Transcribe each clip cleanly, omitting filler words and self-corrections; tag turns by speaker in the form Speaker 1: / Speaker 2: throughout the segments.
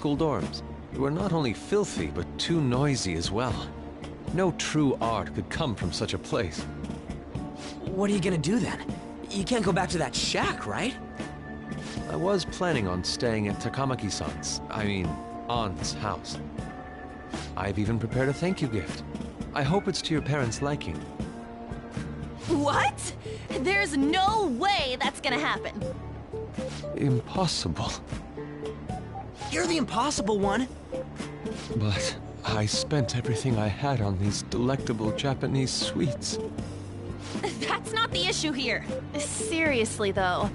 Speaker 1: school dorms. They were not only filthy, but too noisy as well. No true art could come from such a place.
Speaker 2: What are you gonna do then? You can't go back to that shack, right?
Speaker 1: I was planning on staying at Takamaki-san's, aunt's house. I've even prepared a thank you gift. I hope it's to your parents' liking.
Speaker 3: What? There's no way that's gonna happen.
Speaker 1: Impossible.
Speaker 2: You're the impossible one.
Speaker 1: But I spent everything I had on these delectable Japanese sweets.
Speaker 3: That's not the issue here. Seriously, though.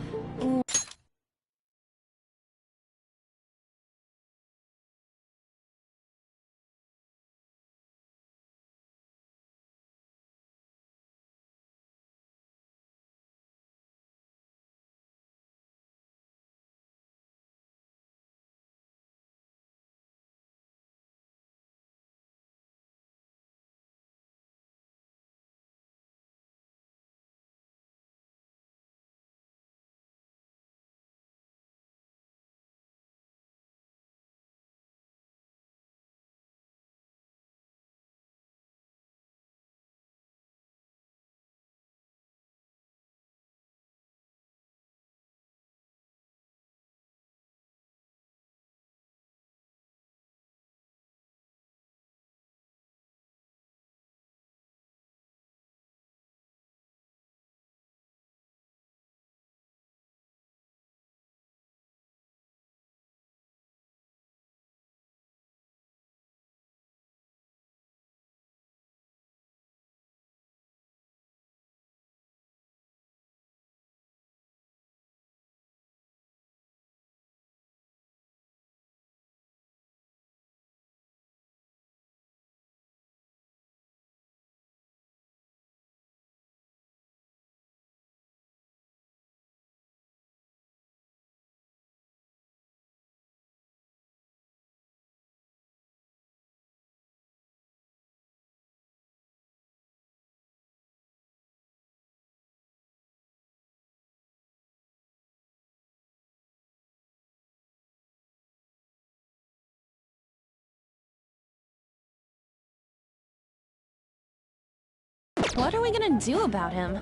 Speaker 3: What are we gonna do about him?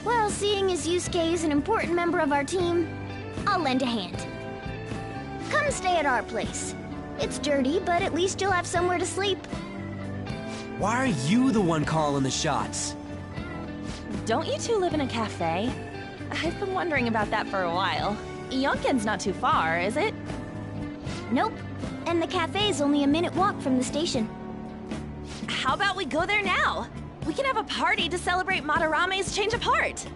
Speaker 4: Well, seeing as Yusuke is an important member of our team, I'll lend a hand. Come stay at our place. It's dirty, but at least you'll have somewhere to sleep.
Speaker 2: Why are you the one calling the shots?
Speaker 3: Don't you two live in a cafe? I've been wondering about that for a while. Yonken's not too far, is it?
Speaker 4: Nope. And the cafe's only a minute walk from the station.
Speaker 3: How about we go there now? We can have a party to celebrate Madarame's change of heart.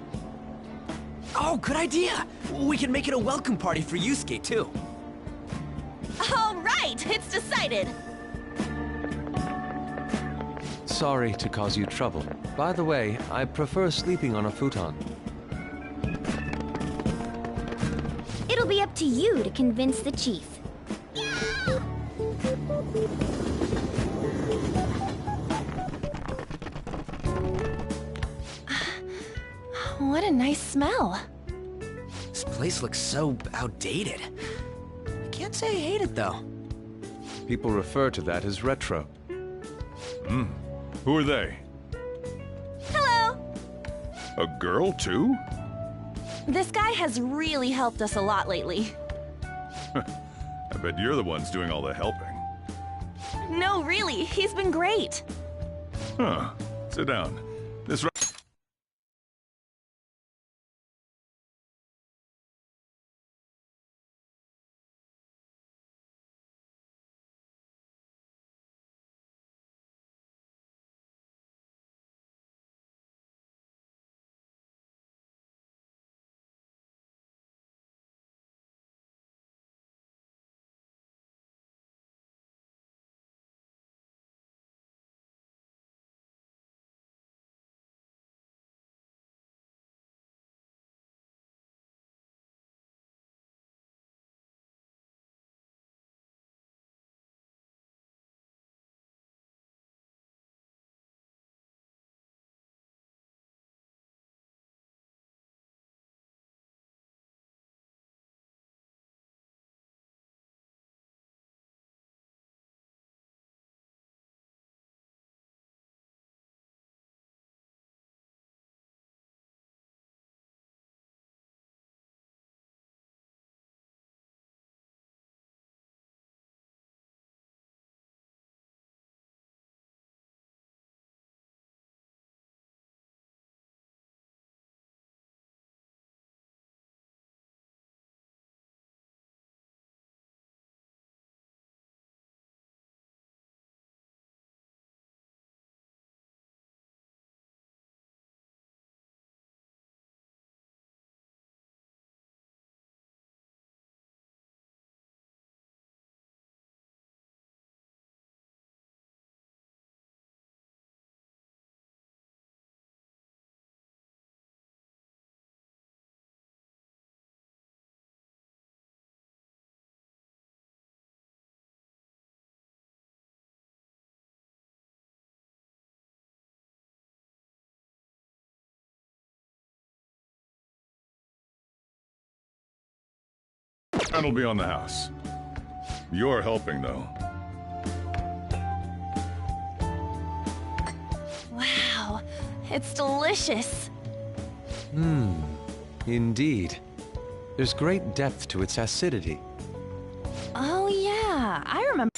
Speaker 2: Oh, good idea! We can make it a welcome party for Yusuke, too.
Speaker 3: All right, it's decided.
Speaker 1: Sorry to cause you trouble. By the way, I prefer sleeping on a futon.
Speaker 4: It'll be up to you to convince the chief.
Speaker 3: What a nice smell.
Speaker 2: This place looks so outdated. I can't say I hate it, though.
Speaker 1: People refer to that as retro.
Speaker 5: Who are they?
Speaker 3: Hello.
Speaker 5: A girl, too?
Speaker 3: This guy has really helped us a lot lately.
Speaker 5: I bet you're the ones doing all the helping.
Speaker 3: No, really, he's been great.
Speaker 5: Huh. Sit down. This That'll be on the house. You're helping, though.
Speaker 3: Wow, it's delicious.
Speaker 1: Indeed. There's great depth to its acidity.
Speaker 3: Oh yeah, I remember.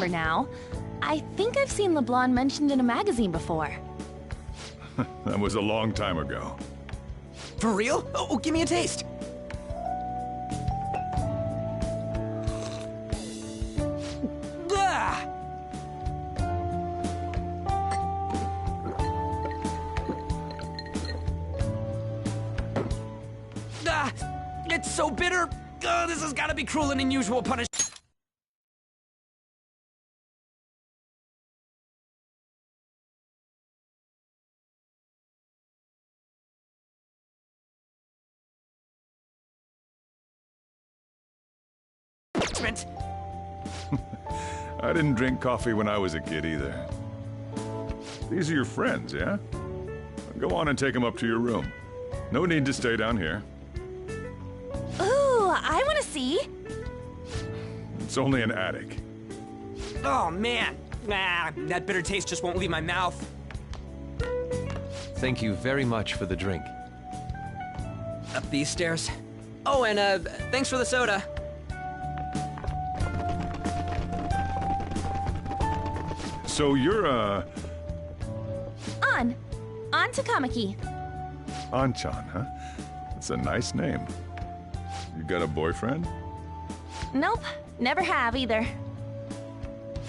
Speaker 3: Now, I think I've seen LeBlanc mentioned in a magazine before.
Speaker 5: That was a long time ago.
Speaker 2: For real? Oh, give me a taste. Ah! Ah! It's so bitter! This has got to be cruel and unusual punishment.
Speaker 5: I didn't drink coffee when I was a kid either. These are your friends, yeah? Go on and take them up to your room. No need to stay down here.
Speaker 3: Ooh, I want to see.
Speaker 5: It's only an attic.
Speaker 2: Oh, man. That bitter taste just won't leave my mouth.
Speaker 1: Thank you very much for the drink.
Speaker 2: Up these stairs. Oh, and, thanks for the soda.
Speaker 5: So you're,
Speaker 3: On Takamaki.
Speaker 5: Anchan, huh? That's a nice name. You got a boyfriend?
Speaker 3: Nope, never have either.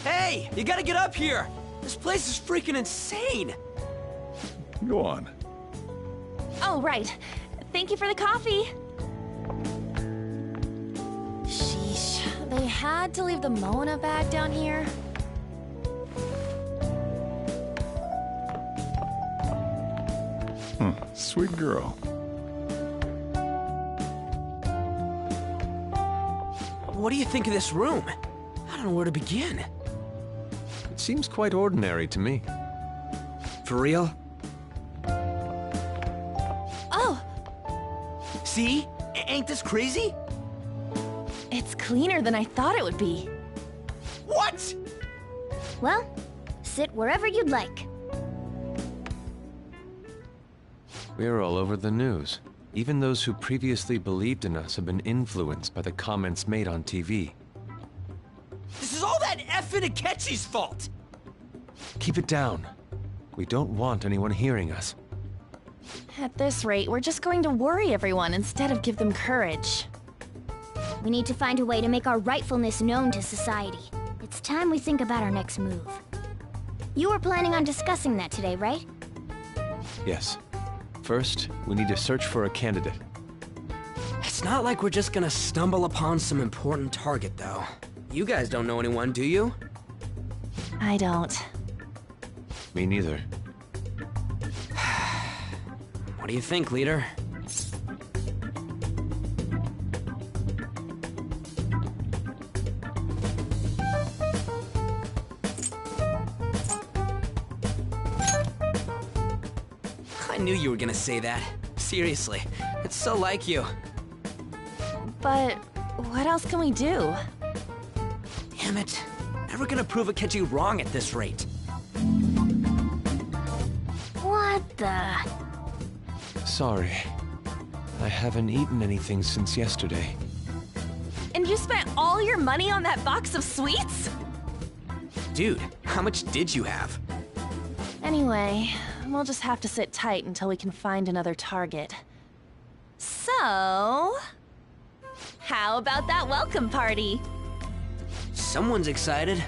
Speaker 2: Hey, you gotta get up here. This place is freaking insane.
Speaker 5: Go on.
Speaker 3: Oh, right. Thank you for the coffee. Sheesh, they had to leave the Mona bag down here.
Speaker 5: Sweet girl.
Speaker 2: What do you think of this room? I don't know where to begin.
Speaker 1: It seems quite ordinary to me.
Speaker 2: For real?
Speaker 3: Oh,
Speaker 2: See? Ain't this crazy?
Speaker 3: it's cleaner than I thought it would be.
Speaker 2: What?
Speaker 4: Well, sit wherever you'd like.
Speaker 1: We're all over the news. Even those who previously believed in us have been influenced by the comments made on TV.
Speaker 2: This is all that effing Akechi's fault!
Speaker 1: Keep it down. We don't want anyone hearing us.
Speaker 3: At this rate, we're just going to worry everyone instead of give them courage.
Speaker 4: We need to find a way to make our rightfulness known to society. It's time we think about our next move. You were planning on discussing that today, right?
Speaker 1: Yes. First, we need to search for a candidate.
Speaker 2: It's not like we're just gonna stumble upon some important target, though. You guys don't know anyone, do you?
Speaker 3: I don't.
Speaker 1: Me neither.
Speaker 2: What do you think, leader? I knew you were gonna say that. Seriously, it's so like you.
Speaker 3: But what else can we do?
Speaker 2: Damn it. Never gonna prove Akechi wrong at this rate.
Speaker 4: What the?
Speaker 1: Sorry. I haven't eaten anything since yesterday.
Speaker 3: And you spent all your money on that box of sweets?
Speaker 2: Dude, how much did you have?
Speaker 3: Anyway, we'll just have to sit tight until we can find another target. So, how about that welcome party?
Speaker 2: Someone's excited.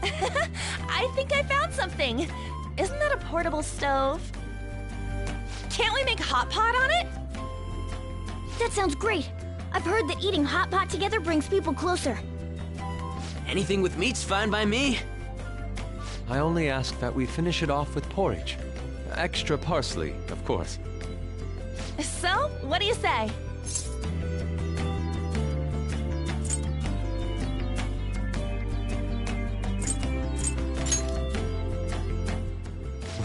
Speaker 3: I think I found something. Isn't that a portable stove? Can't we make hot pot on it?
Speaker 4: That sounds great. I've heard that eating hot pot together brings people closer.
Speaker 2: Anything with meat's fine by me.
Speaker 1: I only ask that we finish it off with porridge. Extra parsley, of course.
Speaker 3: So, what do you say?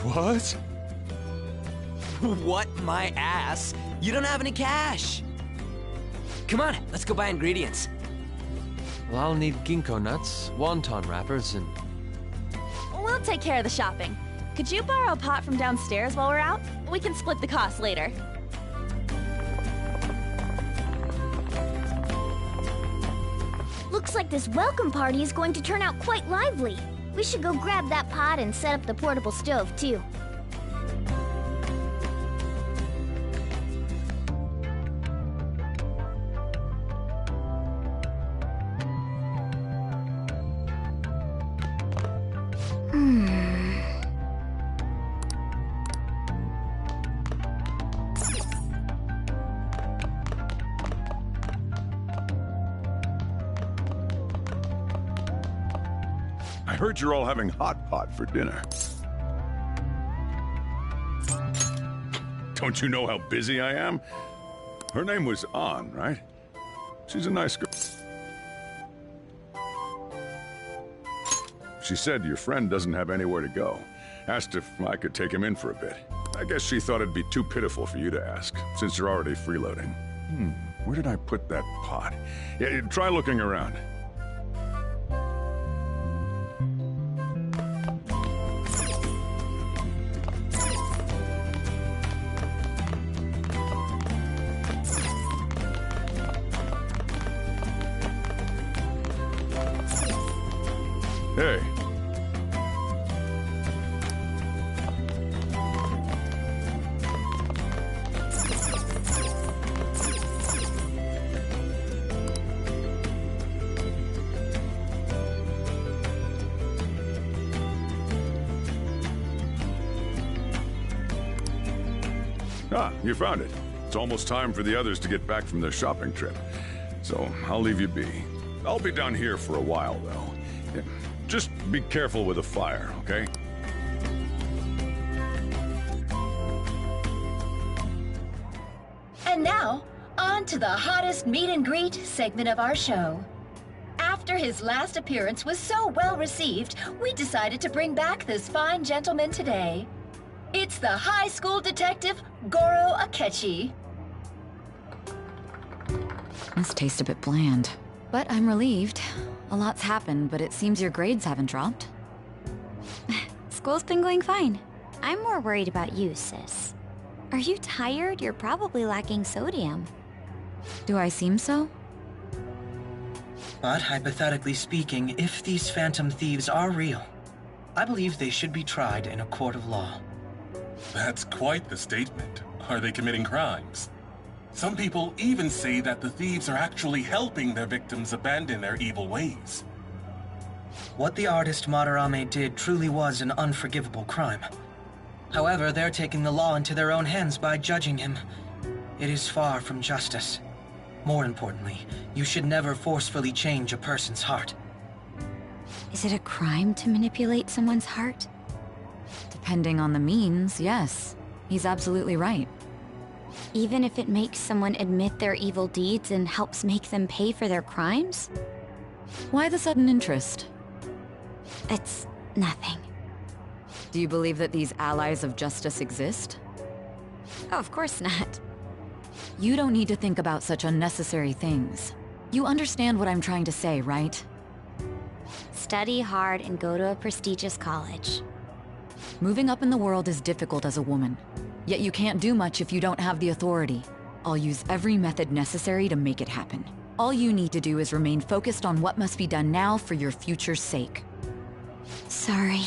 Speaker 1: What?
Speaker 2: What my ass? You don't have any cash. Come on, let's go buy ingredients.
Speaker 1: Well, I'll need ginkgo nuts, wonton wrappers, and...
Speaker 3: We'll take care of the shopping. Could you borrow a pot from downstairs while we're out? We can split the cost later.
Speaker 4: Looks like this welcome party is going to turn out quite lively. We should go grab that pot and set up the portable stove, too.
Speaker 5: I heard you're all having hot pot for dinner. Don't you know how busy I am? Her name was An, right? She's a nice girl. She said your friend doesn't have anywhere to go. Asked if I could take him in for a bit. I guess she thought it'd be too pitiful for you to ask, since you're already freeloading. Where did I put that pot? Yeah, try looking around. Hey. Ah, you found it. It's almost time for the others to get back from their shopping trip. So, I'll leave you be. I'll be down here for a while, though. Yeah. Just be careful with the fire, okay?
Speaker 6: And now, on to the hottest meet and greet segment of our show. After his last appearance was so well received, we decided to bring back this fine gentleman today. It's the high school detective, Goro Akechi.
Speaker 7: This tastes a bit bland, but I'm relieved. A lot's happened, but it seems your grades haven't dropped.
Speaker 4: School's been going fine. I'm more worried about you, sis. Are you tired? You're probably lacking sodium.
Speaker 7: Do I seem so?
Speaker 8: But hypothetically speaking, if these phantom thieves are real, I believe they should be tried in a court of law.
Speaker 9: That's quite the statement. Are they committing crimes? Some people even say that the thieves are actually helping their victims abandon their evil ways.
Speaker 8: What the artist Madarame did truly was an unforgivable crime. However, they're taking the law into their own hands by judging him. It is far from justice. More importantly, you should never forcefully change a person's heart.
Speaker 7: Is it a crime to manipulate someone's heart? Depending on the means, yes. He's absolutely right.
Speaker 4: Even if it makes someone admit their evil deeds and helps make them pay for their crimes?
Speaker 7: Why the sudden interest?
Speaker 4: It's nothing.
Speaker 7: Do you believe that these allies of justice exist?
Speaker 4: Oh, of course not.
Speaker 7: You don't need to think about such unnecessary things. You understand what I'm trying to say, right?
Speaker 4: Study hard and go to a prestigious college.
Speaker 7: Moving up in the world is difficult as a woman. Yet you can't do much if you don't have the authority. I'll use every method necessary to make it happen. All you need to do is remain focused on what must be done now for your future's sake.
Speaker 4: Sorry.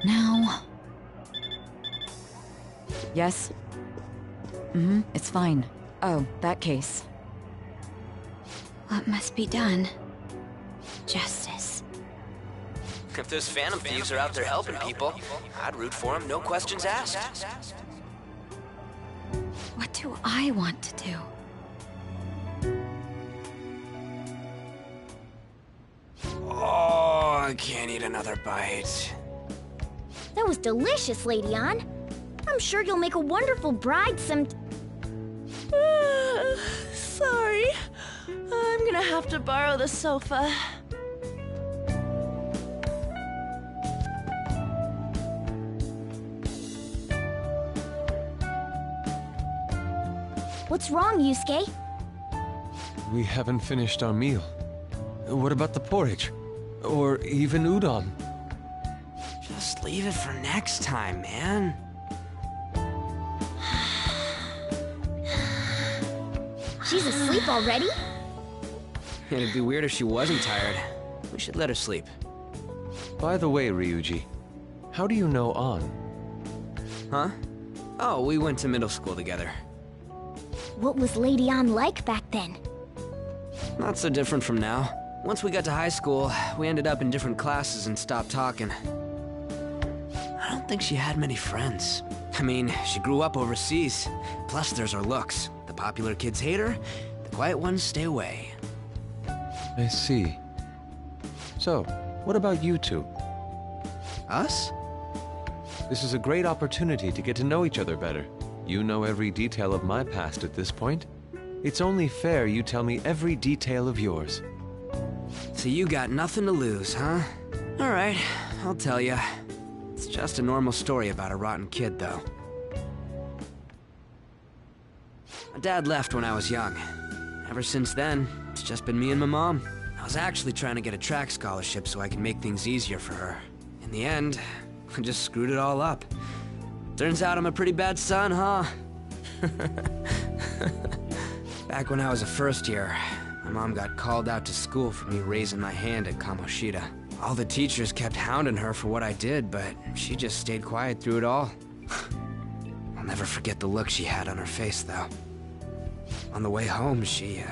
Speaker 7: Now... Yes? It's fine. Oh, that case.
Speaker 4: What must be done? Justice.
Speaker 2: If those phantom thieves are out there helping people, I'd root for them, no questions asked.
Speaker 7: What do I want to do?
Speaker 2: Oh, I can't eat another bite.
Speaker 4: That was delicious, Lady Ann. I'm sure you'll make a wonderful bride
Speaker 3: Sorry. I'm gonna have to borrow the sofa.
Speaker 4: What's wrong, Yusuke?
Speaker 1: We haven't finished our meal. What about the porridge? Or even udon?
Speaker 2: Just leave it for next time, man.
Speaker 4: She's asleep already?
Speaker 2: It'd be weird if she wasn't tired. We should let her sleep.
Speaker 1: By the way, Ryuji, how do you know An?
Speaker 2: Huh? Oh, we went to middle school together.
Speaker 4: What was Lady Ann like back then?
Speaker 2: Not so different from now. Once we got to high school, we ended up in different classes and stopped talking. I don't think she had many friends. I mean, she grew up overseas. Plus, there's her looks. The popular kids hate her, the quiet ones stay away.
Speaker 1: I see. So, what about you two?
Speaker 2: Us?
Speaker 1: This is a great opportunity to get to know each other better. You know every detail of my past at this point. It's only fair you tell me every detail of yours.
Speaker 2: So you got nothing to lose, huh? All right, I'll tell you. It's just a normal story about a rotten kid, though. My dad left when I was young. Ever since then, it's just been me and my mom. I was actually trying to get a track scholarship so I could make things easier for her. In the end, I just screwed it all up. Turns out I'm a pretty bad son, huh? Back when I was a first year, my mom got called out to school for me raising my hand at Kamoshida. All the teachers kept hounding her for what I did, but she just stayed quiet through it all. I'll never forget the look she had on her face, though. On the way home, she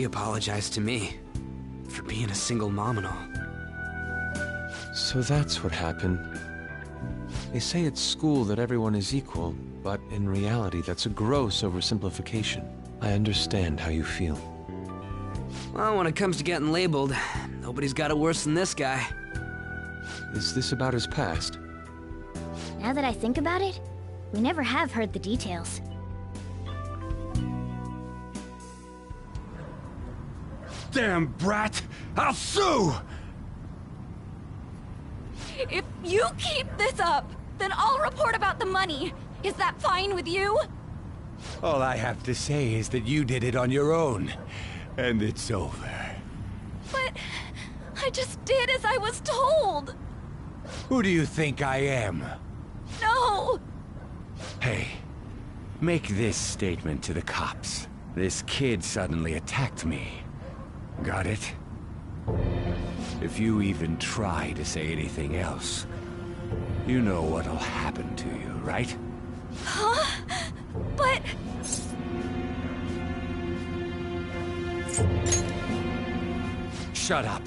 Speaker 2: apologized to me for being a single mom and all.
Speaker 1: So that's what happened. They say at school that everyone is equal, but in reality that's a gross oversimplification. I understand how you feel.
Speaker 2: Well, when it comes to getting labeled, nobody's got it worse than this guy.
Speaker 1: Is this about his past?
Speaker 4: Now that I think about it, we never have heard the details.
Speaker 5: Damn brat! I'll sue!
Speaker 7: If you keep this up, then I'll report about the money. Is that fine with you?
Speaker 10: All I have to say is that you did it on your own, and it's over.
Speaker 7: But I just did as I was told.
Speaker 10: Who do you think I am?
Speaker 7: No!
Speaker 10: Hey, make this statement to the cops. This kid suddenly attacked me. Got it? If you even try to say anything else, you know what'll happen to you, right?
Speaker 7: Huh? But...
Speaker 10: Shut up.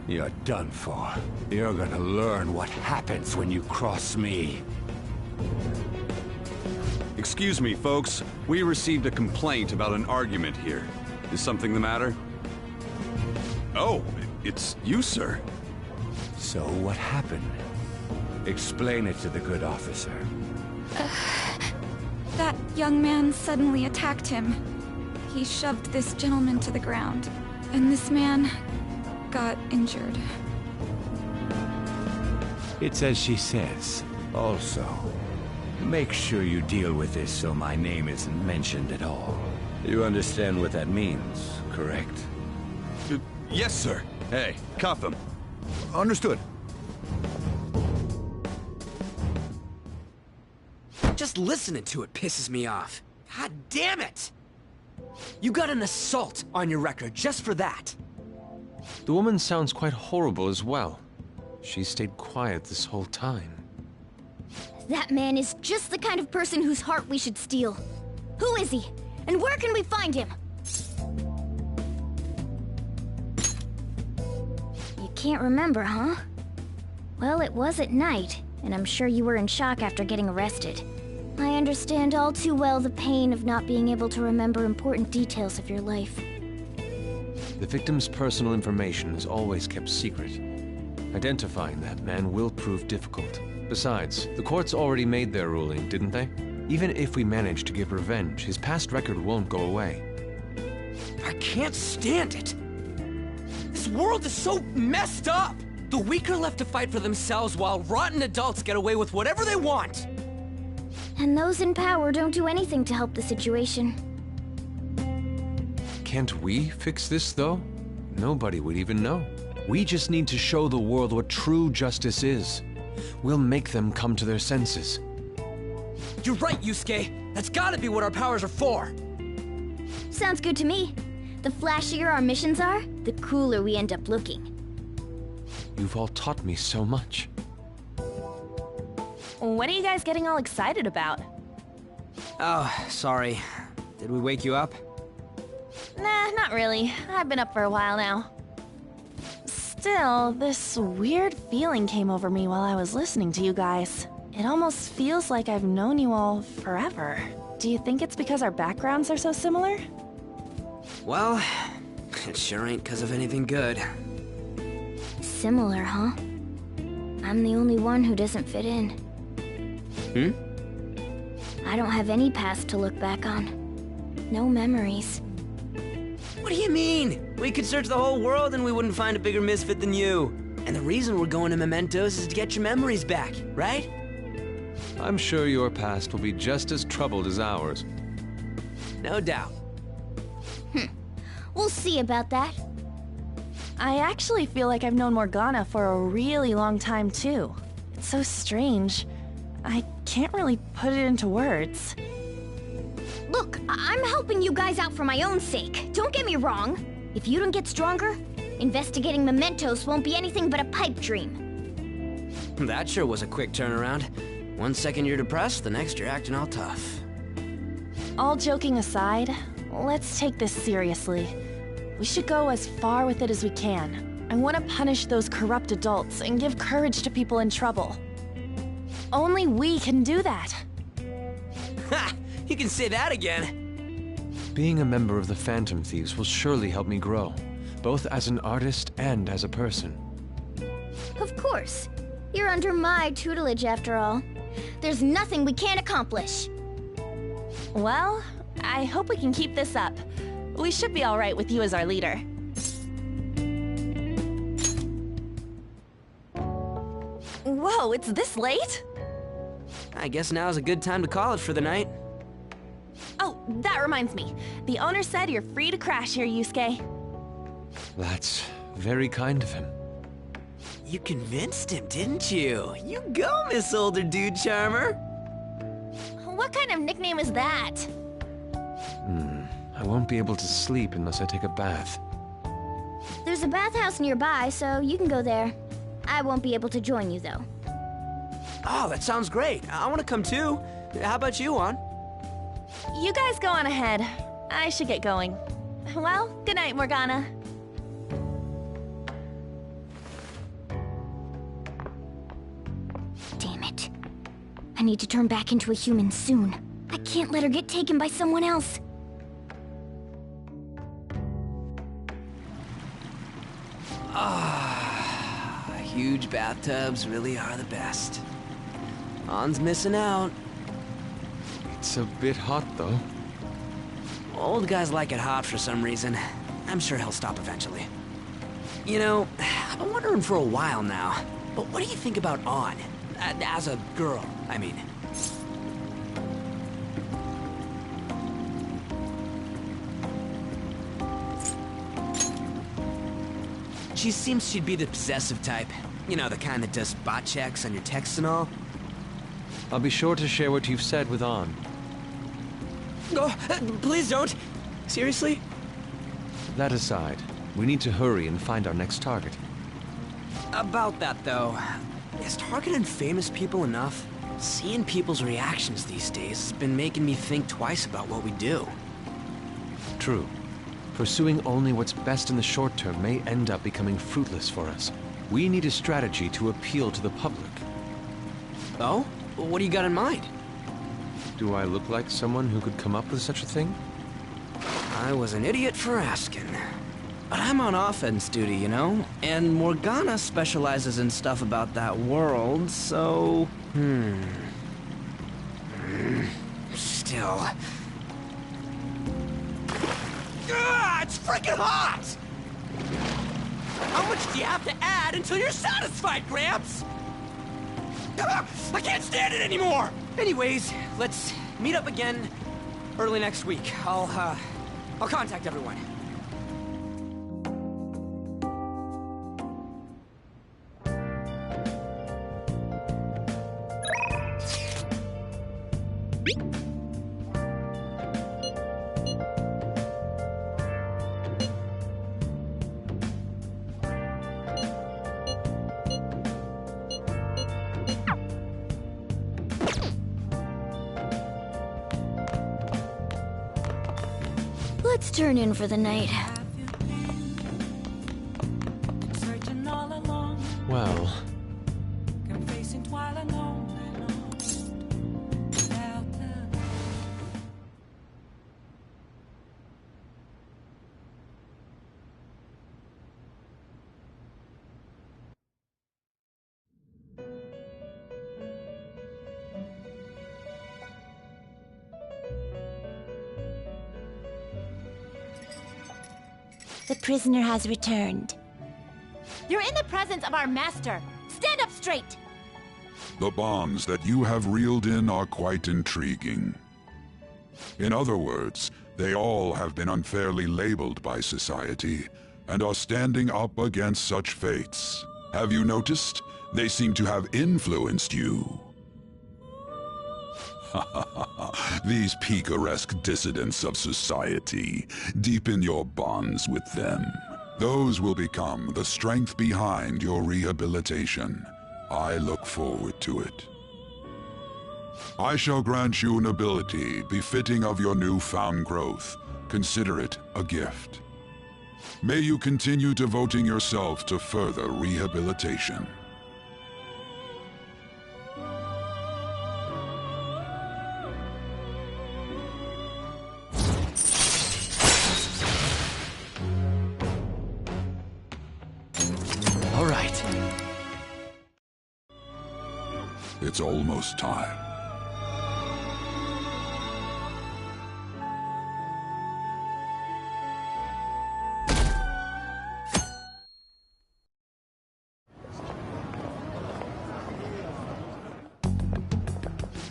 Speaker 10: You're done for. You're gonna learn what happens when you cross me.
Speaker 11: Excuse me, folks. We received a complaint about an argument here. Is something the matter? Oh, it's you, sir.
Speaker 10: So what happened? Explain it to the good officer.
Speaker 12: That young man suddenly attacked him. He shoved this gentleman to the ground, and this man got injured.
Speaker 10: It's as she says. Also, make sure you deal with this so my name isn't mentioned at all. You understand what that means, correct?
Speaker 11: Yes, sir. Hey, cuff him. Understood.
Speaker 2: Just listening to it pisses me off. God damn it! You got an assault on your record just for that.
Speaker 1: The woman sounds quite horrible as well. She stayed quiet this whole time.
Speaker 4: That man is just the kind of person whose heart we should steal. Who is he? And where can we find him? You can't remember, huh? Well, it was at night, and I'm sure you were in shock after getting arrested. I understand all too well the pain of not being able to remember important details of your life.
Speaker 1: The victim's personal information is always kept secret. Identifying that man will prove difficult. Besides, the courts already made their ruling, didn't they? Even if we manage to get revenge, his past record won't go away.
Speaker 2: I can't stand it! This world is so messed up! The weak are left to fight for themselves while rotten adults get away with whatever they want!
Speaker 4: And those in power don't do anything to help the situation.
Speaker 1: Can't we fix this, though? Nobody would even know. We just need to show the world what true justice is. We'll make them come to their senses.
Speaker 2: You're right, Yusuke! That's gotta be what our powers are for!
Speaker 4: Sounds good to me. The flashier our missions are, the cooler we end up looking.
Speaker 1: You've all taught me so much.
Speaker 3: What are you guys getting all excited about?
Speaker 2: Oh, sorry. Did we wake you up?
Speaker 3: Nah, not really. I've been up for a while now. Still, this weird feeling came over me while I was listening to you guys. It almost feels like I've known you all forever. Do you think it's because our backgrounds are so similar?
Speaker 2: Well, it sure ain't 'cause of anything good.
Speaker 4: Similar, huh? I'm the only one who doesn't fit in. I don't have any past to look back on. No memories.
Speaker 2: What do you mean? We could search the whole world and we wouldn't find a bigger misfit than you. And the reason we're going to Mementos is to get your memories back, right?
Speaker 1: I'm sure your past will be just as troubled as ours.
Speaker 2: No doubt.
Speaker 4: We'll see about that.
Speaker 3: I actually feel like I've known Morgana for a really long time, too. It's so strange. I can't really put it into words.
Speaker 4: Look, I'm helping you guys out for my own sake. Don't get me wrong. If you don't get stronger, investigating Mementos won't be anything but a pipe dream.
Speaker 2: That sure was a quick turnaround. 1 second you're depressed, the next you're acting all tough.
Speaker 3: All joking aside, let's take this seriously. We should go as far with it as we can. I want to punish those corrupt adults and give courage to people in trouble. Only we can do that.
Speaker 2: Ha! You can say that again.
Speaker 1: Being a member of the Phantom Thieves will surely help me grow, both as an artist and as a person.
Speaker 4: Of course. You're under my tutelage after all. There's nothing we can't accomplish.
Speaker 3: Well, I hope we can keep this up. We should be all right with you as our leader. Whoa, it's this late?
Speaker 2: I guess now's a good time to call it for the night.
Speaker 3: Oh, that reminds me. The owner said you're free to crash here, Yusuke.
Speaker 1: That's very kind of him.
Speaker 2: You convinced him, didn't you? You go, Miss Older Dude Charmer.
Speaker 3: What kind of nickname is that?
Speaker 1: I won't be able to sleep unless I take a bath.
Speaker 4: There's a bathhouse nearby, so you can go there. I won't be able to join you, though.
Speaker 2: Oh, that sounds great. I want to come too. How about you, Juan?
Speaker 3: You guys go on ahead. I should get going. Well, good night, Morgana.
Speaker 4: Damn it. I need to turn back into a human soon. I can't let her get taken by someone else.
Speaker 2: Huge bathtubs really are the best. Juan's missing out.
Speaker 1: It's a bit hot, though.
Speaker 2: Old guys like it hot for some reason. I'm sure he'll stop eventually. You know, I've been wondering for a while now, but what do you think about An? As a girl, I mean. She seems she'd be the possessive type. You know, the kind that does spot checks on your texts and all.
Speaker 1: I'll be sure to share what you've said with An.
Speaker 2: Oh, please don't! Seriously?
Speaker 1: That aside, we need to hurry and find our next target.
Speaker 2: About that, though, is targeting famous people enough? Seeing people's reactions these days has been making me think twice about what we do.
Speaker 1: True. Pursuing only what's best in the short term may end up becoming fruitless for us. We need a strategy to appeal to the public.
Speaker 2: Oh? What do you got in mind?
Speaker 1: Do I look like someone who could come up with such a thing?
Speaker 2: I was an idiot for asking. But I'm on offense duty, you know? And Morgana specializes in stuff about that world, so... Still... It's freaking hot! How much do you have to add until you're satisfied, Gramps? I can't stand it anymore! Anyways, let's meet up again early next week. I'll contact everyone.
Speaker 4: Let's turn in for the night.
Speaker 1: Well...
Speaker 13: The prisoner has returned.
Speaker 3: You're in the presence of our master. Stand up straight!
Speaker 5: The bonds that you have reeled in are quite intriguing. In other words, they all have been unfairly labeled by society, and are standing up against such fates. Have you noticed? They seem to have influenced you. These picaresque dissidents of society, deepen your bonds with them. Those will become the strength behind your rehabilitation. I look forward to it. I shall grant you an ability befitting of your newfound growth. Consider it a gift. May you continue devoting yourself to further rehabilitation. It's almost time.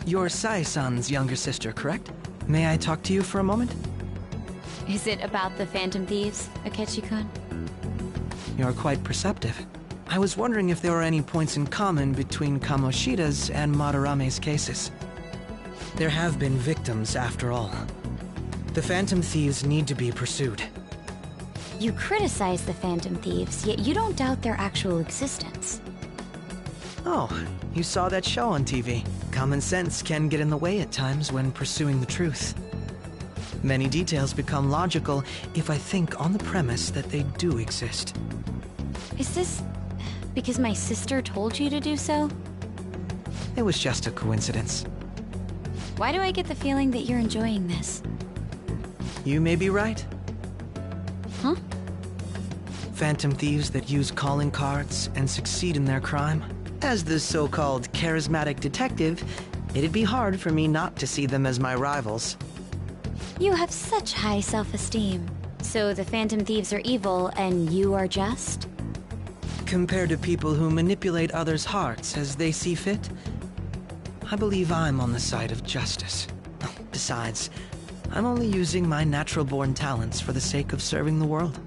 Speaker 8: You're Sai-san's younger sister, correct? May I talk to you for a moment?
Speaker 14: Is it about the Phantom Thieves, Akechi-kun?
Speaker 8: You're quite perceptive. I was wondering if there were any points in common between Kamoshida's and Madarame's cases. There have been victims, after all. The Phantom Thieves need to be pursued.
Speaker 14: You criticize the Phantom Thieves, yet you don't doubt their actual existence.
Speaker 8: Oh, you saw that show on TV. Common sense can get in the way at times when pursuing the truth. Many details become logical if I think on the premise that they do exist.
Speaker 14: Is this because my sister told you to do so?
Speaker 8: It was just a coincidence.
Speaker 14: Why do I get the feeling that you're enjoying this?
Speaker 8: You may be right.
Speaker 14: Huh?
Speaker 8: Phantom thieves that use calling cards and succeed in their crime. As the so-called charismatic detective, it'd be hard for me not to see them as my rivals.
Speaker 14: You have such high self-esteem. So the Phantom Thieves are evil and you are just?
Speaker 8: Compared to people who manipulate others' hearts as they see fit, I believe I'm on the side of justice. Besides, I'm only using my natural-born talents for the sake of serving the world.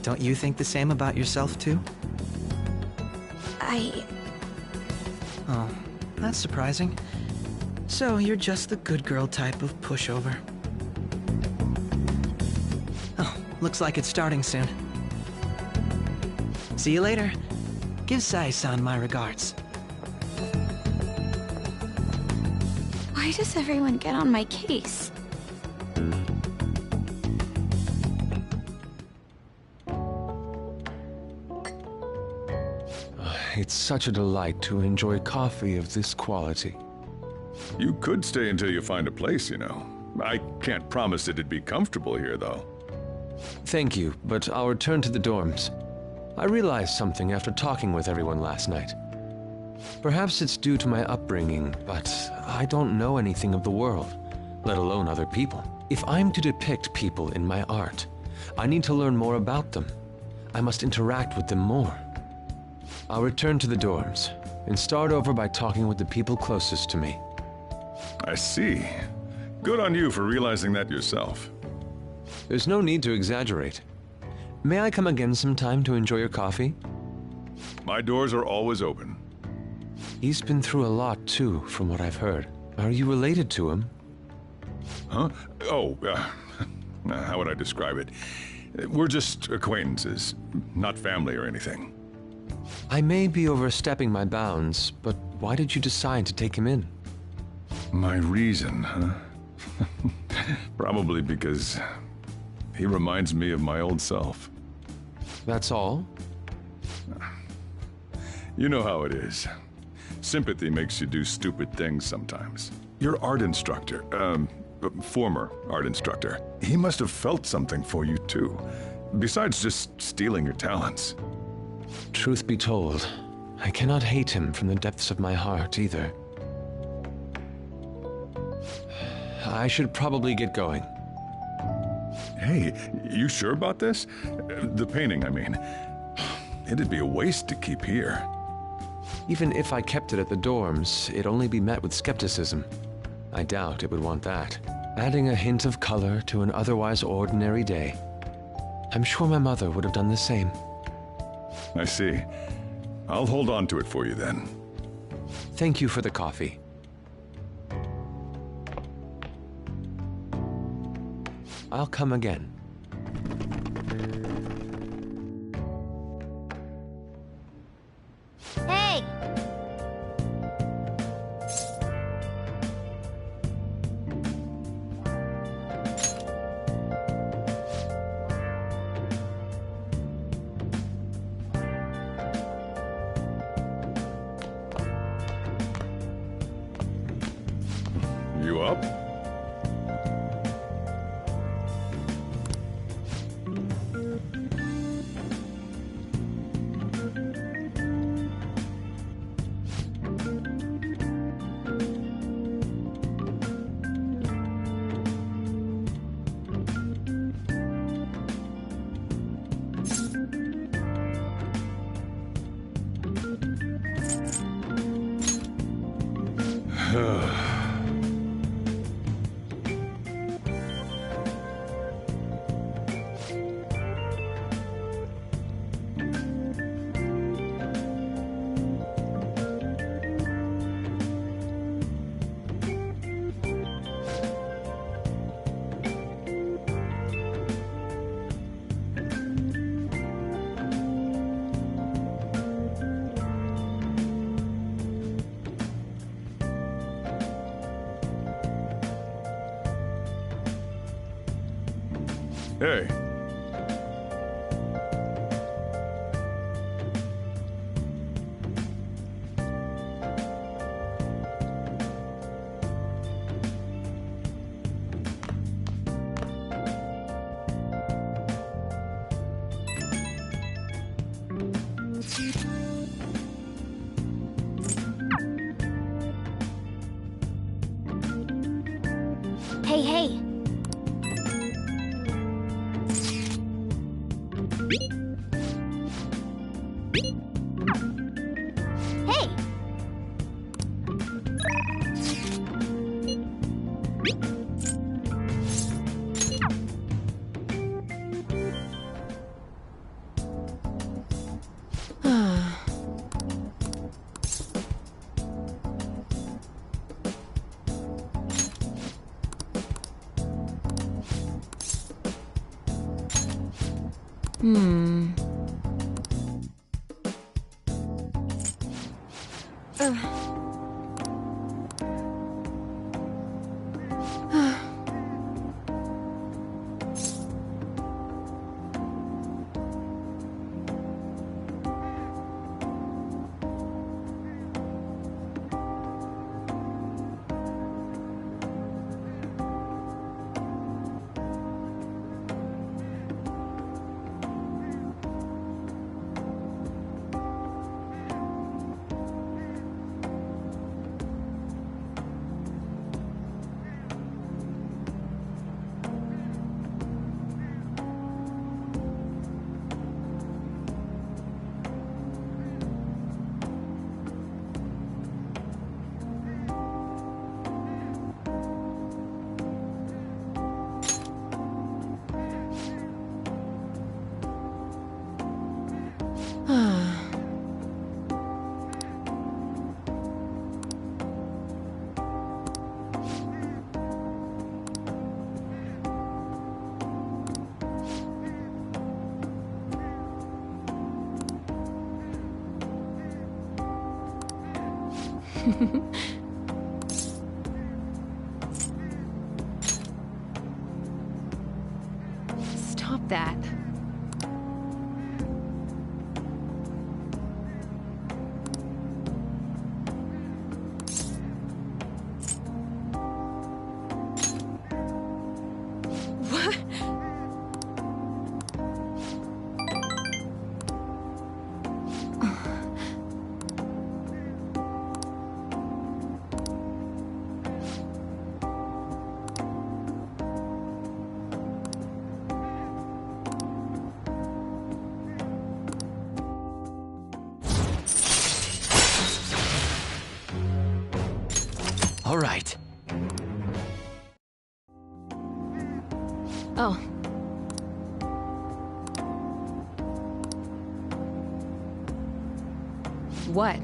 Speaker 8: Don't you think the same about yourself, too? Oh, that's surprising. So you're just the good girl type of pushover. Oh, looks like it's starting soon. See you later. Give Sai-san my regards.
Speaker 12: Why does everyone get on my case?
Speaker 1: It's such a delight to enjoy coffee of this quality.
Speaker 5: You could stay until you find a place, you know. I can't promise it'd be comfortable here, though.
Speaker 1: Thank you, but I'll return to the dorms. I realized something after talking with everyone last night. Perhaps it's due to my upbringing, but I don't know anything of the world, let alone other people. If I'm to depict people in my art, I need to learn more about them. I must interact with them more. I'll return to the dorms and start over by talking with the people closest to me.
Speaker 5: I see. Good on you for realizing that yourself.
Speaker 1: There's no need to exaggerate. May I come again sometime to enjoy your coffee?
Speaker 5: My doors are always open.
Speaker 1: He's been through a lot, too, from what I've heard. Are you related to him?
Speaker 5: Huh? Oh, how would I describe it? We're just acquaintances, not family or anything.
Speaker 1: I may be overstepping my bounds, but why did you decide to take him in?
Speaker 5: My reason, huh? Probably because he reminds me of my old self.
Speaker 1: That's all?
Speaker 5: You know how it is. Sympathy makes you do stupid things sometimes. Your art instructor, former art instructor, he must have felt something for you too, besides just stealing your talents.
Speaker 1: Truth be told, I cannot hate him from the depths of my heart either. I should probably get going.
Speaker 5: Hey, you sure about this? The painting, I mean. It'd be a waste to keep here.
Speaker 1: Even if I kept it at the dorms, it'd only be met with skepticism. I doubt it would want that. Adding a hint of color to an otherwise ordinary day. I'm sure my mother would have done the same.
Speaker 5: I see. I'll hold on to it for you then.
Speaker 1: Thank you for the coffee. I'll come again.
Speaker 4: Hey!
Speaker 5: You up? Hey.
Speaker 4: Hey, hey! Hey!
Speaker 15: Stop that. What?
Speaker 1: All right.
Speaker 15: Oh. What?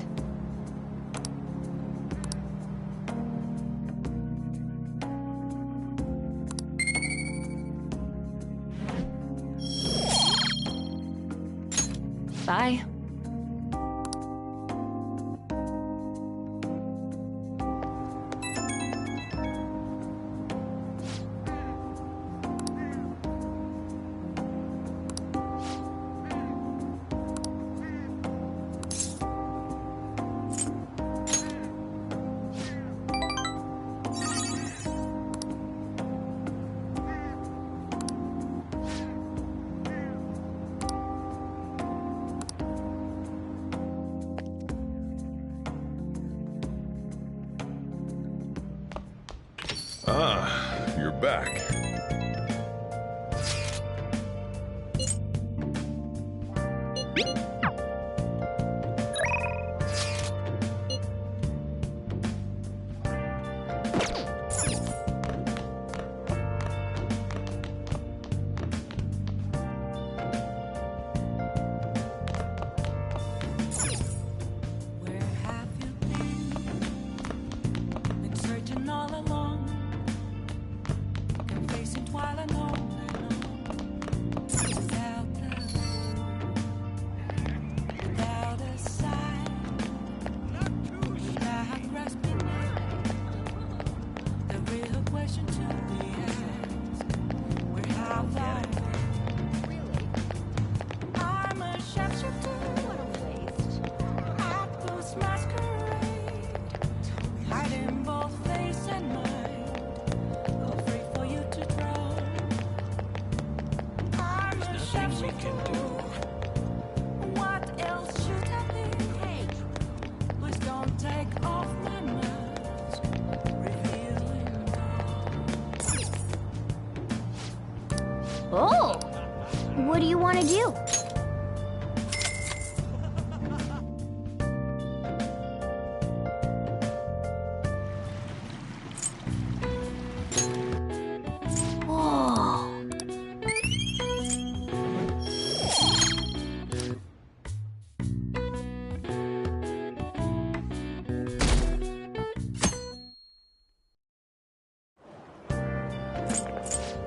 Speaker 15: Bye.
Speaker 5: Ah, you're back.
Speaker 4: Oh! What do you want to do? Whoa!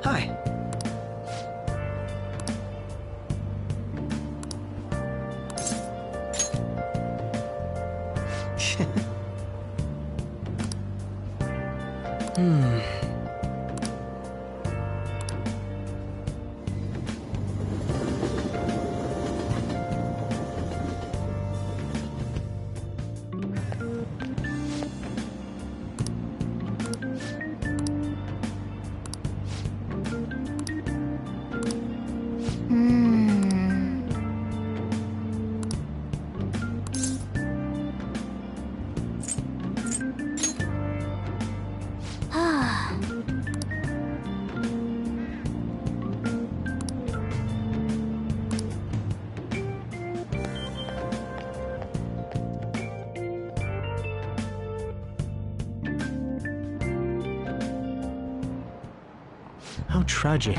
Speaker 8: Hi.
Speaker 16: How tragic.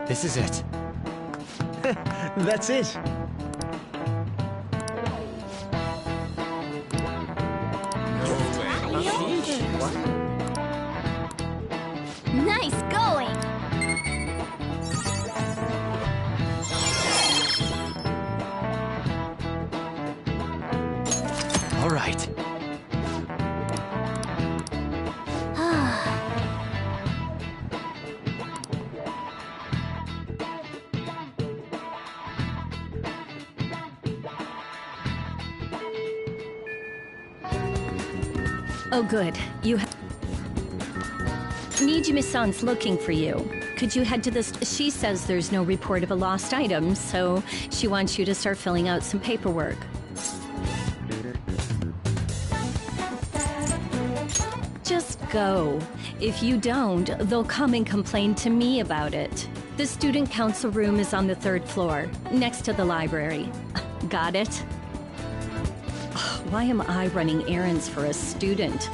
Speaker 2: This is it.
Speaker 16: That's it.
Speaker 4: Nice going!
Speaker 2: All right.
Speaker 17: Oh, good. Nijime-san's looking for you. Could you head to this? She says there's no report of a lost item, so she wants you to start filling out some paperwork. Just go. If you don't, they'll come and complain to me about it. The student council room is on the 3rd floor, next to the library. Got it? Why am I running errands for a student?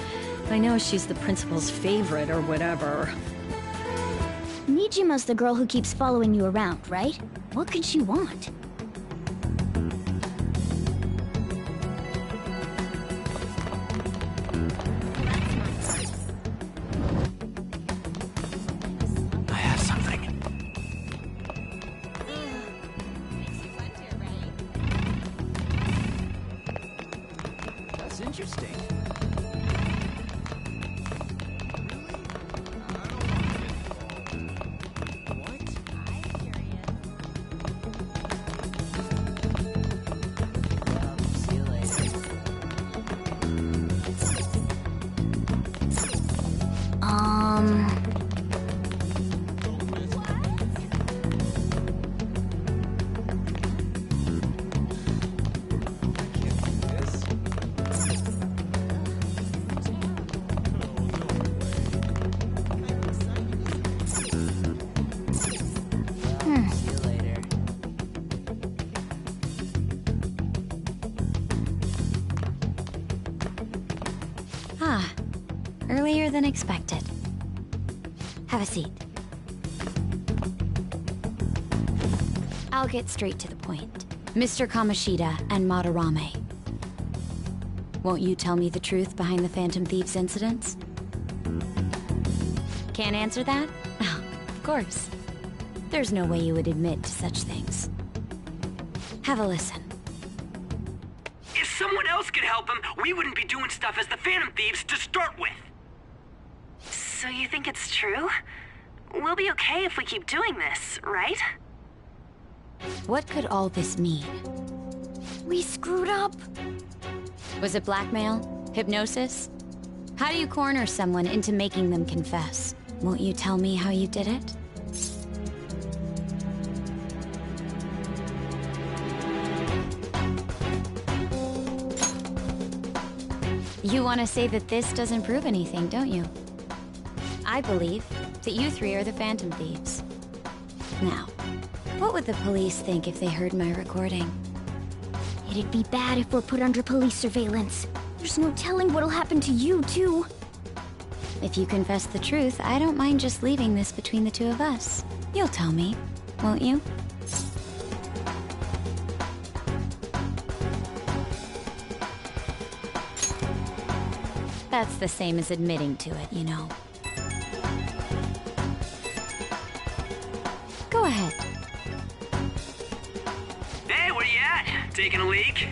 Speaker 17: I know she's the principal's favorite or whatever.
Speaker 4: Nijima's the girl who keeps following you around, right? What could she want?
Speaker 2: I have something. That's interesting.
Speaker 14: Earlier than expected. Have a seat. I'll get straight to the point. Mr. Kamoshida and Madarame. Won't you tell me the truth behind the Phantom Thieves incidents? Can't answer that? Oh, of course. There's no way you would admit to such things. Have a listen.
Speaker 18: If someone else could help him, we wouldn't be doing stuff as the Phantom Thieves to start with.
Speaker 3: So you think it's true? We'll be okay if we keep doing this, right?
Speaker 14: What could all this mean?
Speaker 4: We screwed up.
Speaker 14: Was it blackmail? Hypnosis? How do you corner someone into making them confess? Won't you tell me how you did it? You want to say that this doesn't prove anything, don't you? I believe that you three are the Phantom Thieves. Now, what would the police think if they heard my recording?
Speaker 4: It'd be bad if we're put under police surveillance. There's no telling what'll happen to you, too.
Speaker 14: If you confess the truth, I don't mind just leaving this between the two of us. You'll tell me, won't you? That's the same as admitting to it, you know. Go ahead.
Speaker 18: Hey, where you at? Taking a leak?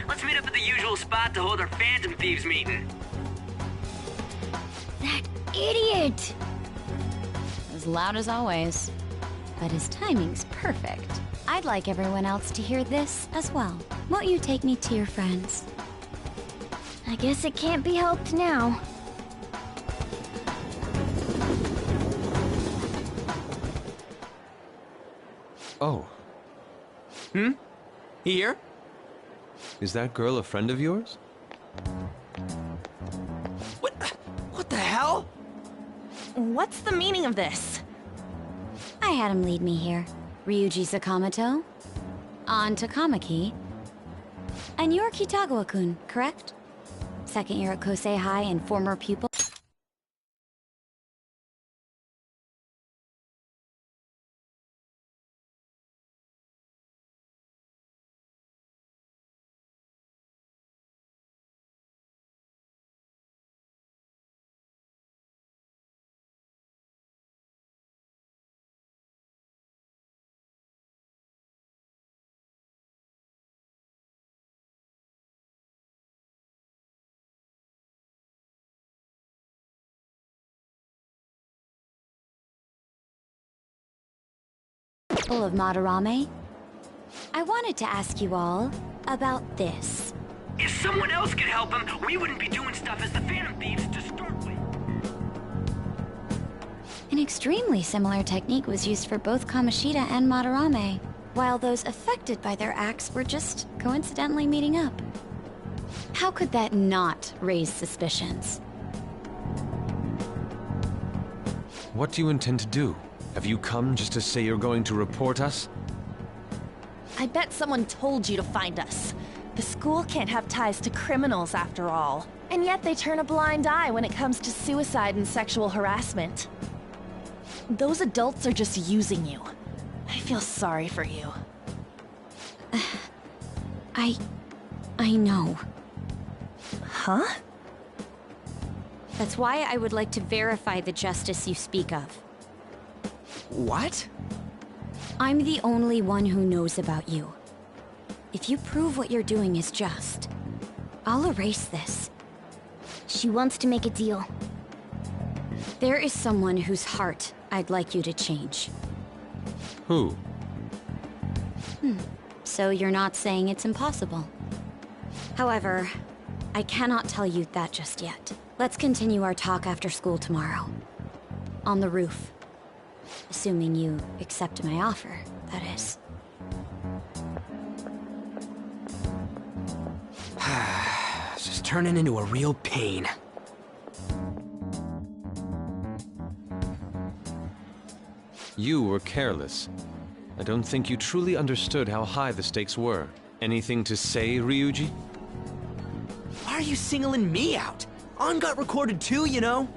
Speaker 18: Let's meet up at the usual spot to hold our Phantom Thieves meeting.
Speaker 4: That idiot!
Speaker 14: As loud as always. But his timing's perfect. I'd like everyone else to hear this as well. Won't you take me to your friends?
Speaker 4: I guess it can't be helped now.
Speaker 1: Oh.
Speaker 2: Here?
Speaker 1: Is that girl a friend of yours?
Speaker 2: What the hell?
Speaker 3: What's the meaning of this?
Speaker 14: I had him lead me here. Ryuji Sakamoto, on Takamaki, and you're Kitagawa-kun, correct? Second year at Kosei High and former pupil. people of Madarame, I wanted to ask you all about this.
Speaker 18: If someone else could help him, we wouldn't be doing stuff as the Phantom Thieves to start with.
Speaker 14: An extremely similar technique was used for both Kamoshida and Madarame, while those affected by their acts were just coincidentally meeting up. How could that not raise suspicions?
Speaker 1: What do you intend to do? Have you come just to say you're going to report us?
Speaker 3: I bet someone told you to find us. The school can't have ties to criminals after all. And yet they turn a blind eye when it comes to suicide and sexual harassment. Those adults are just using you. I feel sorry for you.
Speaker 14: I know.
Speaker 3: Huh?
Speaker 14: That's why I would like to verify the justice you speak of.
Speaker 2: What?
Speaker 14: I'm the only one who knows about you. If you prove what you're doing is just, I'll erase this.
Speaker 4: She wants to make a deal.
Speaker 14: There is someone whose heart I'd like you to change.
Speaker 1: Who?
Speaker 14: So you're not saying it's impossible. However, I cannot tell you that just yet. Let's continue our talk after school tomorrow. On the roof. Assuming you accept my offer, that is.
Speaker 2: It's just turning into a real pain.
Speaker 1: You were careless. I don't think you truly understood how high the stakes were. Anything to say, Ryuji?
Speaker 16: Why are you singling me out? On got recorded too, you know?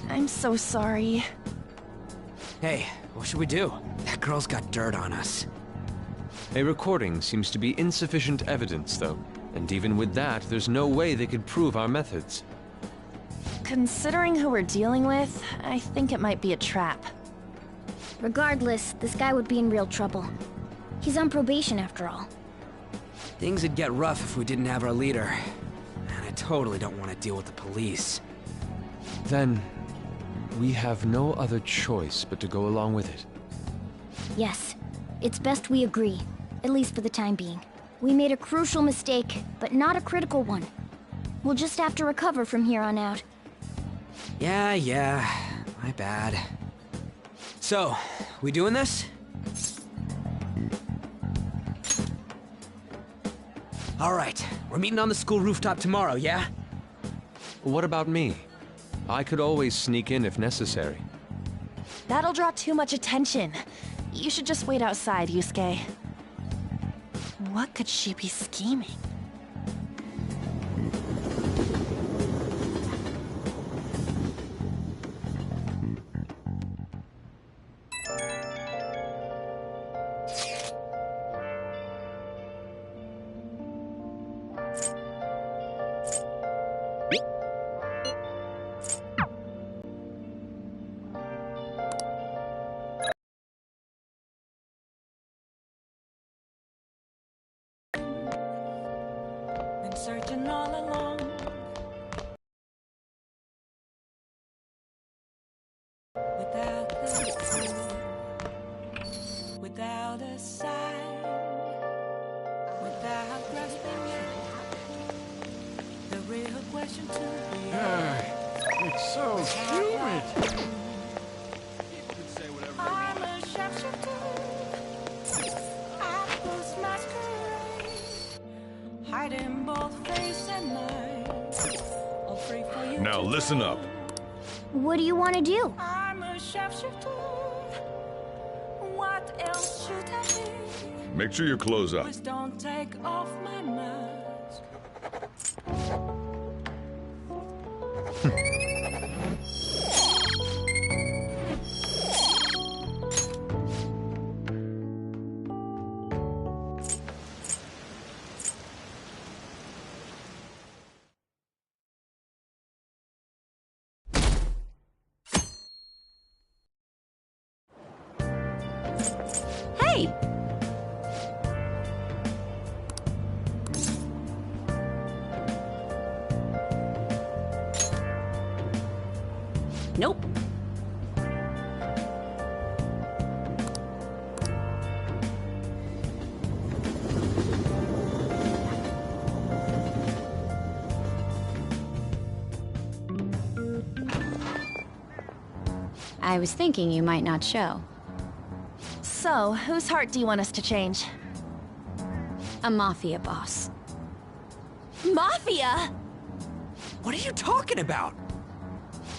Speaker 3: I'm so sorry.
Speaker 2: Hey, what should we do? That girl's got dirt on us.
Speaker 1: A recording seems to be insufficient evidence, though. And even with that, there's no way they could prove our methods.
Speaker 3: Considering who we're dealing with, I think it might be a trap.
Speaker 4: Regardless, this guy would be in real trouble. He's on probation after all.
Speaker 2: Things would get rough if we didn't have our leader. And I totally don't want to deal with the police.
Speaker 1: Then, we have no other choice but to go along with it.
Speaker 4: Yes, it's best we agree, at least for the time being. We made a crucial mistake, but not a critical one. We'll just have to recover from here on out.
Speaker 2: Yeah, my bad. So, we doing this? Alright, we're meeting on the school rooftop tomorrow, yeah?
Speaker 1: What about me? I could always sneak in if necessary.
Speaker 3: That'll draw too much attention. You should just wait outside, Yusuke. What could she be scheming?
Speaker 19: Searching all along without a clue, without a sign, without grasping it. The real question to be
Speaker 20: It's so humid.
Speaker 19: I'm a sharpshooter. I post masquerade. Hiding both face and mind. All free for you.
Speaker 5: Now listen up.
Speaker 4: What do you want to do?
Speaker 19: I'm a sharpshooter. What else should I be?
Speaker 5: Make sure your clothes up.
Speaker 19: Please don't take off my mask.
Speaker 14: Hey! Nope. I was thinking you might not show.
Speaker 3: So, whose heart do you want us to change?
Speaker 14: A mafia boss.
Speaker 3: Mafia?
Speaker 16: What are you talking about?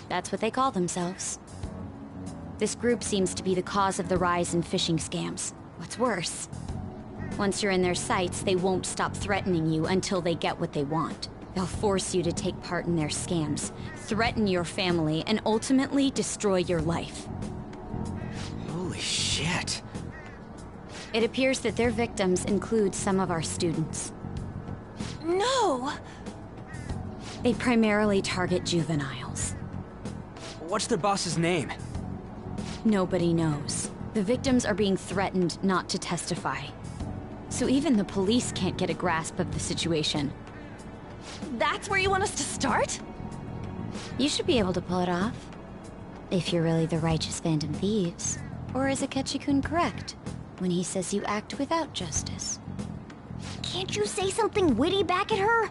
Speaker 14: That's what they call themselves. This group seems to be the cause of the rise in phishing scams. What's worse, once you're in their sights, they won't stop threatening you until they get what they want. They'll force you to take part in their scams, threaten your family, and ultimately destroy your life.
Speaker 16: Holy shit.
Speaker 14: It appears that their victims include some of our students.
Speaker 3: No!
Speaker 14: They primarily target juveniles.
Speaker 16: What's their boss's name?
Speaker 14: Nobody knows. The victims are being threatened not to testify. So even the police can't get a grasp of the situation.
Speaker 3: That's where you want us to start?
Speaker 14: You should be able to pull it off. If you're really the righteous Phantom Thieves. Or is Akechi-kun correct when he says you act without justice?
Speaker 4: Can't you say something witty back at her?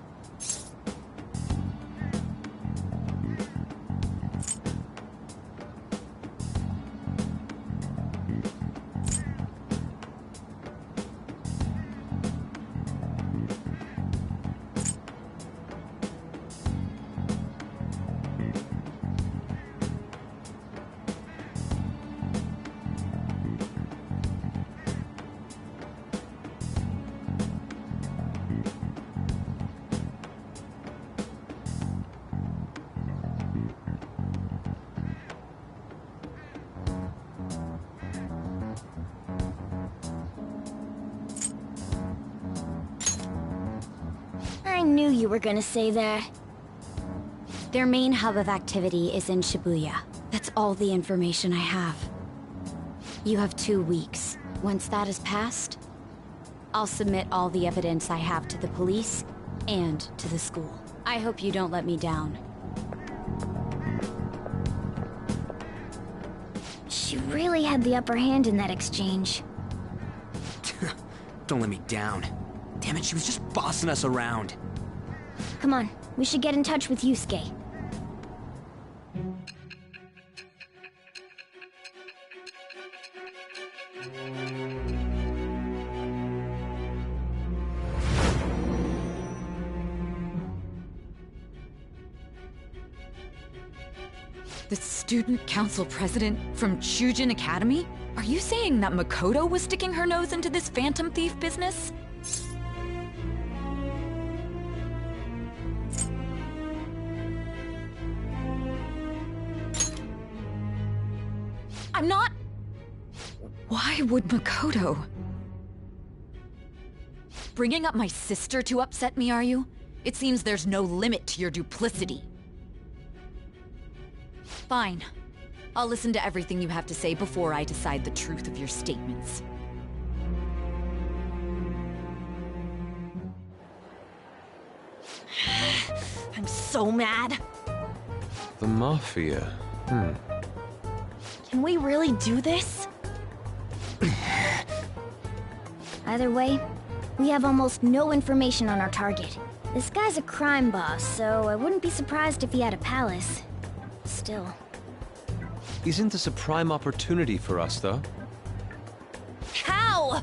Speaker 4: I knew you were gonna say that.
Speaker 14: Their main hub of activity is in Shibuya. That's all the information I have. You have 2 weeks. Once that is passed, I'll submit all the evidence I have to the police and to the school. I hope you don't let me down.
Speaker 4: She really had the upper hand in that exchange.
Speaker 16: Don't let me down. Damn it, she was just bossing us around.
Speaker 4: Come on, we should get in touch with Yusuke.
Speaker 7: The student council president from Chujin Academy? Are you saying that Makoto was sticking her nose into this phantom thief business? I'm not... Why would Makoto... Bringing up my sister to upset me, are you? It seems there's no limit to your duplicity. Fine. I'll listen to everything you have to say before I decide the truth of your statements.
Speaker 3: I'm so mad.
Speaker 1: The Mafia.
Speaker 3: Can we really do this?
Speaker 4: Either way, we have almost no information on our target. This guy's a crime boss, so I wouldn't be surprised if he had a palace. Still.
Speaker 1: Isn't this a prime opportunity for us, though?
Speaker 3: How?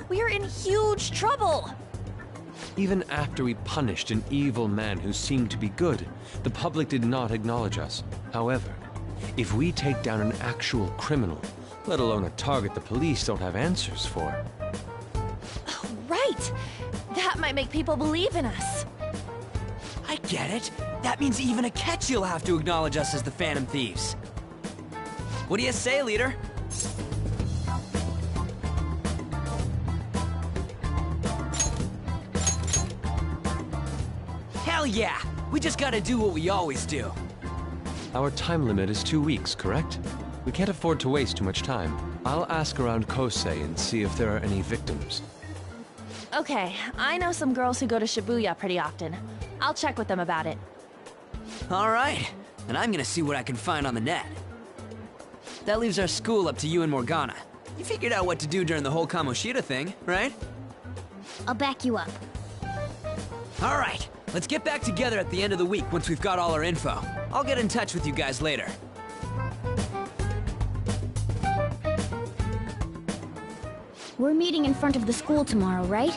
Speaker 3: We're in huge trouble.
Speaker 1: Even after we punished an evil man who seemed to be good, the public did not acknowledge us. However, if we take down an actual criminal, let alone a target the police don't have answers for.
Speaker 3: Right! That might make people believe in us.
Speaker 16: I get it. That means even Akechi will have to acknowledge us as the Phantom Thieves. What do you say, leader? Hell yeah! We just gotta do what we always do.
Speaker 1: Our time limit is 2 weeks, correct? We can't afford to waste too much time. I'll ask around Kosei and see if there are any victims.
Speaker 3: Okay, I know some girls who go to Shibuya pretty often. I'll check with them about it.
Speaker 16: Alright, and I'm gonna see what I can find on the net. That leaves our school up to you and Morgana. You figured out what to do during the whole Kamoshida thing, right?
Speaker 4: I'll back you up.
Speaker 16: Alright, let's get back together at the end of the week once we've got all our info. I'll get in touch with you guys later.
Speaker 4: We're meeting in front of the school tomorrow, right?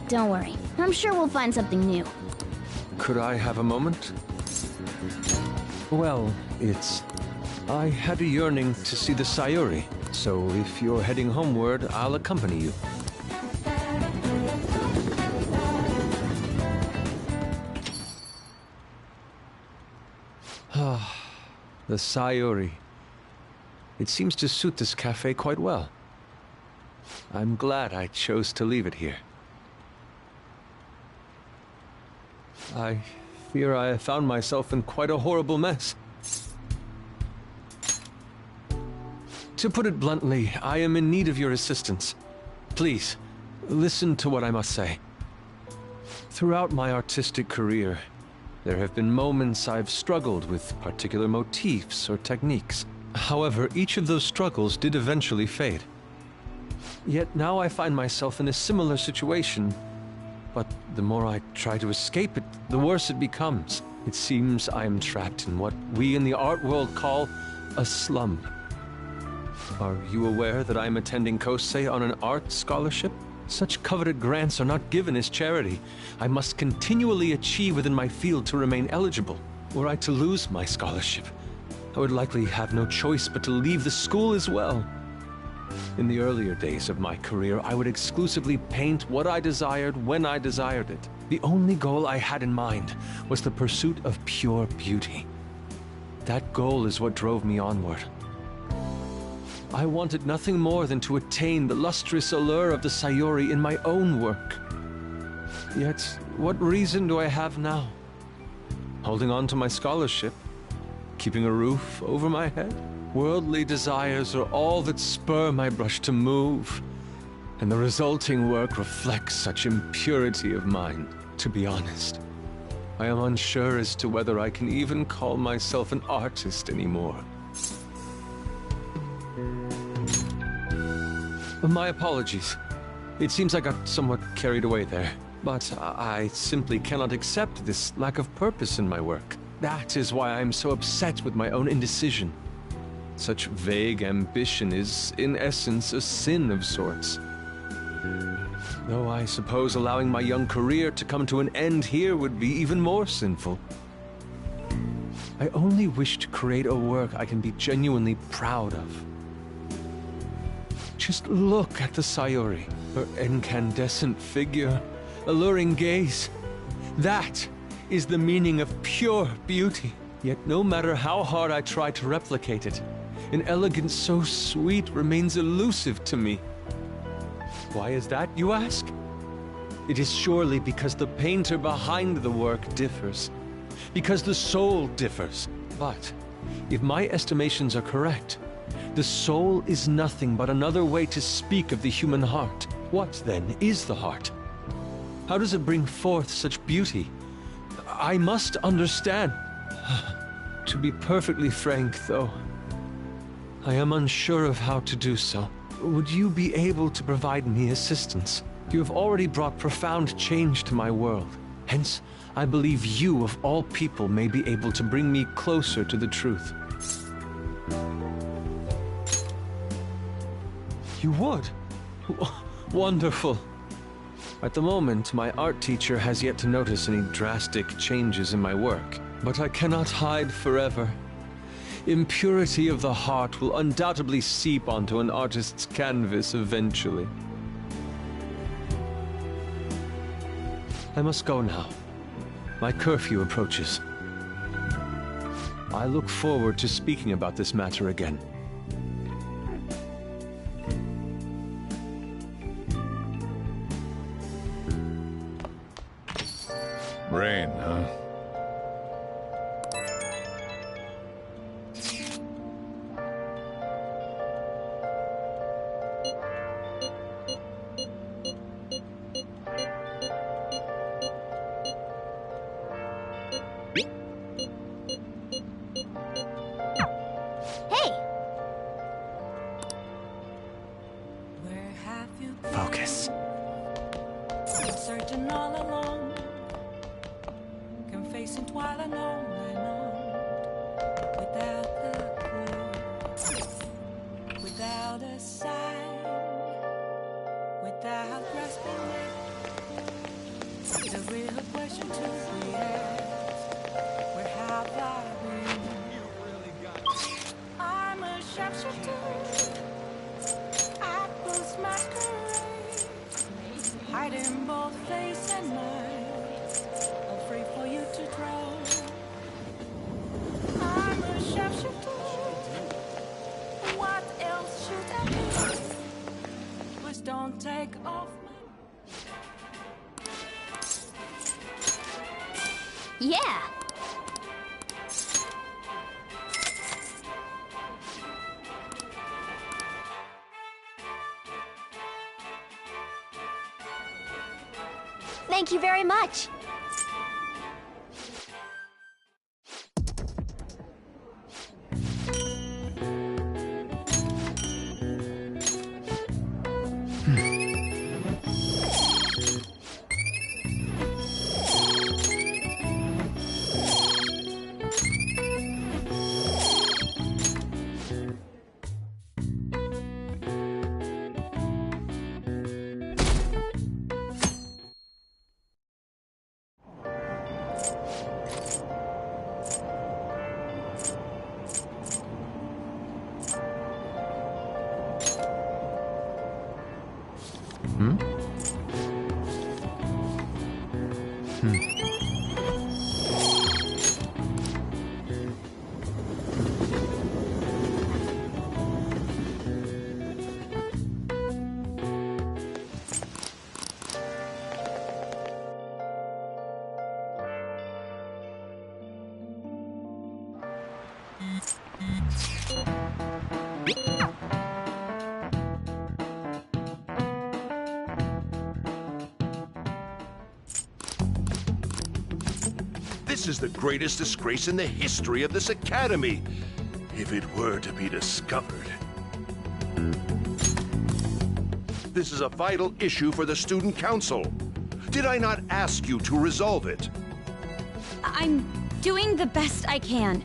Speaker 4: Don't worry. I'm sure we'll find something new.
Speaker 1: Could I have a moment? Well, I had a yearning to see the Sayuri, so if you're heading homeward, I'll accompany you. The Sayuri. It seems to suit this cafe quite well. I'm glad I chose to leave it here. I fear I have found myself in quite a horrible mess. To put it bluntly, I am in need of your assistance. Please, listen to what I must say. Throughout my artistic career, there have been moments I've struggled with particular motifs or techniques. However, each of those struggles did eventually fade. Yet now I find myself in a similar situation, but the more I try to escape it, the worse it becomes. It seems I am trapped in what we in the art world call a slump. Are you aware that I am attending Kosei on an art scholarship? Such coveted grants are not given as charity. I must continually achieve within my field to remain eligible. Were I to lose my scholarship, I would likely have no choice but to leave the school as well. In the earlier days of my career, I would exclusively paint what I desired when I desired it. The only goal I had in mind was the pursuit of pure beauty. That goal is what drove me onward. I wanted nothing more than to attain the lustrous allure of the Sayuri in my own work. Yet, what reason do I have now? Holding on to my scholarship? Keeping a roof over my head? Worldly desires are all that spur my brush to move, and the resulting work reflects such impurity of mind. To be honest, I am unsure as to whether I can even call myself an artist anymore. My apologies. It seems I got somewhat carried away there, but I simply cannot accept this lack of purpose in my work. That is why I am so upset with my own indecision. Such vague ambition is, in essence, a sin of sorts. Though I suppose allowing my young career to come to an end here would be even more sinful. I only wish to create a work I can be genuinely proud of. Just look at the Sayuri, her incandescent figure, alluring gaze. That is the meaning of pure beauty. Yet no matter how hard I try to replicate it, an elegance so sweet remains elusive to me. Why is that, you ask? It is surely because the painter behind the work differs, because the soul differs. But if my estimations are correct, the soul is nothing but another way to speak of the human heart. What, then, is the heart? How does it bring forth such beauty? I must understand. To be perfectly frank, though, I am unsure of how to do so. Would you be able to provide me assistance? You have already brought profound change to my world. Hence, I believe you, of all people, may be able to bring me closer to the truth. You would? Wonderful. At the moment, my art teacher has yet to notice any drastic changes in my work. But I cannot hide forever. Impurity of the heart will undoubtedly seep onto an artist's canvas eventually. I must go now. My curfew approaches. I look forward to speaking about this matter again.
Speaker 5: Rain, huh?
Speaker 10: Focus.
Speaker 19: Searching all alone, confessing twilight on and on, without the clue, without a sign. into three hands. Where have I been? I'm a sharpshooter. I post masquerade, hiding both face and mind, afraid for you to drown. I'm a sharpshooter. What else should I do? Please don't take off
Speaker 4: Yeah. Thank you very much.
Speaker 20: This is the greatest disgrace in the history of this academy, if it were to be discovered. This is a vital issue for the student council. Did I not ask you to resolve it?
Speaker 12: I'm doing the best I can.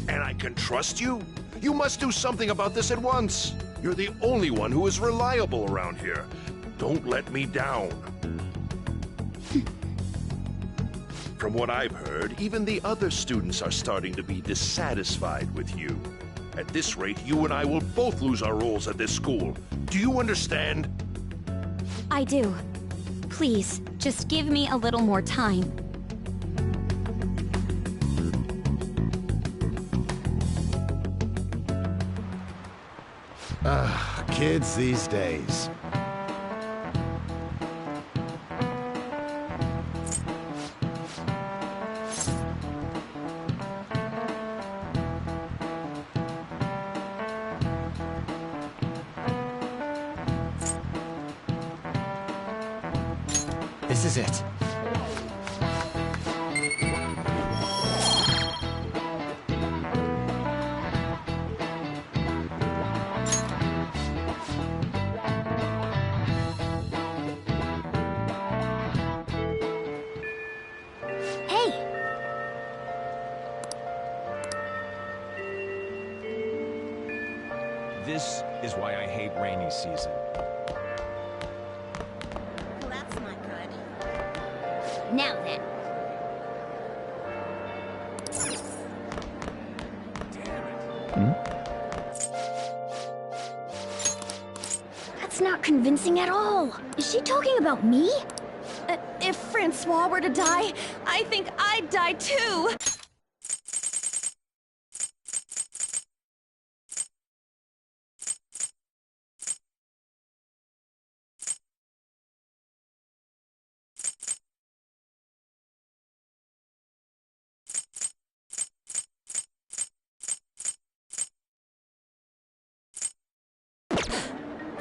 Speaker 20: And I can trust you? You must do something about this at once. You're the only one who is reliable around here. Don't let me down. From what I've heard, even the other students are starting to be dissatisfied with you. At this rate, you and I will both lose our roles at this school. Do you understand?
Speaker 12: I do. Please, just give me a little more time.
Speaker 21: Kids these days. This is it.
Speaker 1: This is why I hate rainy season.
Speaker 13: Well, that's not good.
Speaker 4: Now then. That's not convincing at all. Is she talking about me?
Speaker 3: If Francois were to die, I think I'd die too.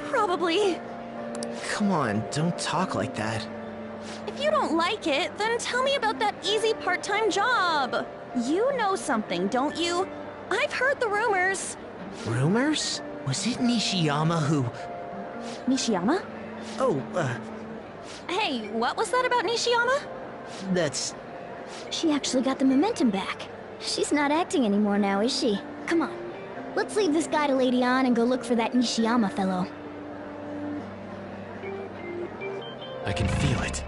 Speaker 3: Probably.
Speaker 2: Come on, don't talk like that.
Speaker 3: If you don't like it, then tell me about that easy part-time job. You know something, don't you? I've heard the rumors.
Speaker 16: Rumors? Was it Nishiyama who...
Speaker 3: Nishiyama?
Speaker 16: Oh,
Speaker 3: Hey, what was that about Nishiyama?
Speaker 16: that's...
Speaker 4: She actually got the momentum back. She's not acting anymore now, is she? Come on. Let's leave this guy to Lady An and go look for that Nishiyama fellow.
Speaker 21: I can feel it.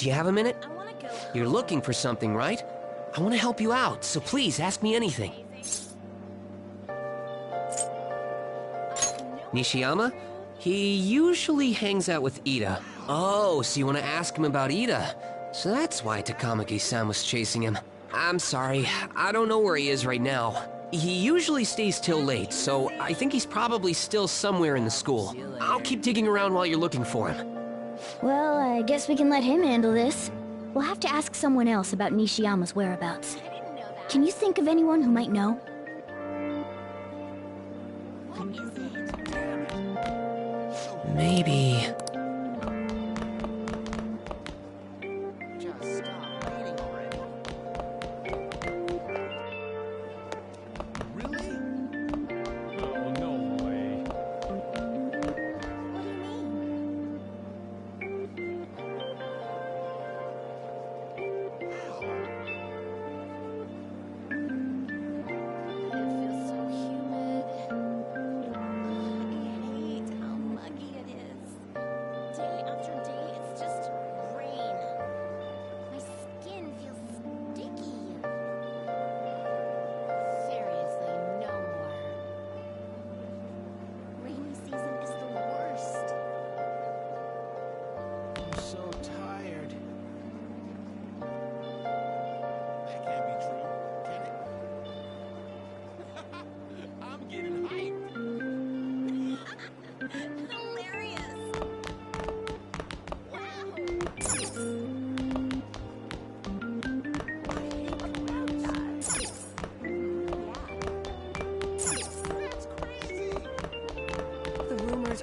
Speaker 6: Do you have a minute? You're looking for something, right? I want to help you out, so please ask me anything. Nishiyama? He usually hangs out with Ida. Oh, so you want to ask him about Ida? So that's why Takamaki-san was chasing him. I'm sorry, I don't know where he is right now. He usually stays till late, so I think he's probably still somewhere in the school. I'll keep digging around while you're looking for him.
Speaker 4: Well, I guess we can let him handle this. We'll have to ask someone else about Nishiyama's whereabouts. Can you think of anyone who might know?
Speaker 6: Maybe...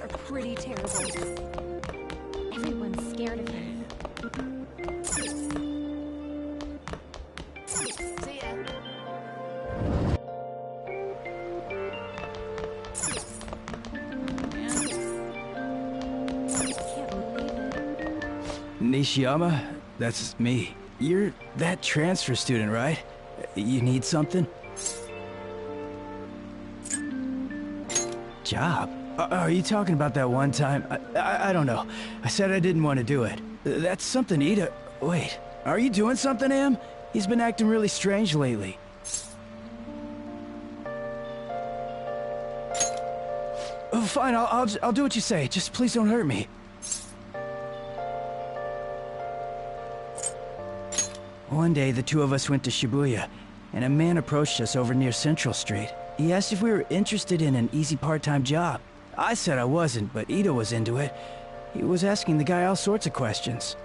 Speaker 4: Are pretty terrible. Everyone's scared of him. See ya.
Speaker 22: Nishiyama, that's me. You're that transfer student, right? You need something? Job? Are you talking about that one time? I don't know. I said I didn't want to do it. That's something Ida... Wait, are you doing something, Am? He's been acting really strange lately. Oh, fine, I'll do what you say. Just please don't hurt me. One day, the two of us went to Shibuya, and a man approached us over near Central Street. He asked if we were interested in an easy part-time job. I said I wasn't, but Ida was into it. He was asking the guy all sorts of questions.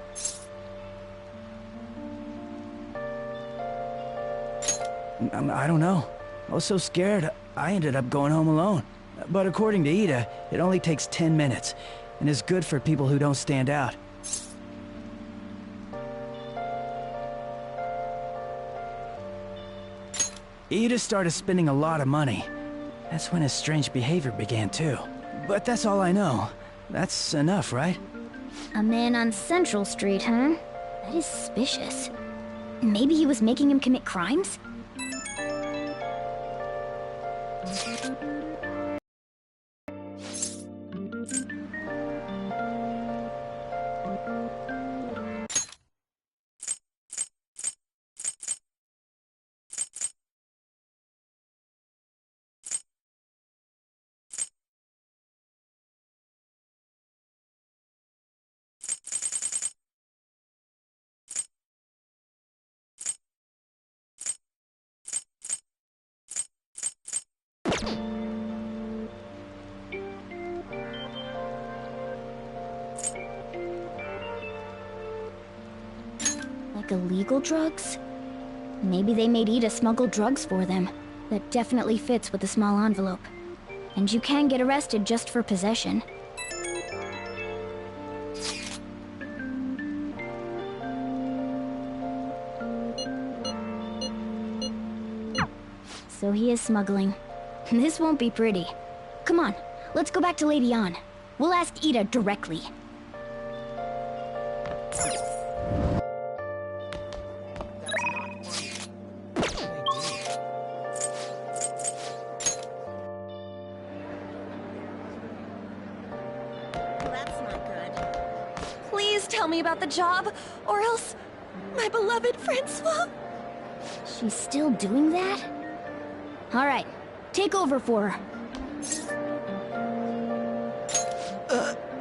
Speaker 22: I don't know. I was so scared, I ended up going home alone. But according to Ida, it only takes 10 minutes, and is good for people who don't stand out. Ida started spending a lot of money. That's when his strange behavior began, too. But that's all I know. That's enough, right?
Speaker 4: A man on Central Street, huh? That is suspicious. Maybe he was making him commit crimes? Like illegal drugs? Maybe they made Ida smuggle drugs for them. That definitely fits with the small envelope. And you can get arrested just for possession. So he is smuggling. This won't be pretty. Come on, let's go back to Lady An. We'll ask Ida directly.
Speaker 3: tell me about the job, or else my beloved Francois.
Speaker 4: She's still doing that? Alright, take over for her.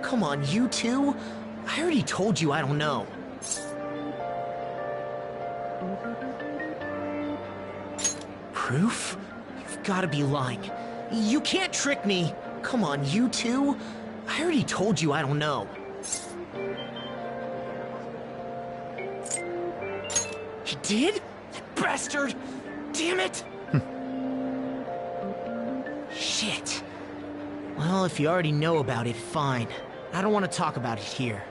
Speaker 9: Come on, you two? I already told you I don't know. Proof? You've gotta be lying. You can't trick me! Come on, you two? I already told you I don't know. He did? That bastard! Damn it! Shit. Well, if you already know about it, fine. I don't want to talk about it here.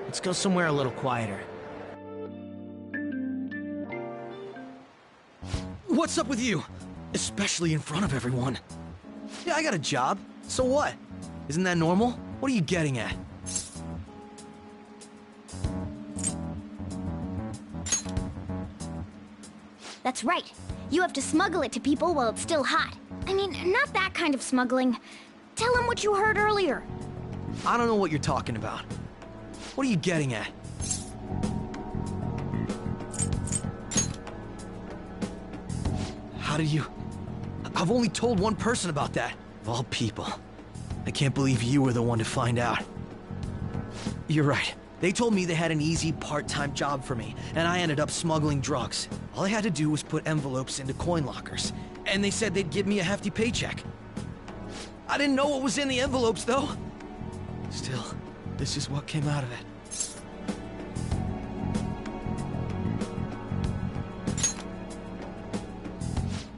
Speaker 9: Let's go somewhere a little quieter.
Speaker 8: What's up with you? Especially in front of everyone. Yeah, I got a job. So what? Isn't that normal? What are you getting at?
Speaker 4: That's right. You have to smuggle it to people while it's still hot. I mean, not that kind of smuggling. Tell them what you heard earlier.
Speaker 8: I don't know what you're talking about. What are you getting at? How did you... I've only told one person about that. Of all people. I can't believe you were the one to find out. You're right. They told me they had an easy part-time job for me, and I ended up smuggling drugs. All I had to do was put envelopes into coin lockers, and they said they'd give me a hefty paycheck. I didn't know what was in the envelopes, though. Still, this is what came out of it.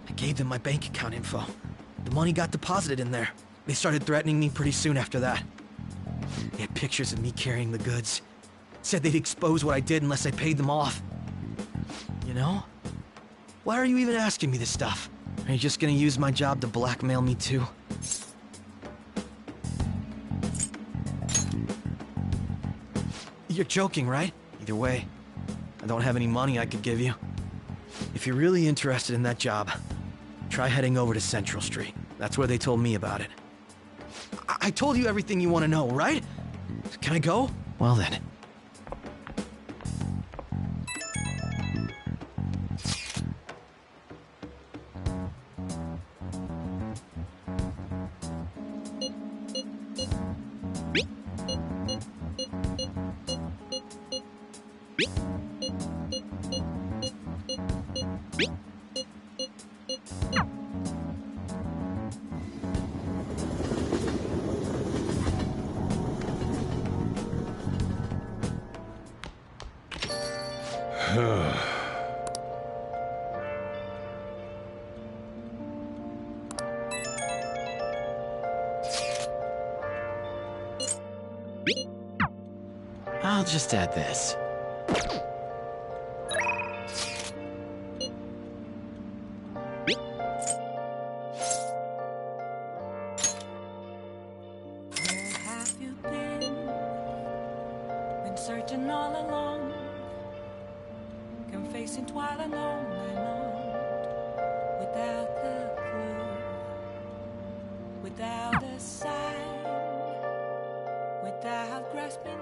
Speaker 8: I gave them my bank account info. The money got deposited in there. They started threatening me pretty soon after that. They had pictures of me carrying the goods. Said they'd expose what I did unless I paid them off. You know? Why are you even asking me this stuff? Are you just gonna use my job to blackmail me too? You're joking, right? Either way, I don't have any money I could give you. If you're really interested in that job, try heading over to Central Street. That's where they told me about it. I told you everything you want to know, right? Can I go? Well then.
Speaker 10: I'll just add this.
Speaker 19: Where have you been searching all along, confessing twilight lonely night, without the clue, without a sign, without grasping it.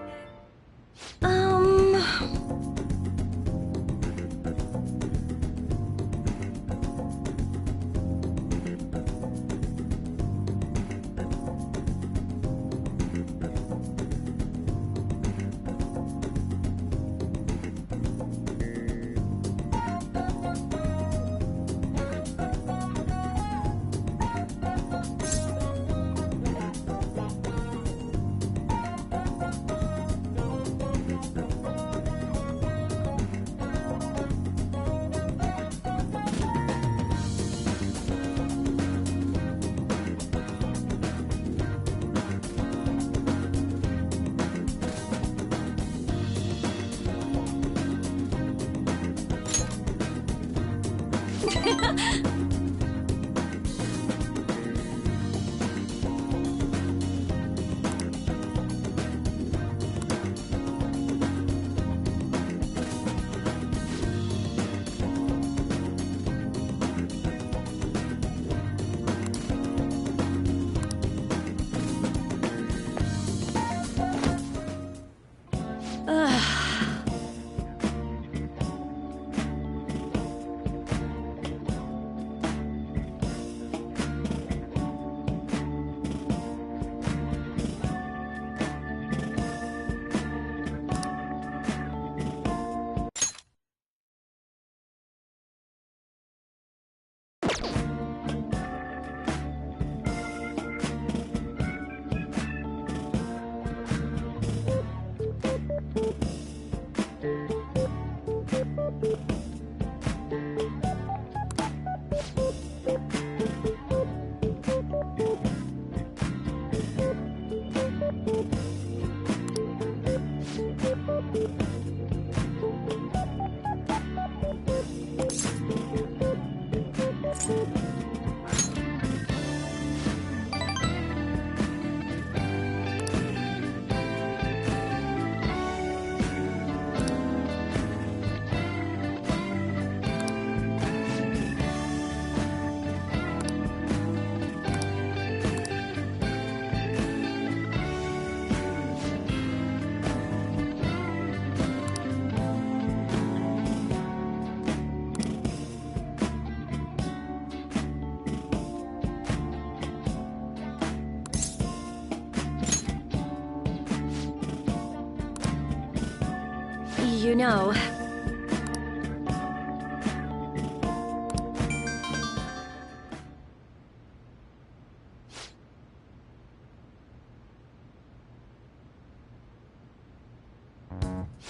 Speaker 17: You know...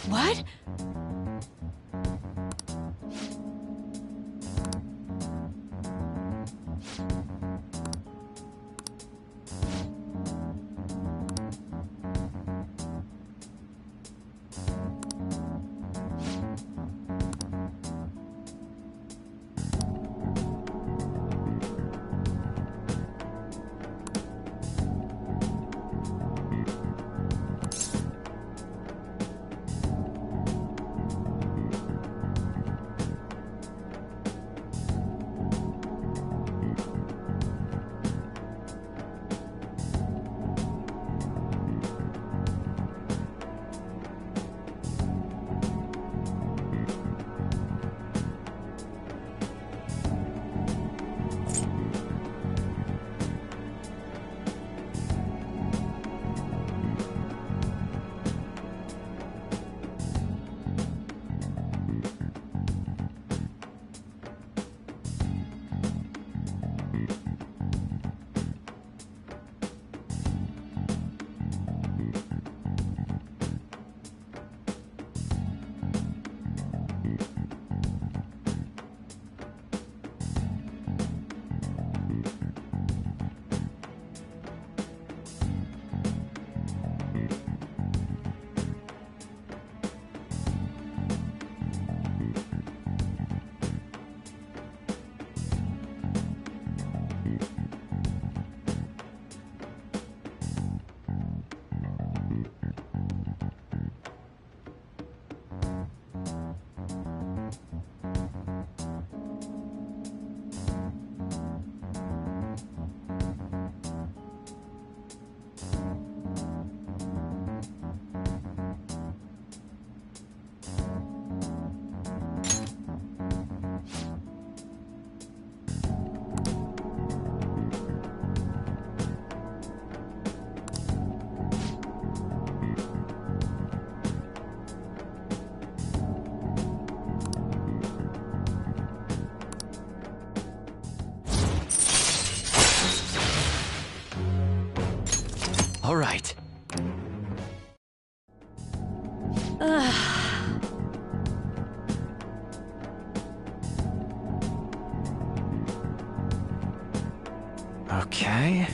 Speaker 7: What?
Speaker 16: All right.
Speaker 1: Okay.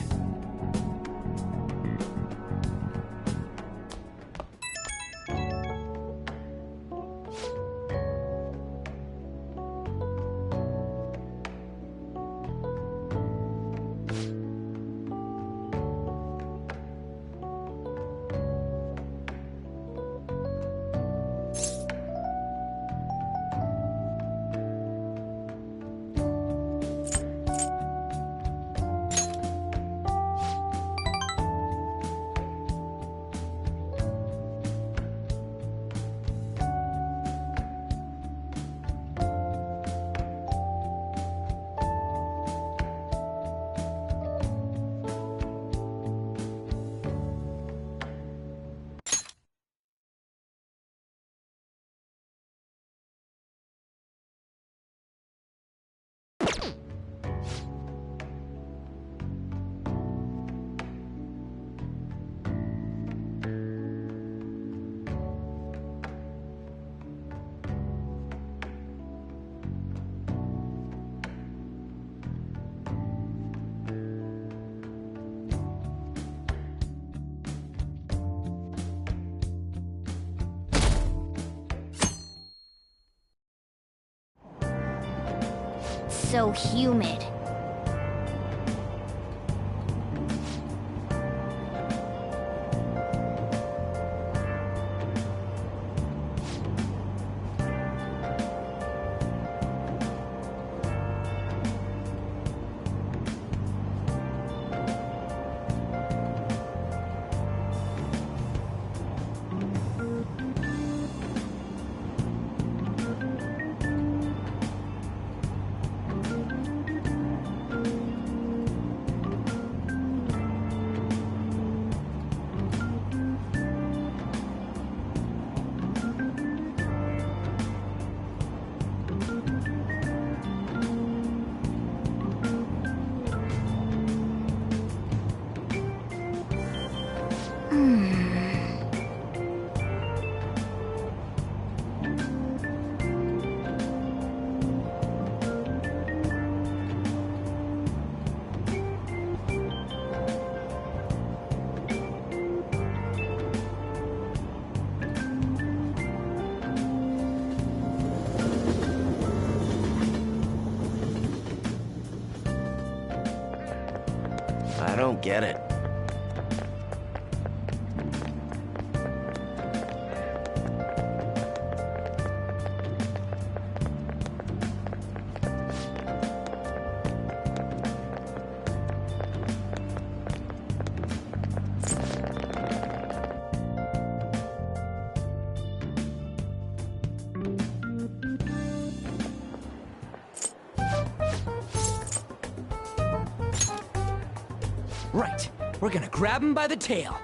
Speaker 4: so humid.
Speaker 11: I don't get it.
Speaker 2: Right. We're gonna grab him by the tail.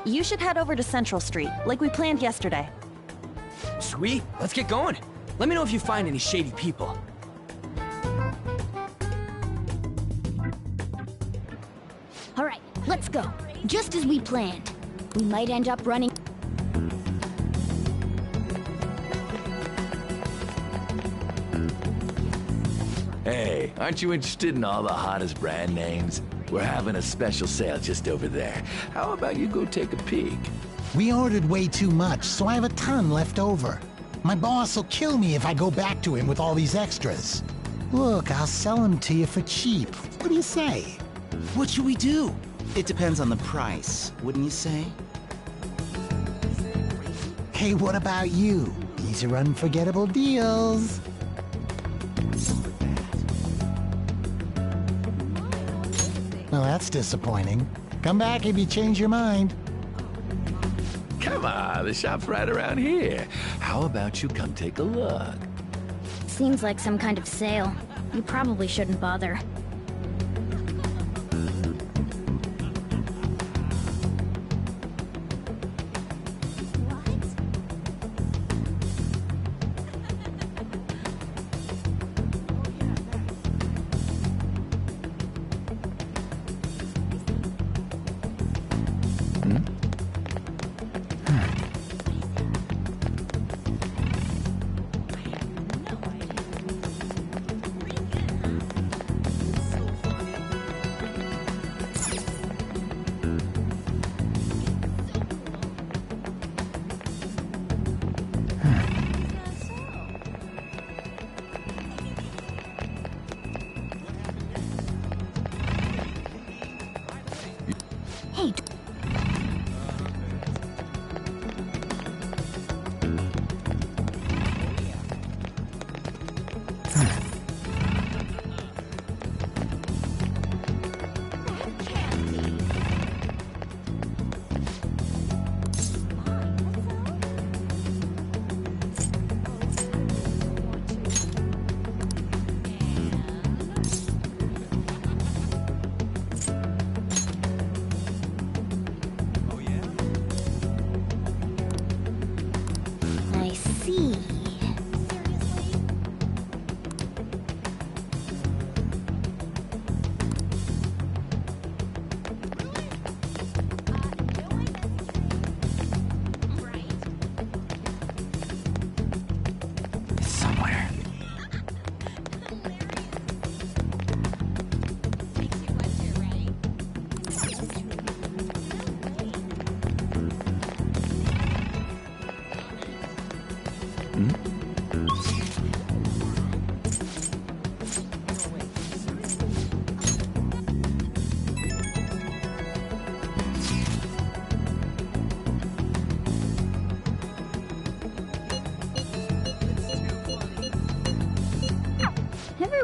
Speaker 3: You should head over to Central Street, like we planned yesterday.
Speaker 2: Sweet. Let's get going. Let me know if you find any shady people.
Speaker 4: All right, let's go. Just as we planned. We might end up running...
Speaker 15: Hey, aren't you interested in all the hottest brand names? We're having a special sale just over there. How about you go take a peek?
Speaker 23: We ordered way too much, so I have a ton left over. My boss will kill me if I go back to him with all these extras. Look, I'll sell them to you for cheap. What do you say?
Speaker 9: What should we do? It depends on the price, wouldn't you say?
Speaker 23: Hey, what about you? These are unforgettable deals. Well, that's disappointing. Come back if you change your mind.
Speaker 15: Come on, the shop's right around here. How about you come take a look?
Speaker 4: Seems like some kind of sale. You probably shouldn't bother.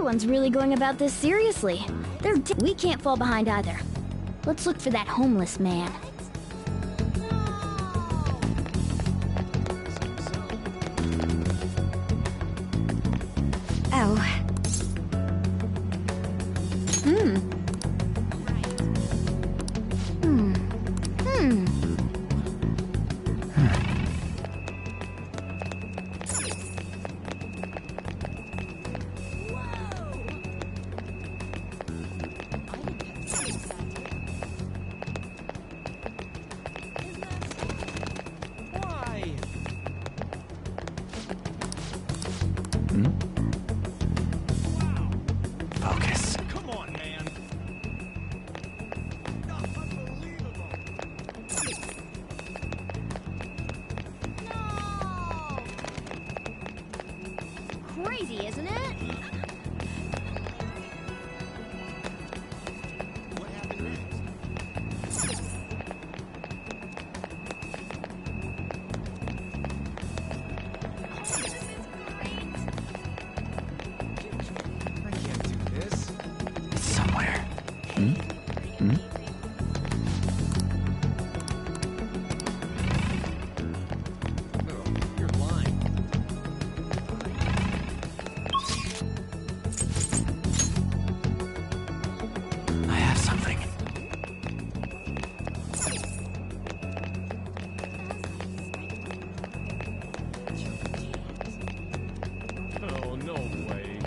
Speaker 4: Everyone's really going about this seriously. We can't fall behind either. Let's look for that homeless man.
Speaker 12: Oh. Hmm.
Speaker 10: Focus.
Speaker 5: Come on, man.
Speaker 4: Crazy, isn't it?
Speaker 10: Somewhere. Hmm? Hmm?
Speaker 5: You're lying.
Speaker 10: I have something.
Speaker 5: Oh, no way.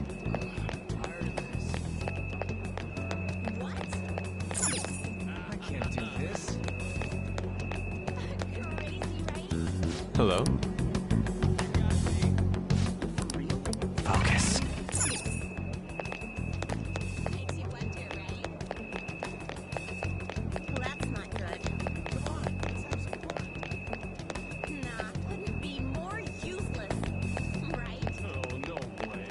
Speaker 5: I can't do this.
Speaker 1: Hello?
Speaker 10: Focus.
Speaker 13: Well, that's not good. Nah, couldn't be more useless. Right?
Speaker 5: Oh, no way.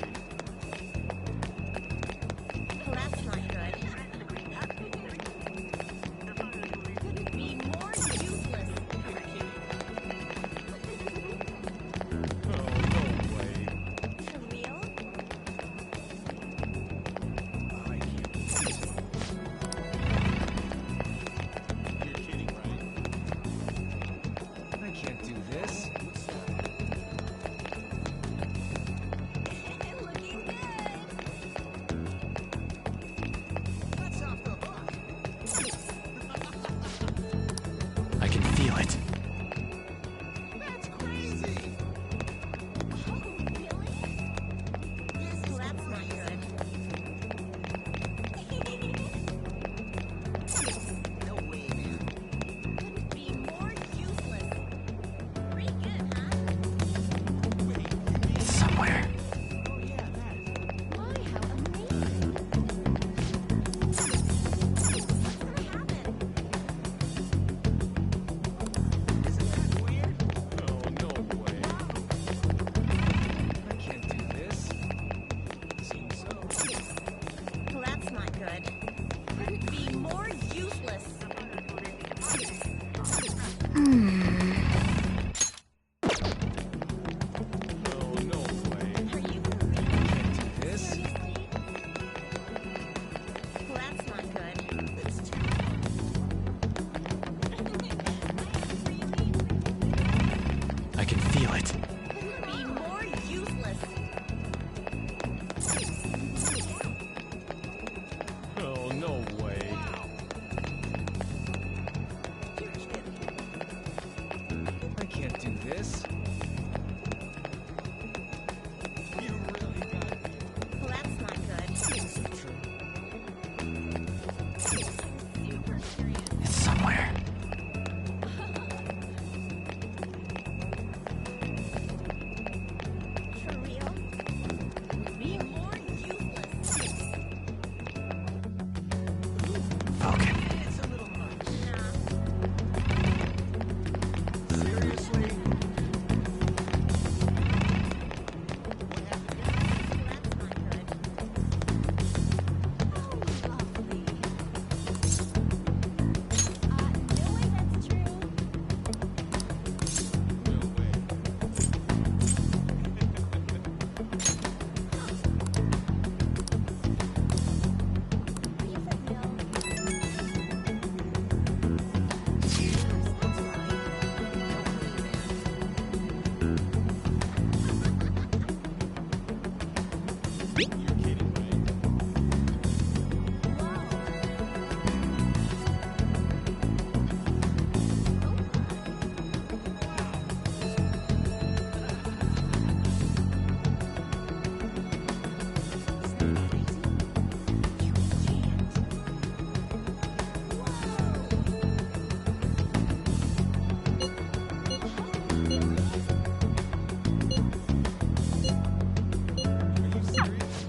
Speaker 13: Well, that's not good. Couldn't be more useless.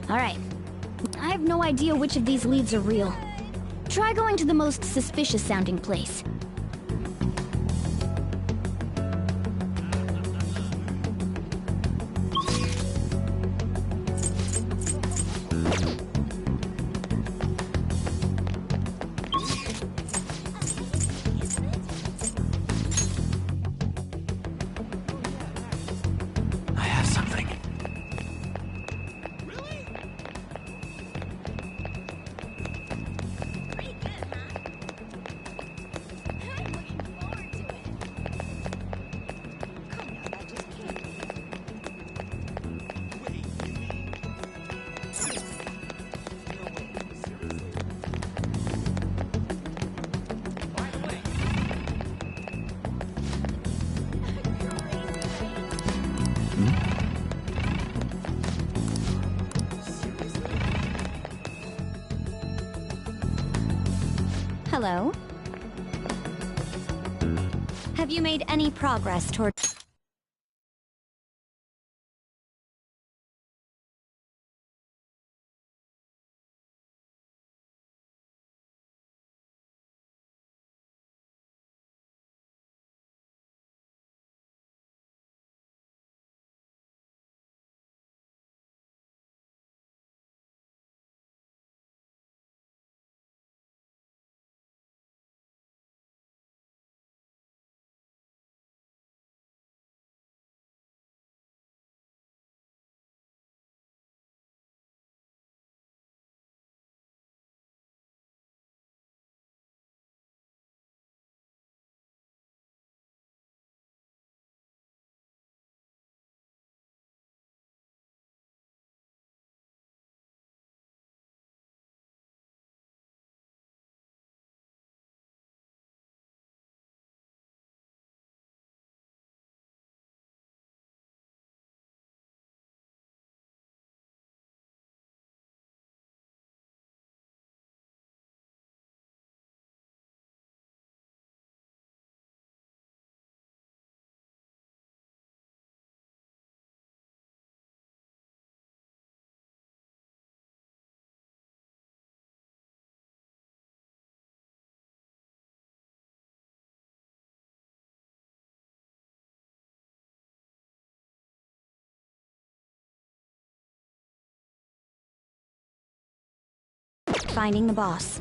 Speaker 4: Alright. I have no idea which of these leads are real. Try going to the most suspicious sounding place.
Speaker 9: I have something.
Speaker 4: Hello? Have you made any progress toward... Finding the boss.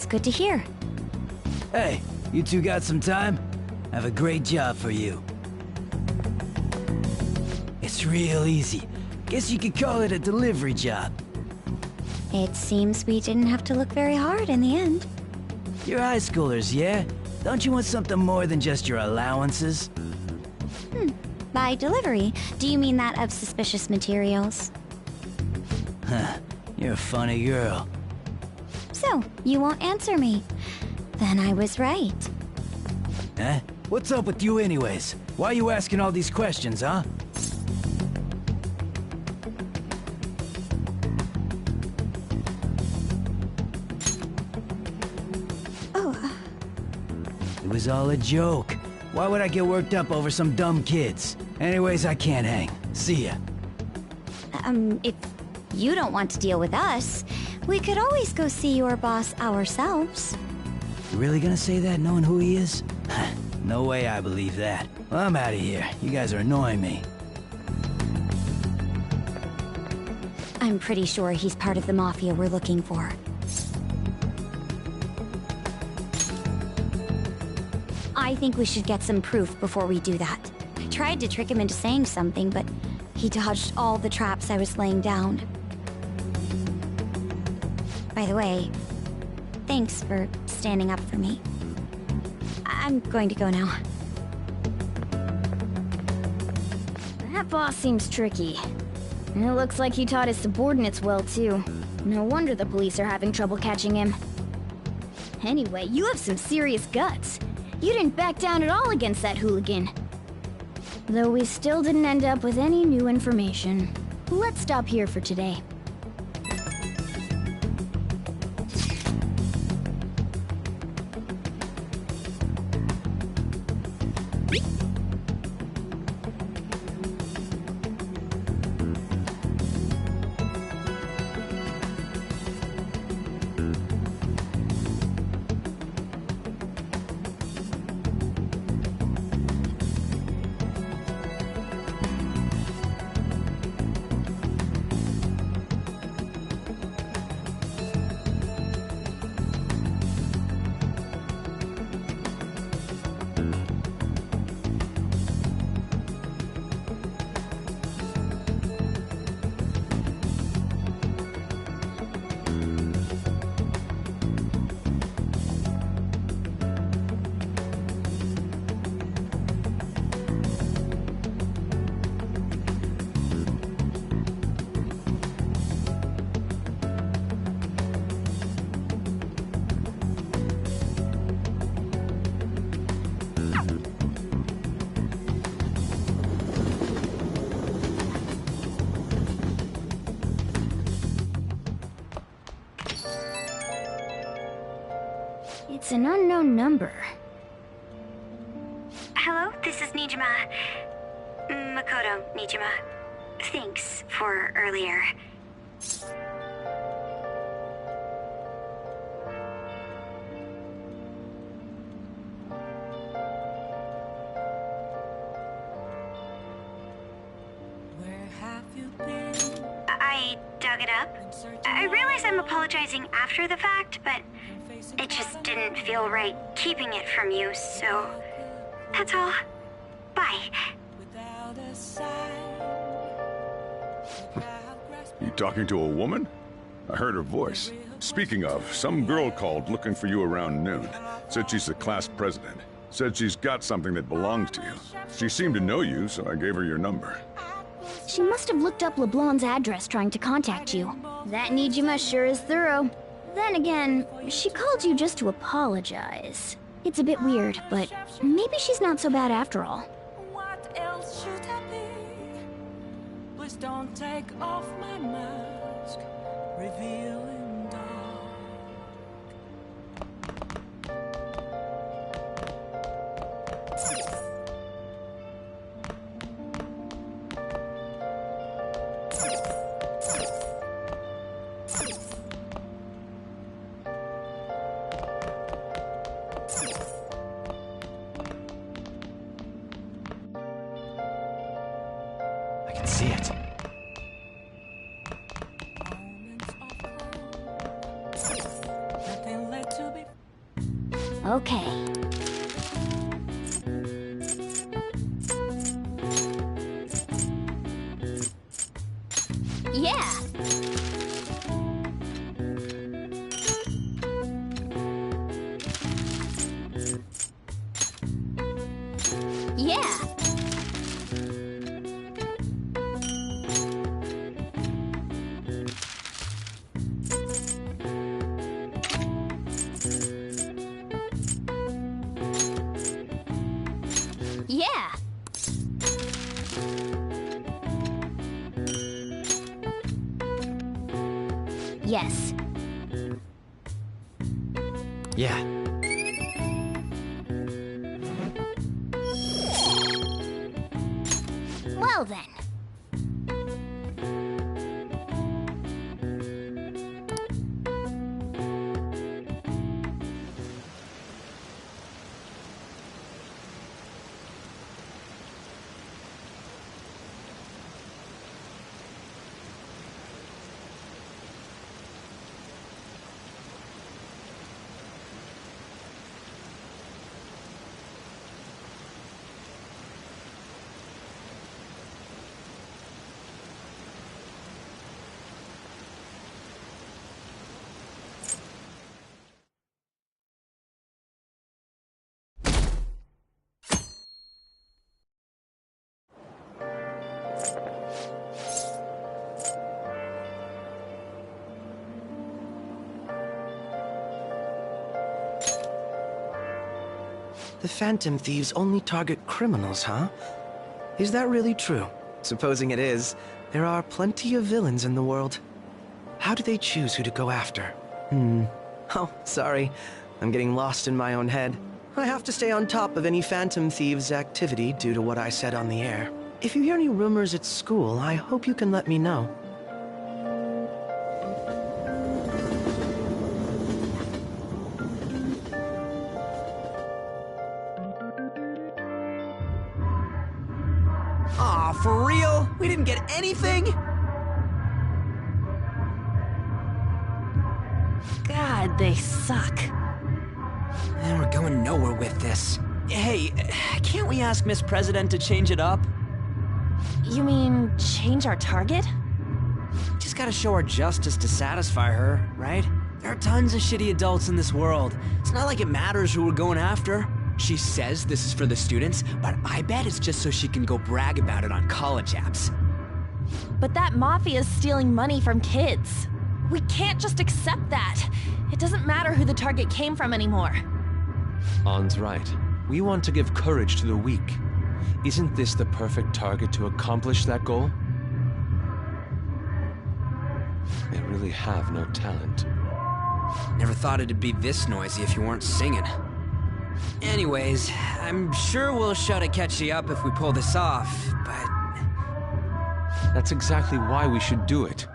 Speaker 4: good to hear.
Speaker 22: Hey, you two got some time? I have a great job for you. It's real easy. Guess you could call it a delivery job.
Speaker 4: It seems we didn't have to look very hard in the end.
Speaker 22: You're high schoolers, yeah? Don't you want something more than just your allowances?
Speaker 4: By delivery, do you mean that of suspicious materials?
Speaker 22: Huh, you're a funny girl.
Speaker 4: So, you won't answer me. Then I was right.
Speaker 22: Huh? What's up with you anyways? Why are you asking all these questions, huh? It was all a joke. Why would I get worked up over some dumb kids? Anyways, I can't hang. See ya.
Speaker 4: If you don't want to deal with us, we could always go see your boss ourselves.
Speaker 22: You really gonna say that knowing who he is? No way I believe that. Well, I'm out of here. You guys are annoying me.
Speaker 4: I'm pretty sure he's part of the Mafia we're looking for. I think we should get some proof before we do that. I tried to trick him into saying something, but he dodged all the traps I was laying down. By the way, thanks for standing up for me. I'm going to go now.
Speaker 17: That boss seems tricky. And it looks like he taught his subordinates well, too. No wonder the police are having trouble catching him. Anyway, you have some serious guts. You didn't back down at all against that hooligan. Though we still didn't end up with any new information. Let's stop here for today. It's an unknown number.
Speaker 4: Hello, this is Nijima. Makoto Nijima. Thanks for earlier.
Speaker 19: Where have you been?
Speaker 4: I dug it up. I realize I'm apologizing after the fact, but it just didn't feel right keeping it from you, so that's all. Bye.
Speaker 19: Without a sign.
Speaker 14: You talking to a woman? I heard her voice. Speaking of, some girl called looking for you around noon. Said she's the class president. Said she's got something that belongs to you. She seemed to know you, so I gave her your number.
Speaker 17: She must have looked up LeBlanc's address trying to contact you. That Nijima sure is thorough. Then again, she called you just to apologize. It's a bit weird, but maybe she's not so bad after all.
Speaker 19: What else should I be? Please don't take off my mask, revealing dark.
Speaker 22: I can see it.
Speaker 19: Nothing led to be
Speaker 17: Okay. Yeah. Yeah. Yeah. Yes.
Speaker 2: Yeah.
Speaker 17: Well then.
Speaker 9: The Phantom Thieves only target criminals, huh? Is that really true? Supposing it is, there are plenty of villains in the world. How do they choose who to go after? Oh, sorry. I'm getting lost in my own head. I have to stay on top of any Phantom Thieves activity due to what I said on the air. If you hear any rumors at school, I hope you can let me know.
Speaker 16: Aw, for real? We didn't get anything?
Speaker 3: God, they suck.
Speaker 16: And we're going nowhere with this. Hey, can't we ask Miss President to change it up?
Speaker 3: You mean change our target?
Speaker 16: Just gotta show our justice to satisfy her, right? There are tons of shitty adults in this world. It's not like it matters who we're going after. She says this is for the students, but I bet it's just so she can go brag about it on college apps.
Speaker 3: But that mafia's stealing money from kids. We can't just accept that. It doesn't matter who the target came from anymore.
Speaker 1: An's right. We want to give courage to the weak. Isn't this the perfect target to accomplish that goal? They really have no talent.
Speaker 16: Never thought it'd be this noisy if you weren't singing. Anyways, I'm sure we'll shout at catch you up if we pull this off, but...
Speaker 1: That's exactly why we should do it.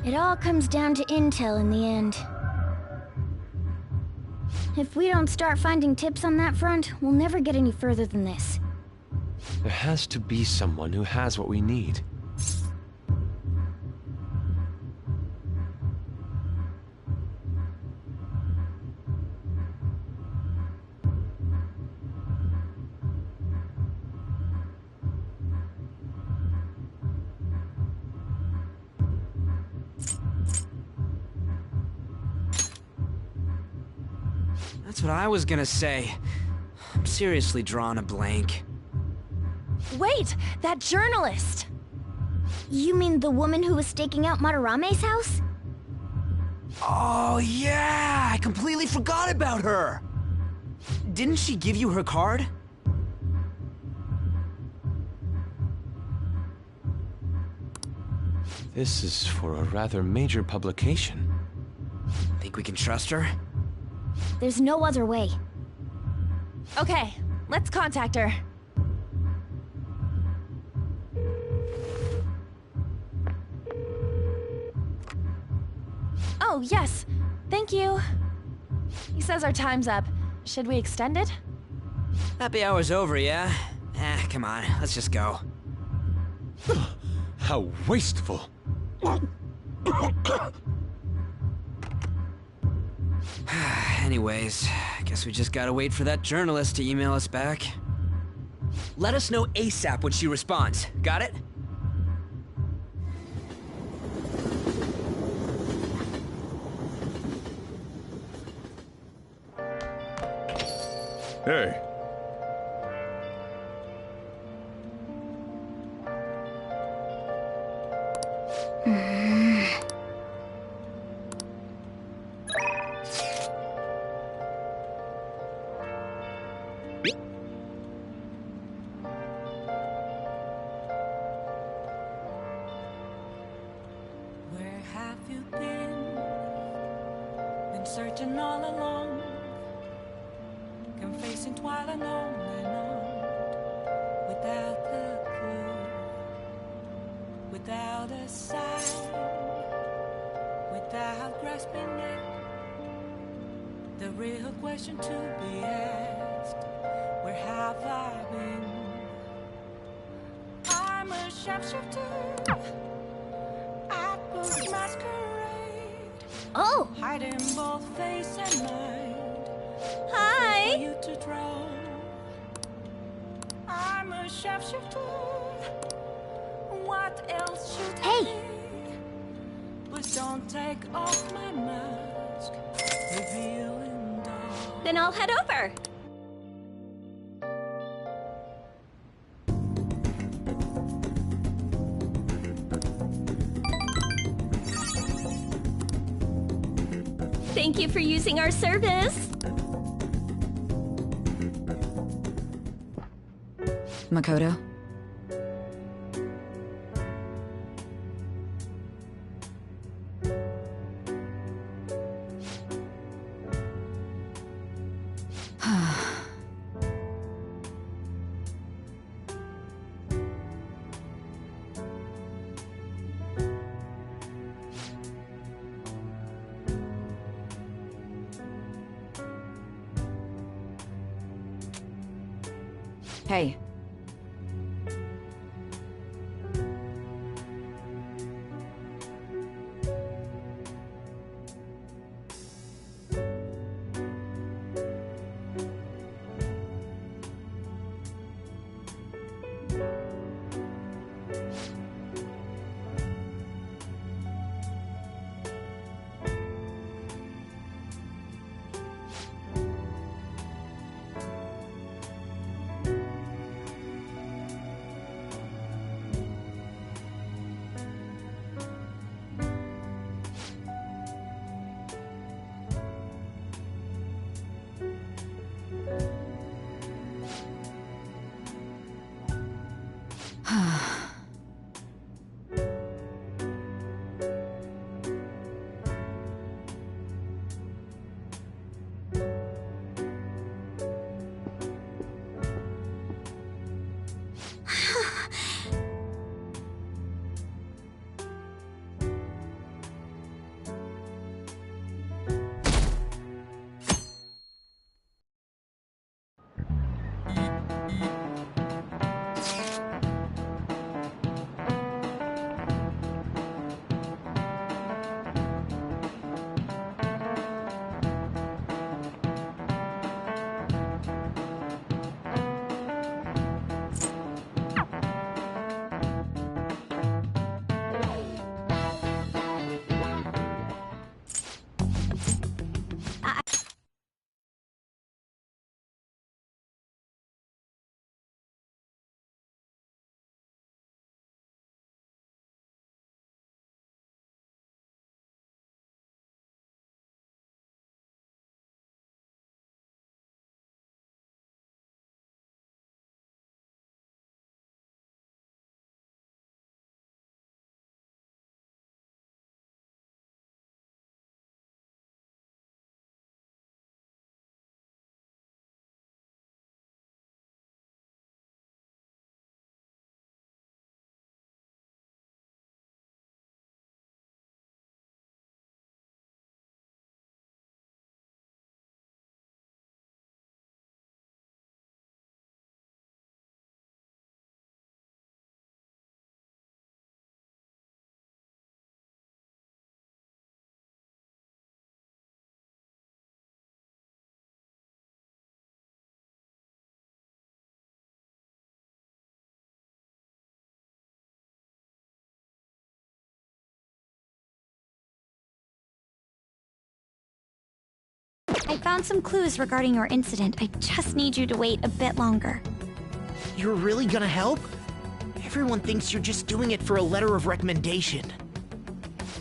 Speaker 17: It all comes down to intel in the end. If we don't start finding tips on that front, we'll never get any further than this.
Speaker 1: There has to be someone who has what we need.
Speaker 16: That's what I was gonna say. I'm seriously drawing a blank.
Speaker 3: Wait! That journalist!
Speaker 17: You mean the woman who was staking out Matarame's house?
Speaker 16: Oh yeah! I completely forgot about her! Didn't she give you her card?
Speaker 1: This is for a rather major publication.
Speaker 16: Think we can trust her?
Speaker 17: There's no other way.
Speaker 3: Okay, let's contact her. Oh, yes. Thank you. He says our time's up. Should we extend it?
Speaker 16: Happy hour's over, yeah? Come on, let's just go.
Speaker 1: How wasteful!
Speaker 2: Anyways, I guess we just gotta wait for that journalist to email us back. Let us know ASAP when she responds. Got it?
Speaker 14: Hey.
Speaker 19: Where have you been? Been searching all along, confessing while and on, without a clue, without a sign, without grasping it. The real question to be asked: where have I been? I'm a shapeshifter. Masquerade.
Speaker 17: Oh!
Speaker 19: Hiding both face and mind.
Speaker 3: Hi!
Speaker 19: For you to draw. I'm a shapeshifter. What else should I be? Please don't take off my mask. Revealing dawn.
Speaker 3: Then I'll head over. Thank you for using our service.
Speaker 7: Makoto? Hey.
Speaker 18: I found some clues regarding your incident. I just need you to wait a bit longer.
Speaker 20: You're really gonna help? Everyone thinks you're just doing it for a letter of recommendation.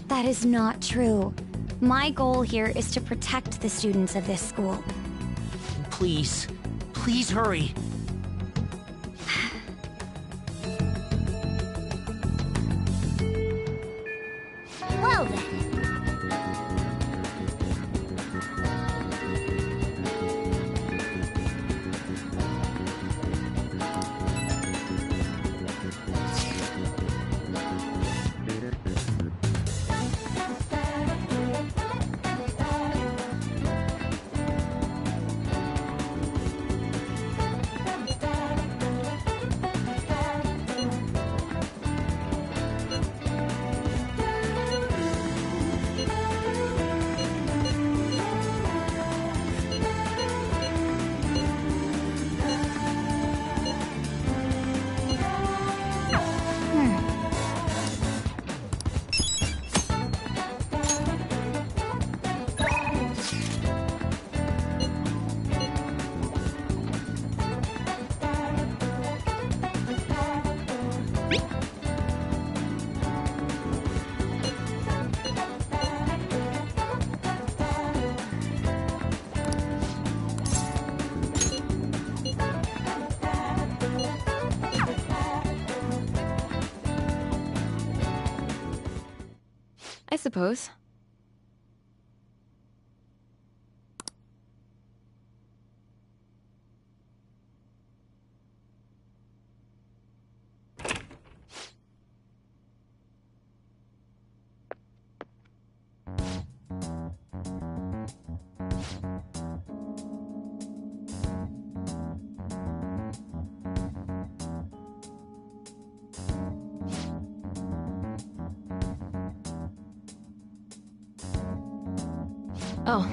Speaker 18: That is not true. My goal here is to protect the students of this school.
Speaker 20: Please, please hurry.
Speaker 17: Well then.
Speaker 21: I suppose. Oh.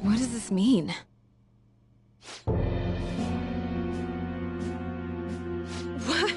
Speaker 21: What does this mean? What?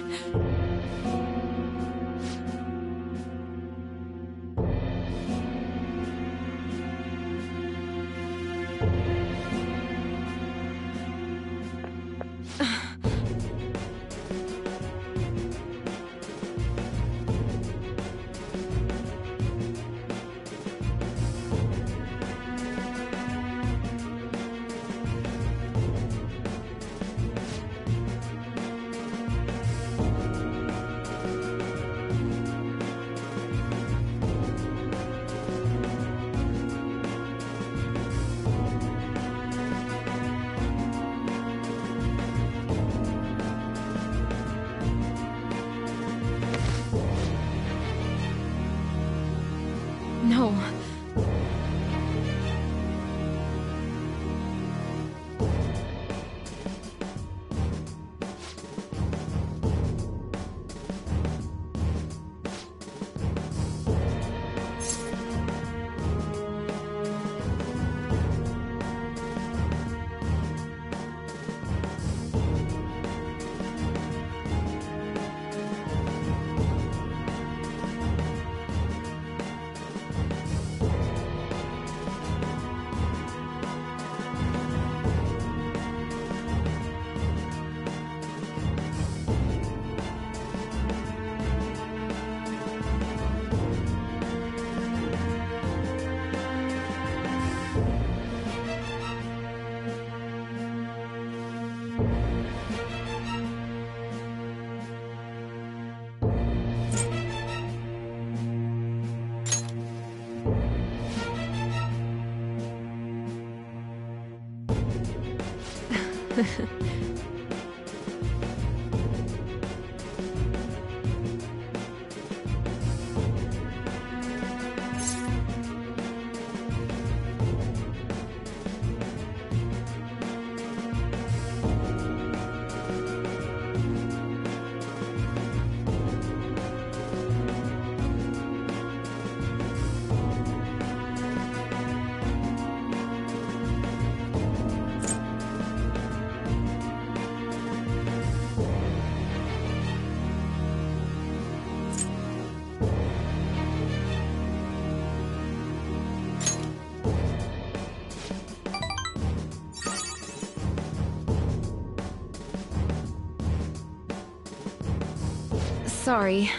Speaker 21: Sorry.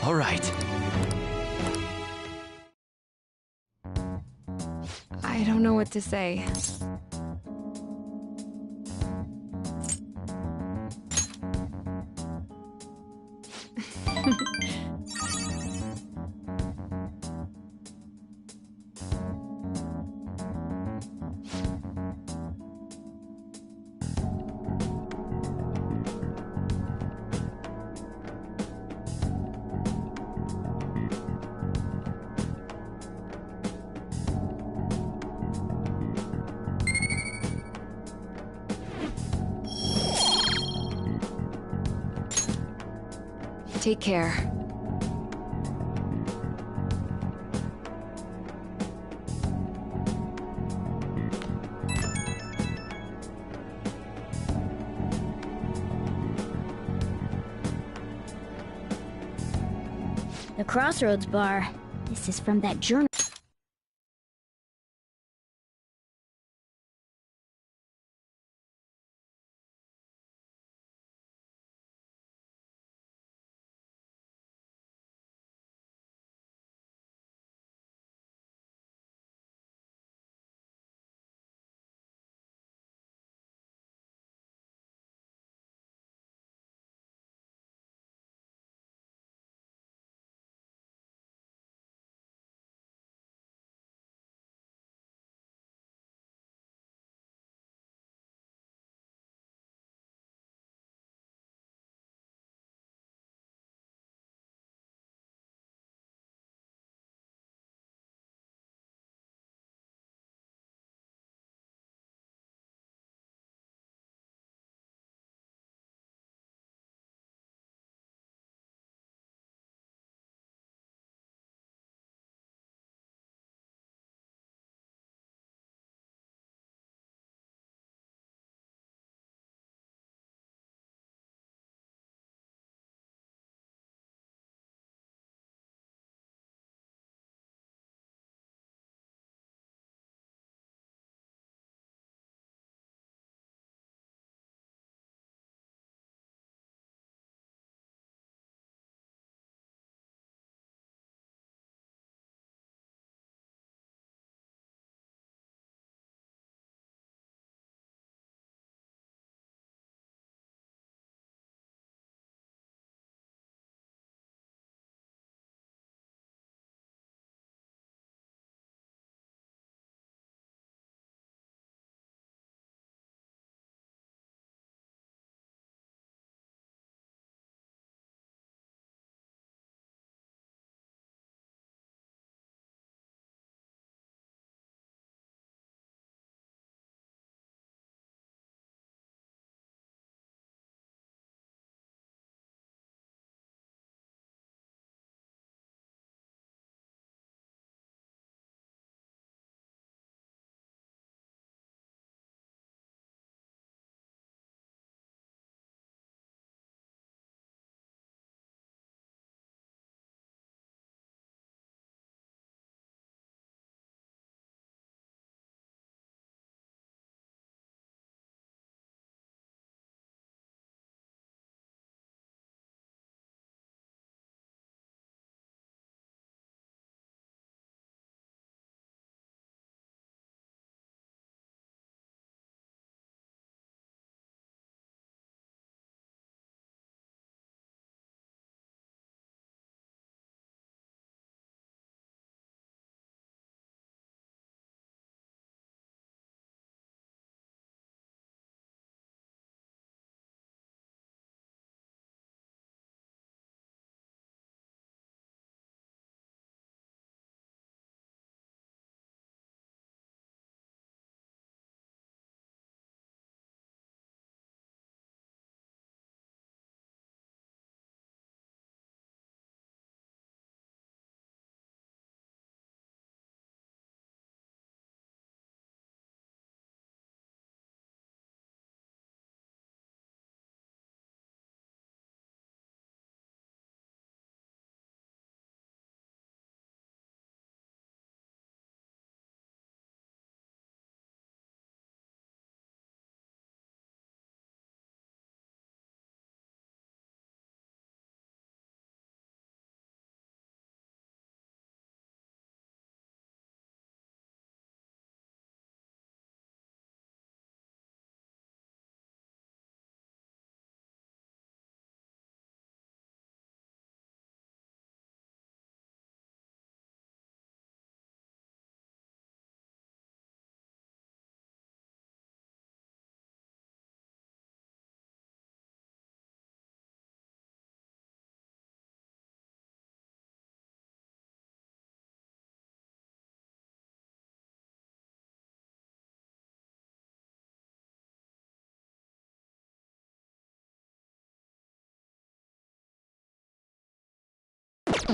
Speaker 15: All right.
Speaker 21: I don't know what to say. Take care.
Speaker 17: The Crossroads Bar. This is from that journal.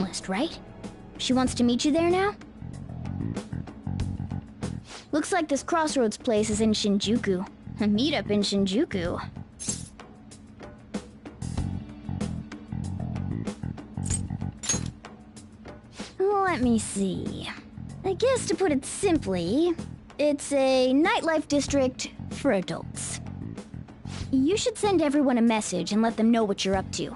Speaker 17: List, right? She wants to meet you there now? Looks like this crossroads place is in Shinjuku. A meetup in Shinjuku. Let me see. I guess to put it simply, it's a nightlife district for adults. You should send everyone a message and let them know what you're up to.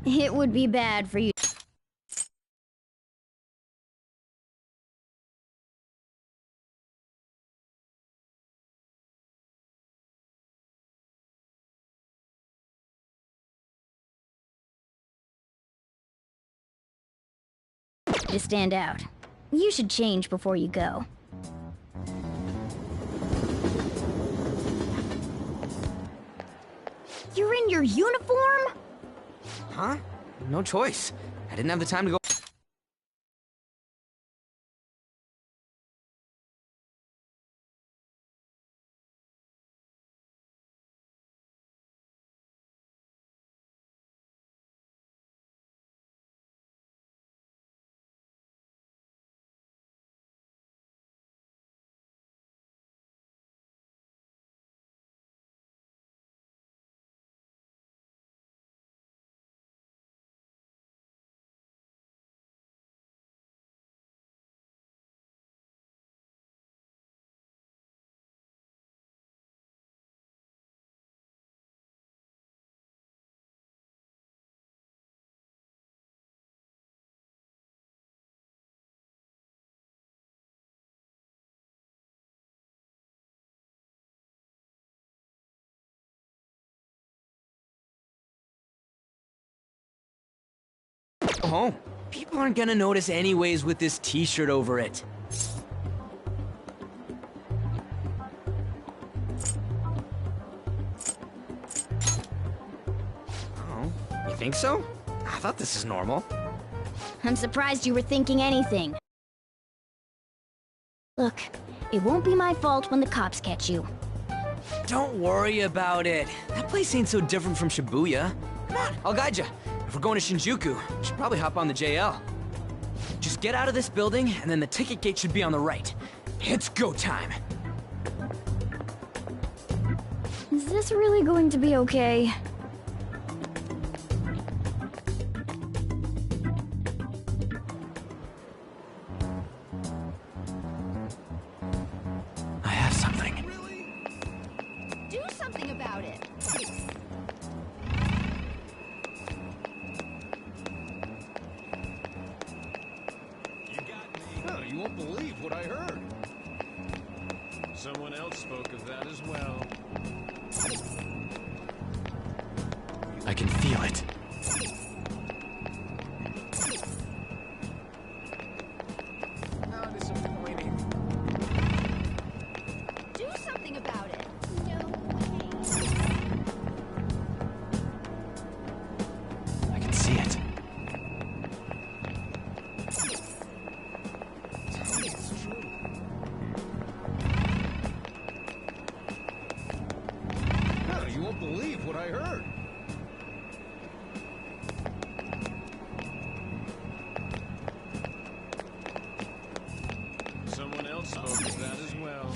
Speaker 17: It would be bad for you to stand out. You should change before you go. You're in your uniform?
Speaker 2: Huh? No choice. I didn't have the time to go. Go home. People aren't gonna notice anyways with this t-shirt over it. Oh, you think so? I thought this is normal.
Speaker 17: I'm surprised you were thinking anything. Look, it won't be my fault when the cops catch you.
Speaker 2: Don't worry about it. That place ain't so different from Shibuya. Come on, I'll guide you. If we're going to Shinjuku, we should probably hop on the JL. Just get out of this building, and then the ticket gate should be on the right. It's go time.
Speaker 17: Is this really going to be okay?
Speaker 2: I have something.
Speaker 17: Do something about it.
Speaker 5: You won't believe what I heard. Someone else spoke of that as well.
Speaker 2: I can feel it.
Speaker 5: How disappointing.
Speaker 17: Do something about it.
Speaker 2: I can see it.
Speaker 5: You won't believe what I heard. Someone else spoke of that as well.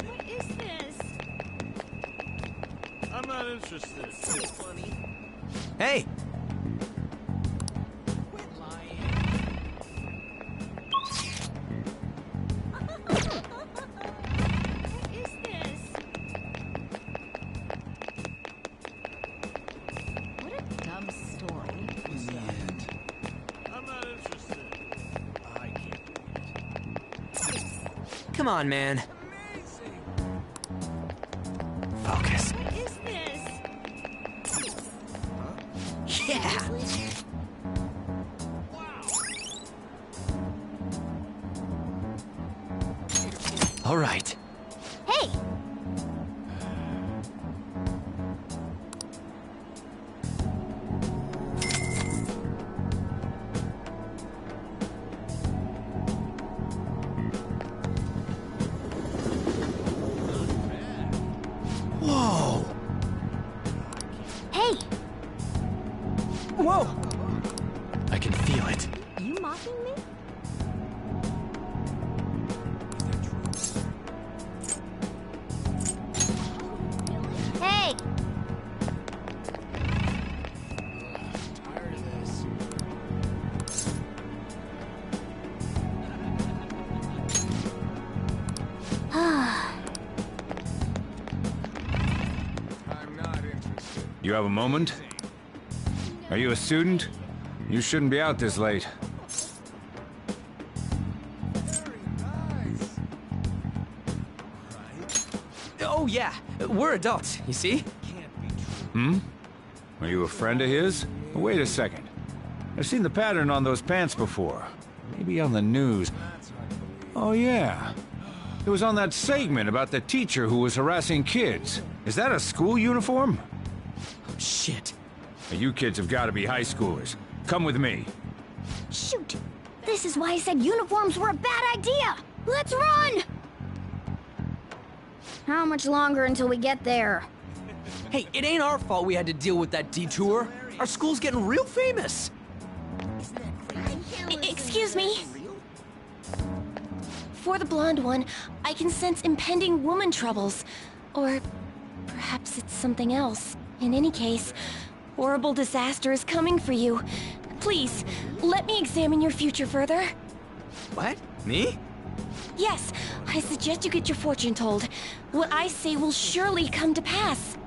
Speaker 13: What is this?
Speaker 5: I'm not interested. It's so funny.
Speaker 2: Hey!
Speaker 13: What is this?
Speaker 7: What a dumb story.
Speaker 5: I'm not interested. I can't.
Speaker 2: Come on, man. Focus.
Speaker 13: What is this?
Speaker 2: Yeah! All right.
Speaker 17: Hey!
Speaker 2: Whoa!
Speaker 17: Hey!
Speaker 2: Whoa! I can feel it.
Speaker 17: You mocking me? Hey!
Speaker 2: Tired of this.
Speaker 1: I'm not interested.
Speaker 10: You have a moment? Are you a student? You shouldn't be out this late.
Speaker 2: Oh yeah, we're adults, you see?
Speaker 10: Hmm? Are you a friend of his? Wait a second. I've seen the pattern on those pants before. Maybe on the news. Oh yeah. It was on that segment about the teacher who was harassing kids. Is that a school uniform?
Speaker 2: Oh, shit.
Speaker 10: You kids have got to be high schoolers. Come with me.
Speaker 17: Shoot! This is why I said uniforms were a bad idea! Let's run! How much longer until we get there?
Speaker 2: Hey, it ain't our fault we had to deal with that detour. Our school's getting real famous.
Speaker 3: Excuse me? For the blonde one, I can sense impending woman troubles. Or perhaps it's something else. In any case, horrible disaster is coming for you. Please, let me examine your future further.
Speaker 2: What? Me?
Speaker 3: Yes, I suggest you get your fortune told. What I say will surely come to pass.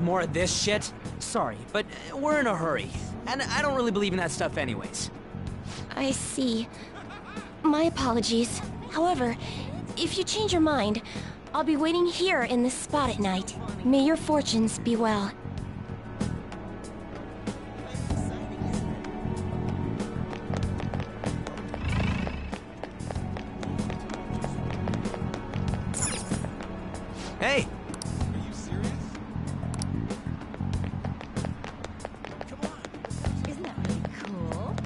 Speaker 2: More of this shit? Sorry, but we're in a hurry. And I don't really believe in that stuff anyways.
Speaker 3: I see. My apologies. However, if you change your mind, I'll be waiting here in this spot at night. May your fortunes be well.
Speaker 2: Hey!
Speaker 5: Are you serious? Come on.
Speaker 17: Isn't that really cool?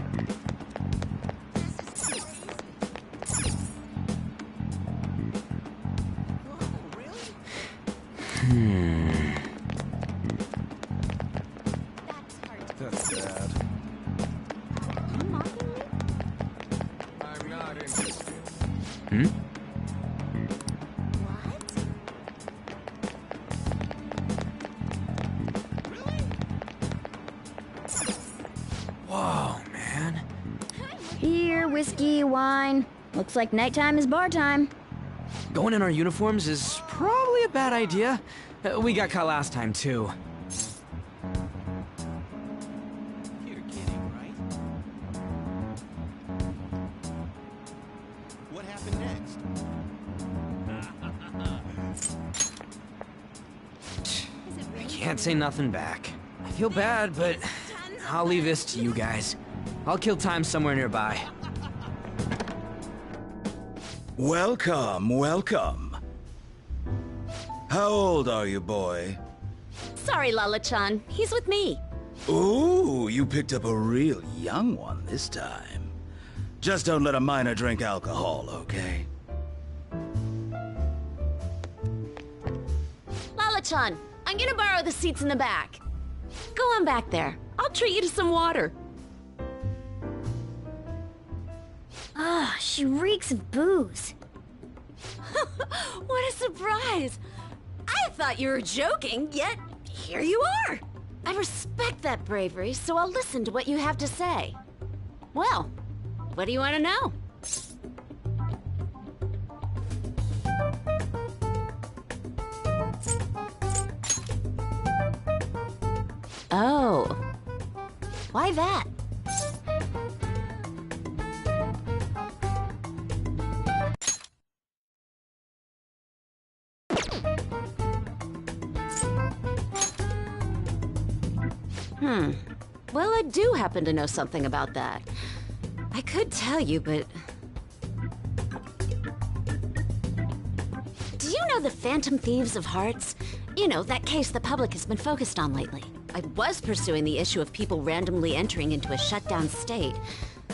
Speaker 5: That's bad.
Speaker 17: You mocking me?
Speaker 5: I'm not interested.
Speaker 2: Hmm? Whoa, man.
Speaker 17: Here, whiskey, wine. Looks like nighttime is bar time.
Speaker 2: Going in our uniforms is probably a bad idea. We got caught last time, too.
Speaker 5: You're kidding, right? What happened next?
Speaker 2: I can't say nothing back. I feel bad, but I'll leave this to you guys. I'll kill time somewhere nearby.
Speaker 6: Welcome, welcome. How old are you, boy?
Speaker 8: Sorry, Lala-chan. He's with me.
Speaker 6: Ooh, you picked up a real young one this time. Just don't let a minor drink alcohol, okay?
Speaker 8: Lala-chan, I'm gonna borrow the seats in the back. Go on back there. I'll treat you to some water.
Speaker 17: Ah, she reeks of booze.
Speaker 8: What a surprise! I thought you were joking, yet here you are. I respect that bravery, so I'll listen to what you have to say. Well, what do you want to know? Oh. Why that? Well, I do happen to know something about that. I could tell you, but... you know the Phantom Thieves of Hearts? You know, that case the public has been focused on lately. I was pursuing the issue of people randomly entering into a shutdown state,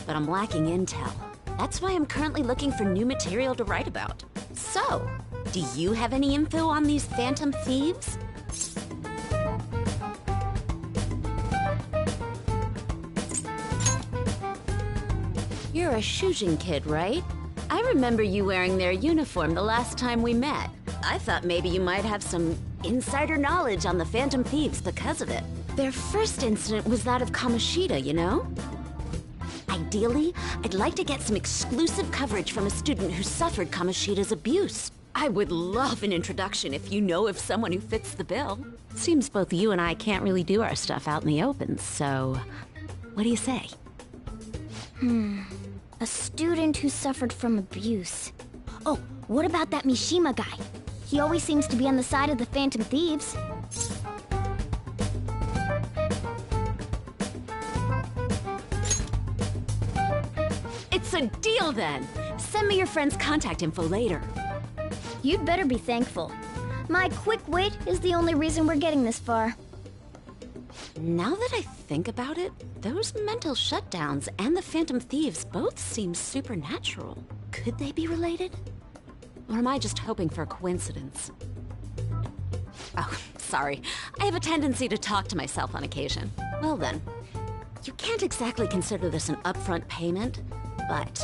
Speaker 8: but I'm lacking intel. That's why I'm currently looking for new material to write about. So, do you have any info on these Phantom Thieves? You're a Shujin kid, right? I remember you wearing their uniform the last time we met. I thought maybe you might have some insider knowledge on the Phantom Thieves because of it. Their first incident was that of Kamoshida, you know? Ideally, I'd like to get some exclusive coverage from a student who suffered Kamoshida's abuse. I would love an introduction if you know of someone who fits the bill. Seems both you and I can't really do our stuff out in the open, so what do you say?
Speaker 17: A student who suffered from abuse. Oh, what about that Mishima guy? He always seems to be on the side of the Phantom Thieves.
Speaker 8: It's a deal then! Send me your friend's contact info later.
Speaker 17: You'd better be thankful. My quick wit is the only reason we're getting this far.
Speaker 8: Now that I think about it, those mental shutdowns and the Phantom Thieves both seem supernatural. Could they be related? Or am I just hoping for a coincidence? Oh, sorry. I have a tendency to talk to myself on occasion. Well then, you can't exactly consider this an upfront payment, but...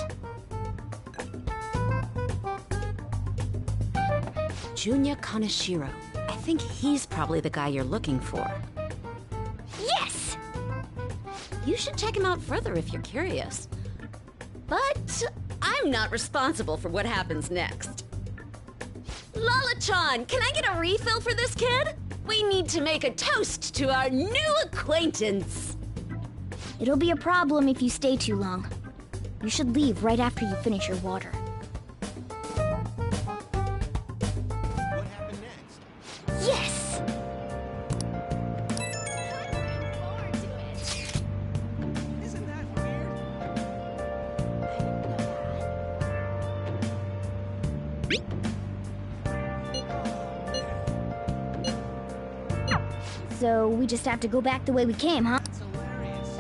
Speaker 8: Junya Kaneshiro. I think he's probably the guy you're looking for.
Speaker 17: Yes!
Speaker 8: You should check him out further if you're curious. But I'm not responsible for what happens next. Lala-chan, can I get a refill for this kid? We need to make a toast to our new acquaintance.
Speaker 17: It'll be a problem if you stay too long. You should leave right after you finish your water.
Speaker 5: What happened next?
Speaker 17: Yes!
Speaker 5: Isn't that weird?
Speaker 17: So we just have to go back the way we came, huh?
Speaker 5: It's hilarious.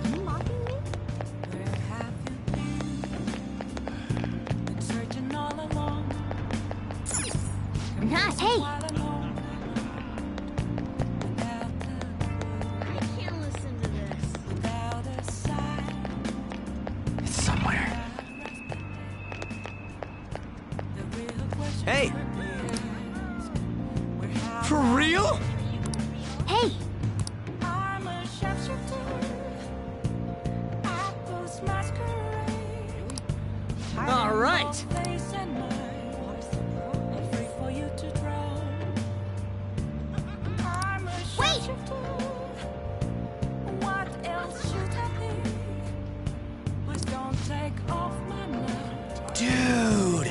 Speaker 17: You mocking me?
Speaker 19: Where have you been? Been searching all along.
Speaker 17: Not. Hey!
Speaker 19: While alone.
Speaker 17: I can't listen to this.
Speaker 19: Without a sign.
Speaker 22: It's somewhere.
Speaker 19: The real question
Speaker 22: Hey!
Speaker 19: is, where have
Speaker 22: For real?
Speaker 17: Hey!
Speaker 19: I'm a shapeshifter. I post masquerade.
Speaker 16: All right.
Speaker 19: Face and mind. I'm free for you to drown. I'm a shapeshifter. What else should I be? Please don't take off my mind.
Speaker 22: Dude!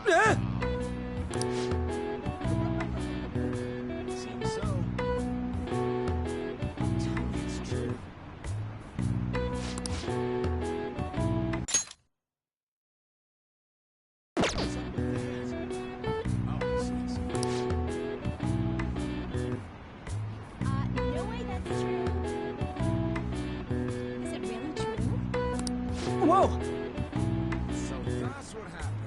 Speaker 22: Ah!
Speaker 5: Seems so. Tell me it's true.
Speaker 17: No way that's true. Is it really true?
Speaker 22: Whoa!
Speaker 5: So that's what happened.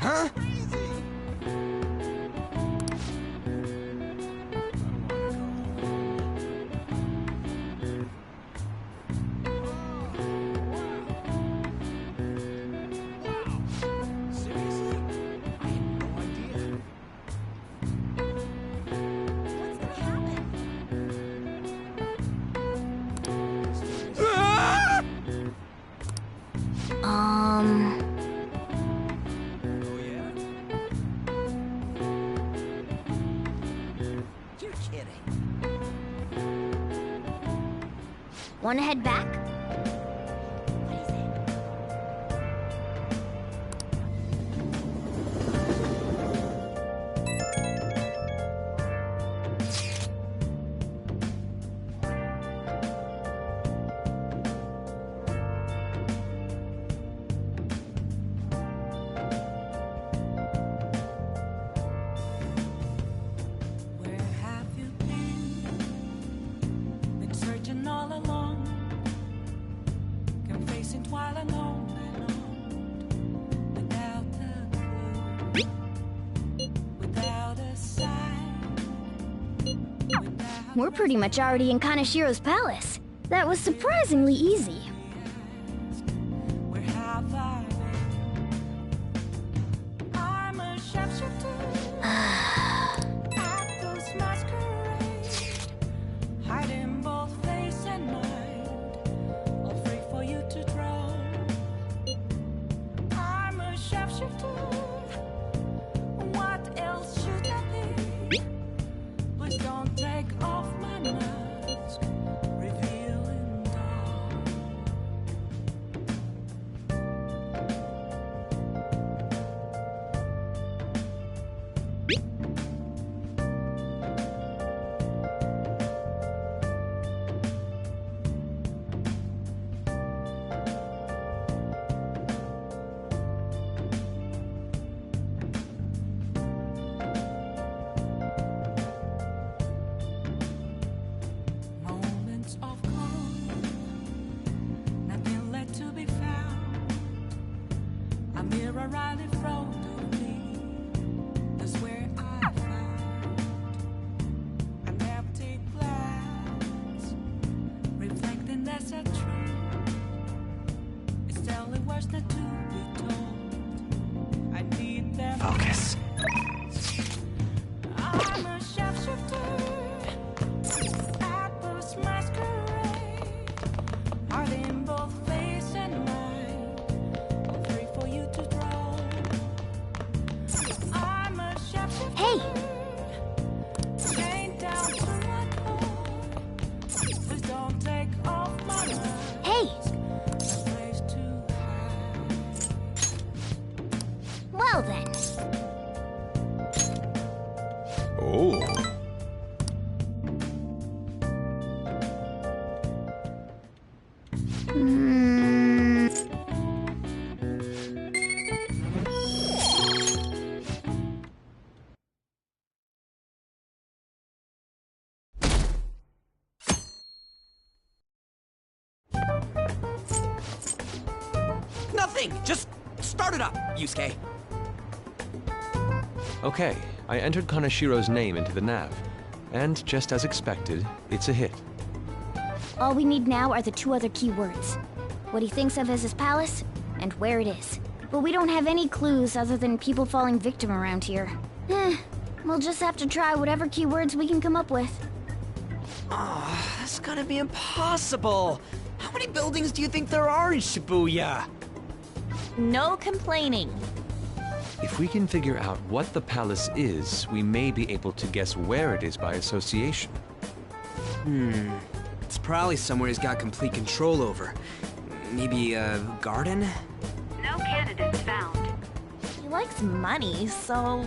Speaker 22: Huh?
Speaker 17: Wanna head back?
Speaker 19: Where have you been? Been searching all along. Can face it while alone and without a clue, without a sign.
Speaker 17: We're pretty much already in Kanashiro's palace. That was surprisingly easy.
Speaker 19: Where have I been? I'm a sharpshooter. At those masquerades, hiding both face and mind, all free for you to draw. I'm a sharpshooter. What else should I be? Please don't take off my mask, revealing dawn. Moments of calm, nothing left to be found. A mirror right in front of me, that's where I found an empty glass, reflecting that's a truth. It's telling words not to be told. I need them.
Speaker 16: Focus.
Speaker 19: I'm a sharpshooter. At those masquerade, hiding both face and mind, all free for you to draw. I'm a sharpshooter.
Speaker 17: Hey!
Speaker 19: Chained down to my core. Please don't take off my mask.
Speaker 17: Hey!
Speaker 19: A place to hide.
Speaker 17: Well then.
Speaker 14: Oh.
Speaker 16: Nothing! Just start it up, Yusuke.
Speaker 1: Okay, I entered Kanashiro's name into the nav. And just as expected, it's a hit.
Speaker 17: All we need now are the two other keywords. What he thinks of as his palace, and where it is. But we don't have any clues other than people falling victim around here. We'll just have to try whatever keywords we can come up with.
Speaker 16: Oh, that's gonna be impossible. How many buildings do you think there are in Shibuya?
Speaker 3: No complaining.
Speaker 1: If we can figure out what the palace is, we may be able to guess where it is by association.
Speaker 2: It's probably somewhere he's got complete control over. Maybe a garden?
Speaker 11: No candidates found.
Speaker 3: He likes money, so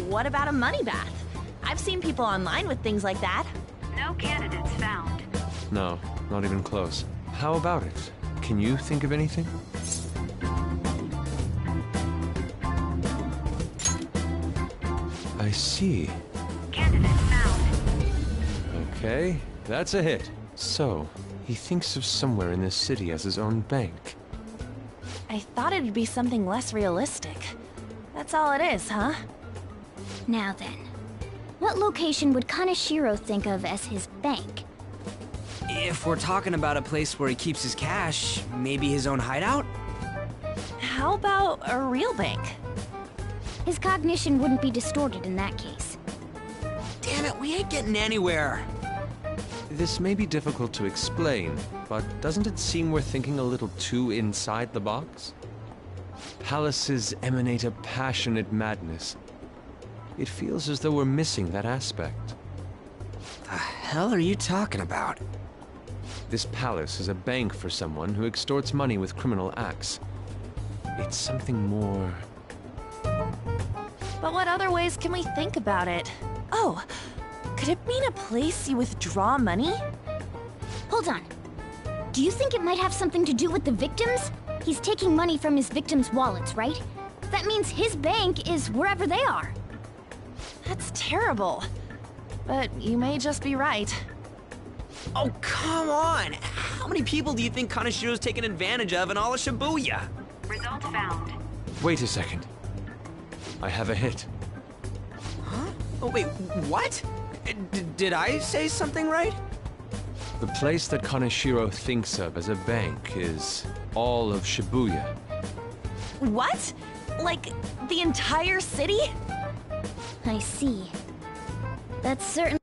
Speaker 3: what about a money bath? I've seen people online with things like that.
Speaker 11: No candidates found.
Speaker 1: No, not even close. How about it? Can you think of anything? I see.
Speaker 11: Candidates found.
Speaker 1: Okay, that's a hit. So, he thinks of somewhere in this city as his own bank.
Speaker 3: I thought it'd be something less realistic. That's all it is, huh?
Speaker 17: Now then, what location would Kanashiro think of as his bank?
Speaker 2: If we're talking about a place where he keeps his cash, maybe his own hideout?
Speaker 3: How about a real bank?
Speaker 17: His cognition wouldn't be distorted in that case.
Speaker 2: Damn it, we ain't getting anywhere.
Speaker 1: This may be difficult to explain, but doesn't it seem we're thinking a little too inside the box? Palaces emanate a passionate madness. It feels as though we're missing that aspect.
Speaker 2: The hell are you talking about?
Speaker 1: This palace is a bank for someone who extorts money with criminal acts. It's something more...
Speaker 3: But what other ways can we think about it? Oh, could it mean a place you withdraw money?
Speaker 17: Hold on. Do you think it might have something to do with the victims? He's taking money from his victims' wallets, right? That means his bank is wherever they are.
Speaker 3: That's terrible. But you may just be right.
Speaker 16: Oh, come on! How many people do you think Kanashiro's taken advantage of in all of Shibuya?
Speaker 11: Result found.
Speaker 1: Wait a second. I have a hit.
Speaker 16: Huh? Oh, wait, what? Did I say something right?
Speaker 1: The place that Kaneshiro thinks of as a bank is all of Shibuya.
Speaker 3: What? Like, the entire city?
Speaker 17: I see. That's certain.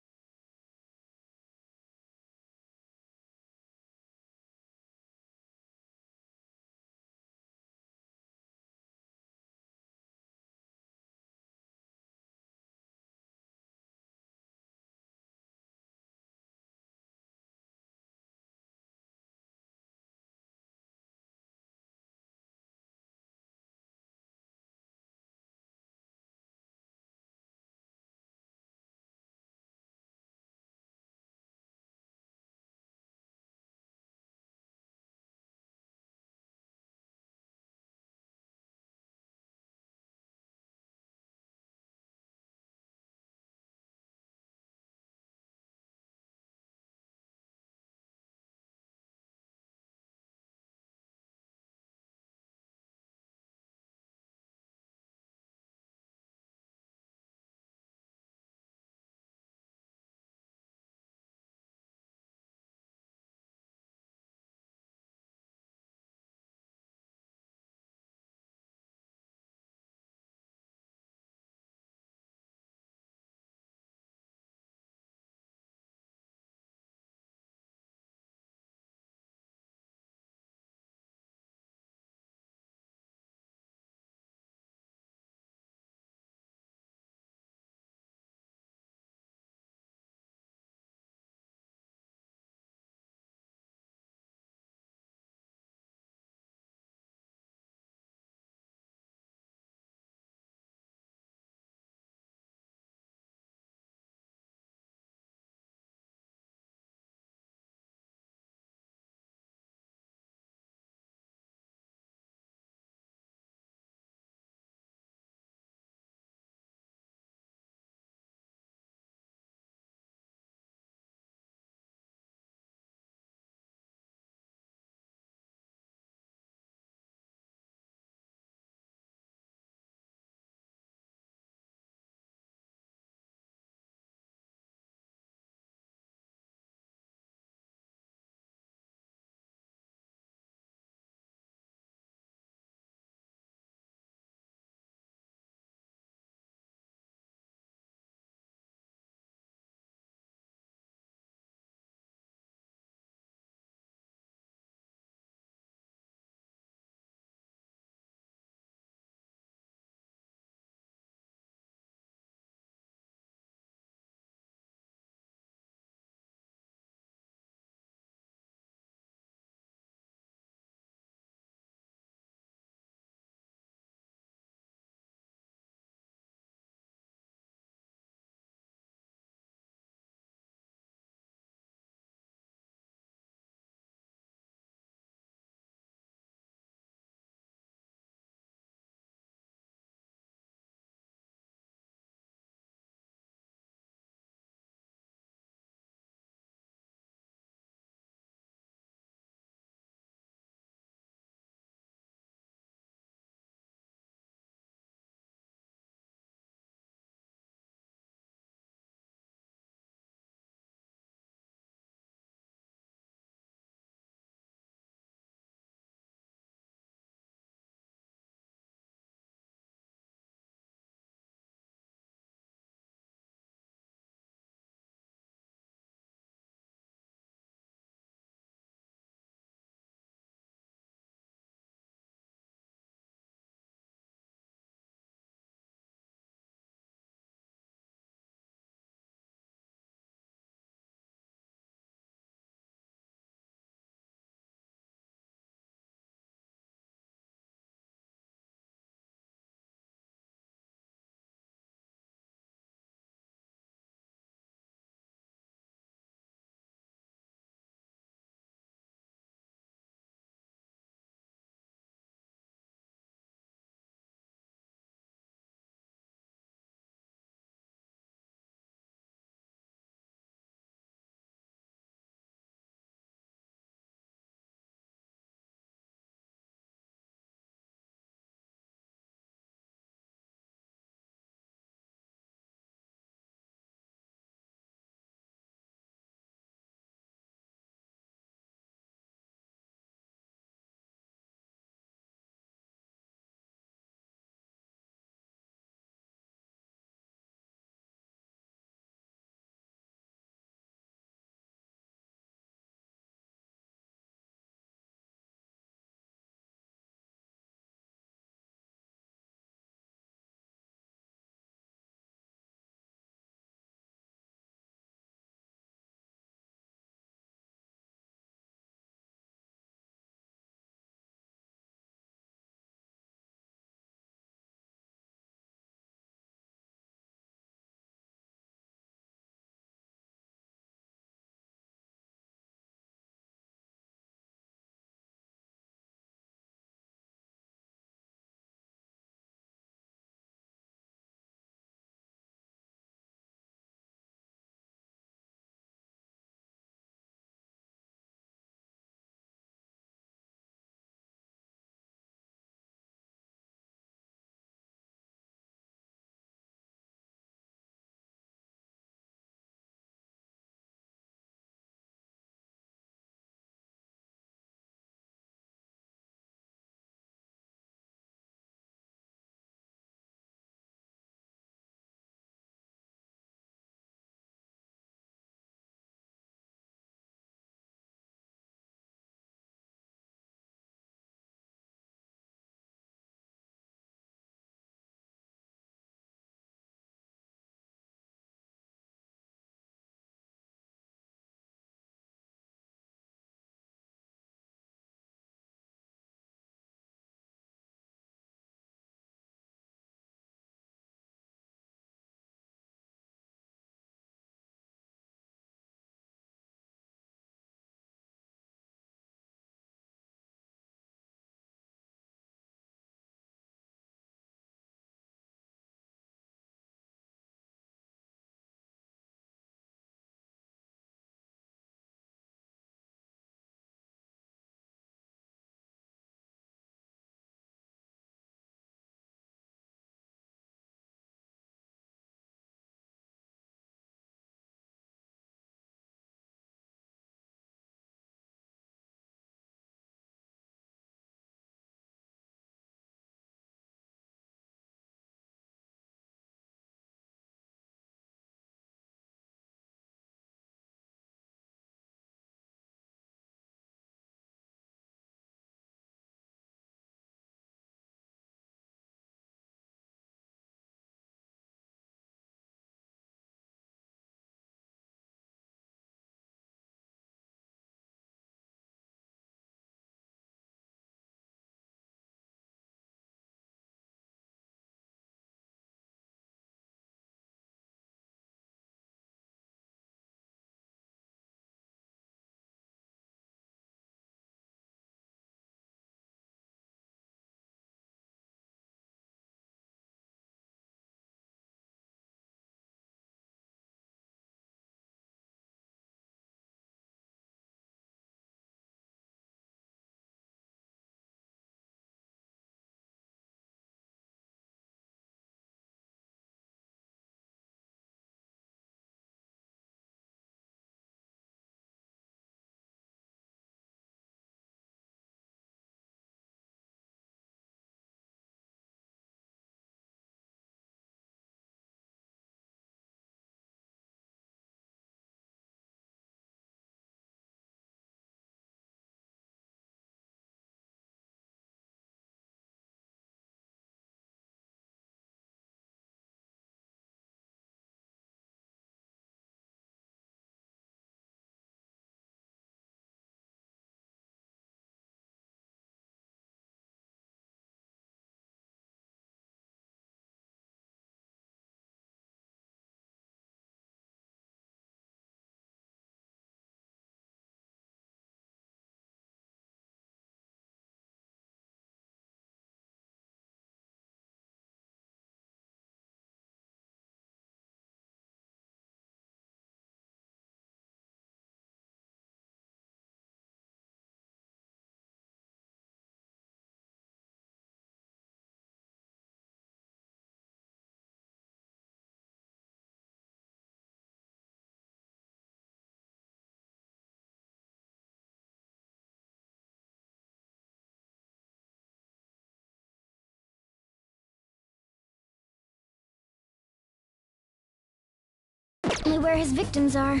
Speaker 17: Only where his victims are.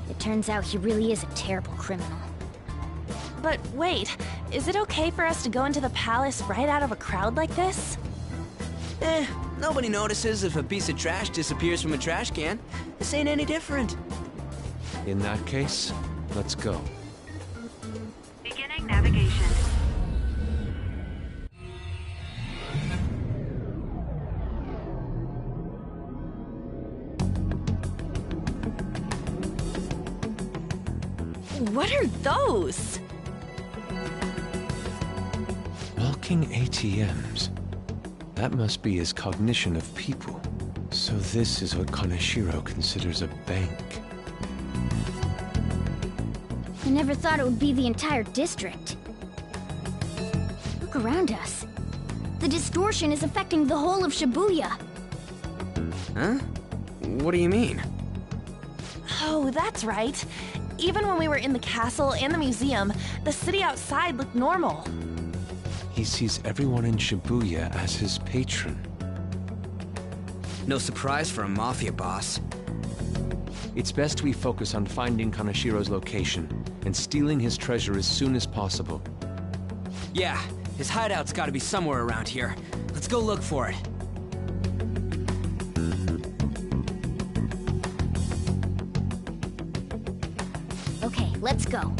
Speaker 17: It turns out he really is a terrible criminal.
Speaker 3: But wait, is it okay for us to go into the palace right out of a crowd like this?
Speaker 16: Nobody notices if a piece of trash disappears from a trash can. This ain't any different.
Speaker 1: In that case, let's go.
Speaker 11: Beginning navigation.
Speaker 3: What are those?
Speaker 1: Walking ATMs. That must be his cognition of people. So this is what Kaneshiro considers a bank.
Speaker 17: I never thought it would be the entire district. Look around us. The distortion is affecting the whole of Shibuya.
Speaker 2: Huh? What do you mean?
Speaker 3: Oh, that's right. Even when we were in the castle and the museum, the city outside looked normal.
Speaker 1: He sees everyone in Shibuya as his patron.
Speaker 2: No surprise for a mafia boss.
Speaker 1: It's best we focus on finding Kaneshiro's location and stealing his treasure as soon as possible.
Speaker 2: Yeah, his hideout's gotta be somewhere around here. Let's go look for it.
Speaker 17: Okay, let's go.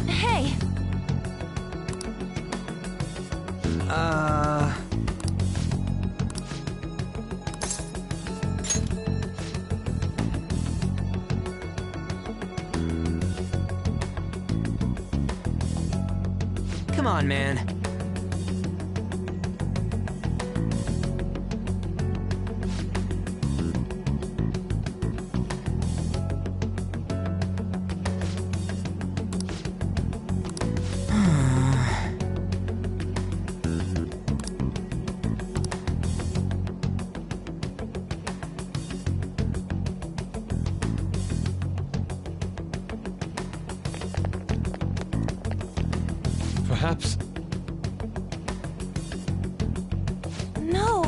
Speaker 3: Hey!
Speaker 2: Come on, man.
Speaker 1: Perhaps...
Speaker 3: No!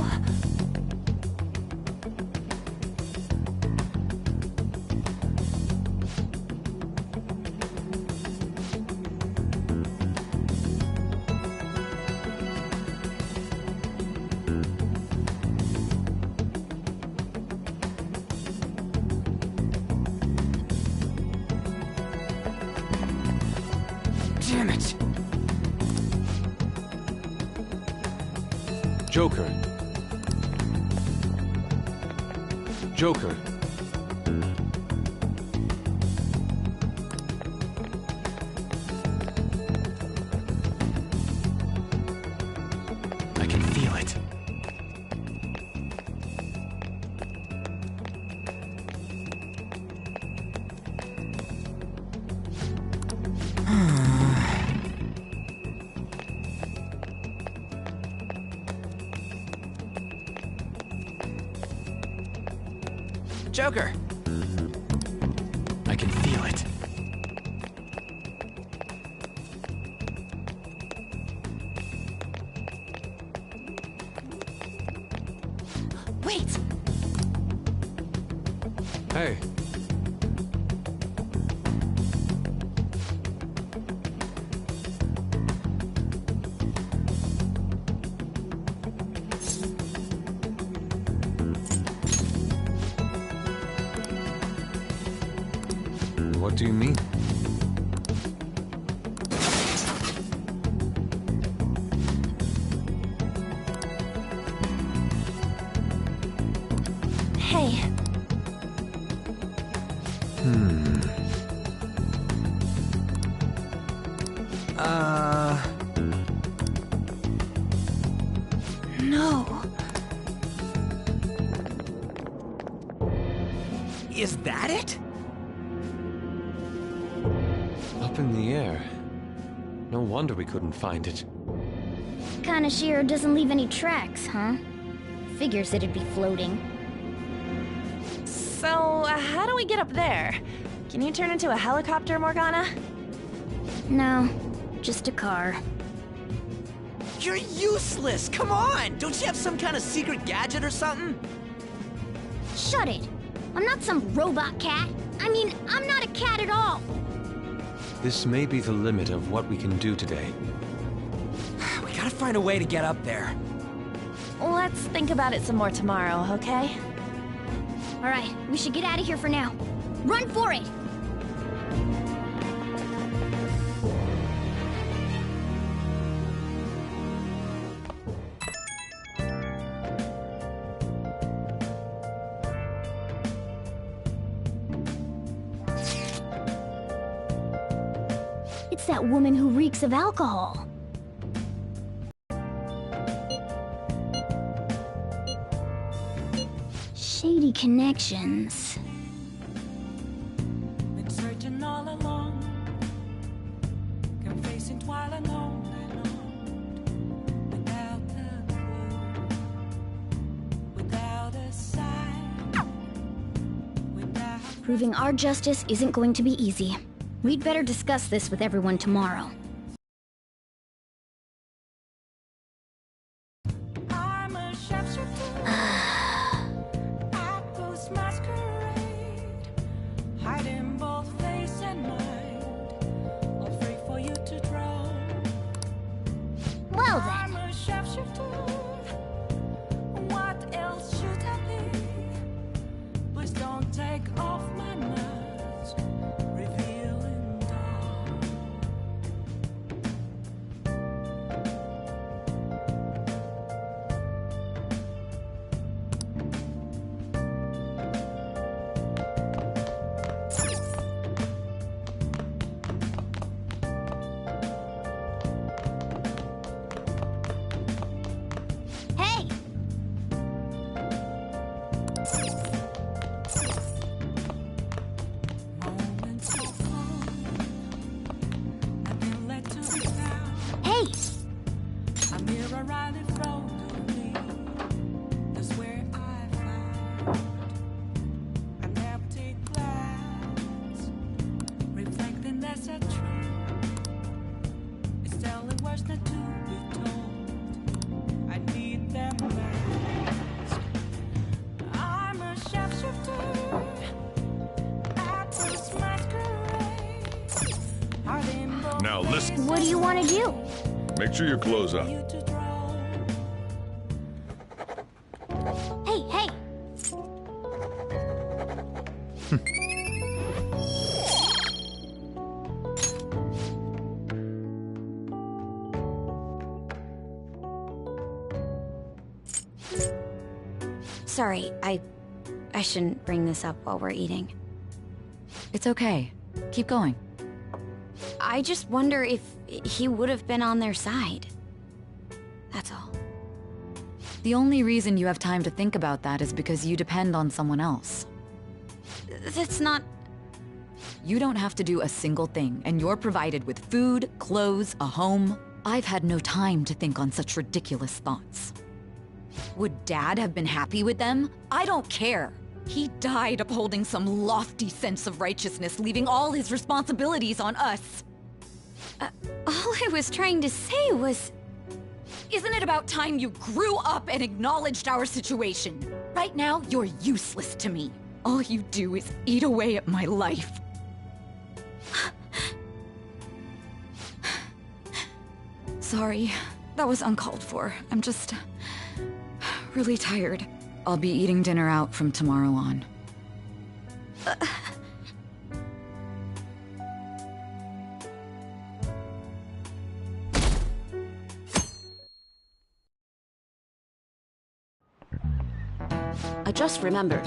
Speaker 2: Damn it!
Speaker 1: Joker. Joker.
Speaker 2: I can feel it. Joker! I can feel it.
Speaker 3: Wait!
Speaker 1: Hey. What do you mean?
Speaker 3: Hey,
Speaker 16: No. Is that it?
Speaker 1: Up in the air. No wonder we couldn't find it.
Speaker 17: Kanashiro doesn't leave any tracks, huh? Figures it'd be floating.
Speaker 3: So, how do we get up there? Can you turn into a helicopter, Morgana?
Speaker 17: No, just a car.
Speaker 16: You're useless! Come on! Don't you have some kind of secret gadget or something?
Speaker 17: Shut it! I'm not some robot cat. I mean, I'm not a cat at all.
Speaker 1: This may be the limit of what we can do today.
Speaker 16: We gotta find a way to get up there.
Speaker 3: Let's think about it some more tomorrow, okay?
Speaker 17: Alright, we should get out of here for now. Run for it! It's that woman who reeks of alcohol. Shady connections.
Speaker 19: Been searching all along, confessing while alone without a clue, without a sign, without.
Speaker 17: Proving our justice isn't going to be easy. We'd better discuss this with everyone tomorrow.
Speaker 19: I'm a sharpshooter. At this masquerade, hiding both face and mind, all free for you to draw.
Speaker 17: Well then.
Speaker 19: I'm a sharpshooter. What else should I be? Please don't take off my mask, revealing dawn.
Speaker 17: Hey!
Speaker 19: Moments of fun, nothing left to be found.
Speaker 17: Hey!
Speaker 19: A mirror right in front of me. That's where I found an empty glass, reflecting that's a truth. It's telling words not to be told. I need them masked. I'm a sharpshooter at this masquerade. Hiding both
Speaker 14: Now listen.
Speaker 17: What do you want to do?
Speaker 14: Make sure you close up.
Speaker 17: Hey, hey!
Speaker 7: Sorry, I shouldn't bring this up while we're eating. It's okay. Keep going.
Speaker 17: I just wonder if he would have been on their side. That's all.
Speaker 7: The only reason you have time to think about that is because you depend on someone else.
Speaker 17: That's not...
Speaker 7: You don't have to do a single thing, and you're provided with food, clothes, a home. I've had no time to think on such ridiculous thoughts. Would Dad have been happy with them? I don't care. He died upholding some lofty sense of righteousness, leaving all his responsibilities on us.
Speaker 17: All I was trying to say was...
Speaker 7: Isn't it about time you grew up and acknowledged our situation? Right now, you're useless to me. All you do is eat away at my life. Sorry, that was uncalled for. I'm just... really tired. I'll be eating dinner out from tomorrow on.
Speaker 8: I just remembered.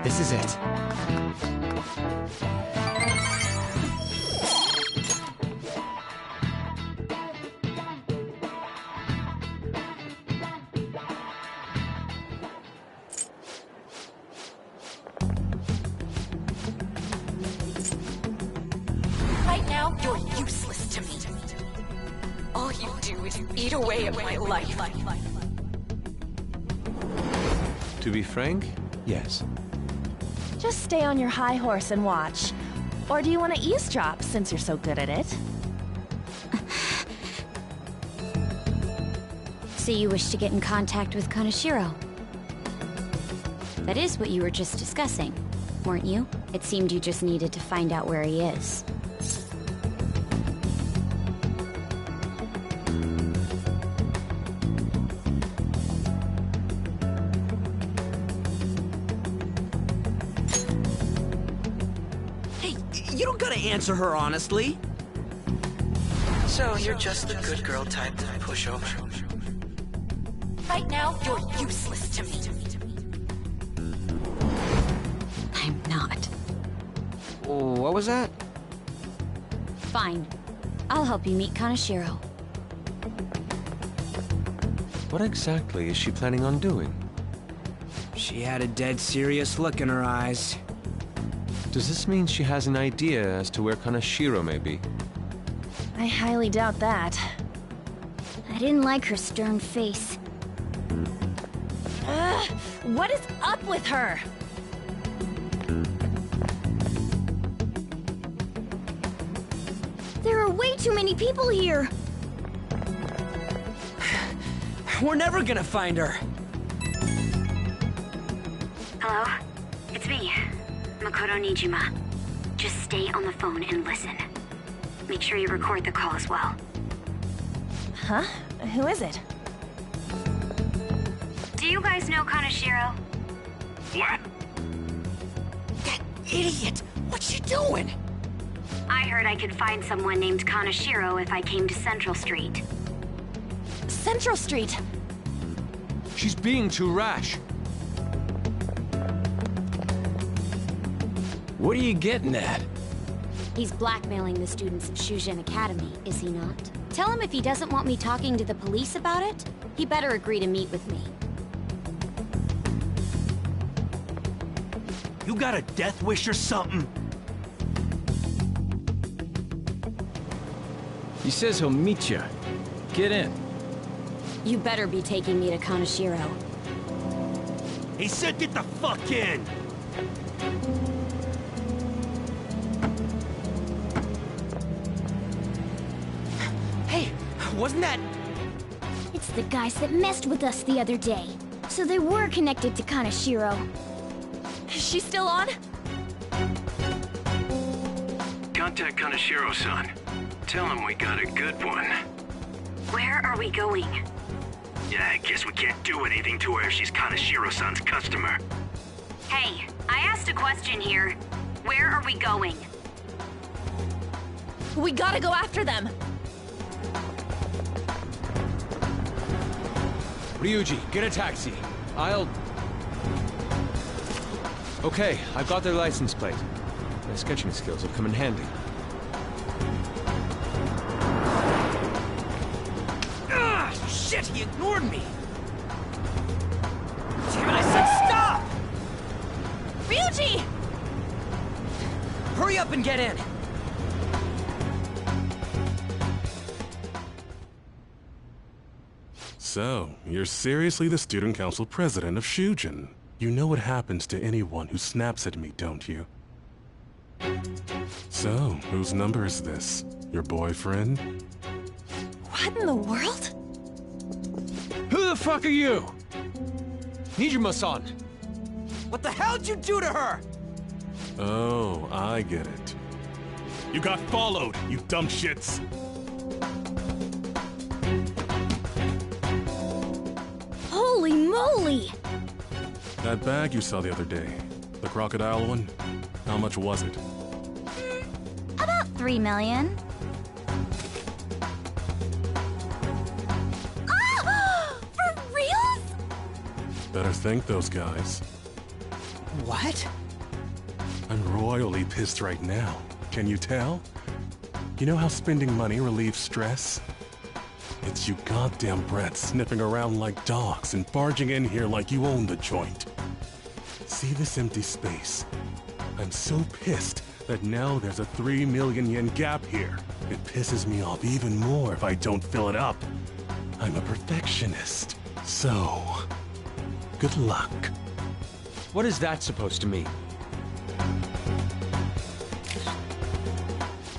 Speaker 16: This is it.
Speaker 4: Right now, you're useless to me. All you do is eat away at my life.
Speaker 1: To be frank, yes.
Speaker 3: Just stay on your high horse and watch. Or do you want to eavesdrop since you're so good at it?
Speaker 17: So you wish to get in contact with Kaneshiro? That is what you were just discussing, weren't you? It seemed you just needed to find out where he is.
Speaker 16: Hey, you don't gotta answer her honestly.
Speaker 9: So you're just the good girl type to push over.
Speaker 4: Right now, you're useless to me.
Speaker 17: I'm not.
Speaker 2: What was that?
Speaker 17: Fine. I'll help you meet Kaneshiro.
Speaker 1: What exactly is she planning on doing?
Speaker 2: She had a dead serious look in her eyes.
Speaker 1: Does this mean she has an idea as to where Kaneshiro may be?
Speaker 3: I highly doubt that.
Speaker 17: I didn't like her stern face.
Speaker 3: Ugh, what is up with her?
Speaker 17: There are way too many people here!
Speaker 16: We're never gonna find her.
Speaker 12: Hello? It's me, Makoto Nijima. Just stay on the phone and listen. Make sure you record the call as well.
Speaker 3: Huh? Who is it?
Speaker 12: Do you guys know Kaneshiro?
Speaker 16: What? That idiot! What's she doing?
Speaker 12: I heard I could find someone named Kaneshiro if I came to Central Street.
Speaker 3: Central Street!
Speaker 1: She's being too rash.
Speaker 10: What are you getting at?
Speaker 17: He's blackmailing the students of Shujin Academy, is he not? Tell him if he doesn't want me talking to the police about it, he better agree to meet with me.
Speaker 16: You got a death wish or something?
Speaker 10: He says he'll meet you. Get in.
Speaker 17: You better be taking me to Kaneshiro.
Speaker 16: He said get the fuck in! Hey, wasn't that...
Speaker 17: It's the guys that messed with us the other day. So they were connected to Kaneshiro.
Speaker 3: Is she still on?
Speaker 23: Contact Kaneshiro-san. Tell him we got a good one.
Speaker 12: Where are we going?
Speaker 23: Yeah, I guess we can't do anything to her if she's Kaneshiro-san's customer.
Speaker 12: Hey, I asked a question here. Where are we going?
Speaker 3: We gotta go after them!
Speaker 1: Ryuji, get a taxi. I'll... Okay, I've got their license plate. My sketching skills will come in handy.
Speaker 16: Ah, shit, he ignored me! Damn it, I said stop!
Speaker 3: Ryuji!
Speaker 16: Hurry up and get in!
Speaker 24: So, you're seriously the student council president of Shujin. You know what happens to anyone who snaps at me, don't you? So, whose number is this? Your boyfriend?
Speaker 3: What in the world?
Speaker 1: Who the fuck are you? Nijima-san!
Speaker 16: What the hell'd you do to her?
Speaker 24: Oh, I get it. You got followed, you dumb shits!
Speaker 17: Holy moly!
Speaker 24: That bag you saw the other day, the crocodile one, how much was it?
Speaker 17: About 3 million.
Speaker 3: Ah! For reals?
Speaker 24: Better thank those guys.
Speaker 16: What?
Speaker 24: I'm royally pissed right now. Can you tell? You know how spending money relieves stress? It's you goddamn brats sniffing around like dogs and barging in here like you own the joint. See this empty space? I'm so pissed that now there's a 3 million yen gap here. It pisses me off even more if I don't fill it up. I'm a perfectionist. So, good luck.
Speaker 1: What is that supposed to mean?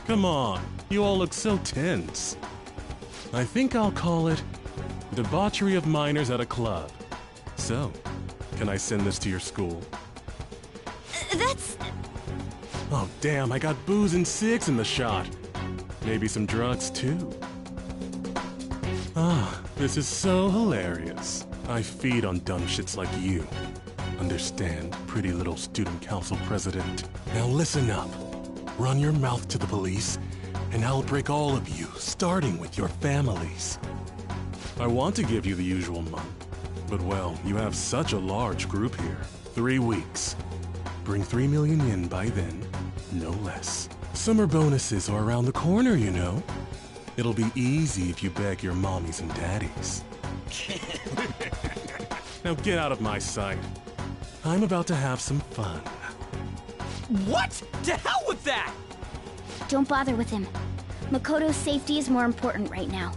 Speaker 24: Come on, you all look so tense. I think I'll call it debauchery of minors at a club. So, can I send this to your school?
Speaker 17: That's...
Speaker 24: Oh damn, I got booze and cigs in the shot. Maybe some drugs too. Ah, this is so hilarious. I feed on dumb shits like you. Understand, pretty little student council president. Now listen up. Run your mouth to the police, and I'll break all of you, starting with your families. I want to give you the usual month, but well, you have such a large group here. 3 weeks. Bring 3 million yen by then, no less. Summer bonuses are around the corner, you know. It'll be easy if you beg your mommies and daddies. Now get out of my sight. I'm about to have some fun.
Speaker 16: What? To hell with that!
Speaker 17: Don't bother with him. Makoto's safety is more important right now.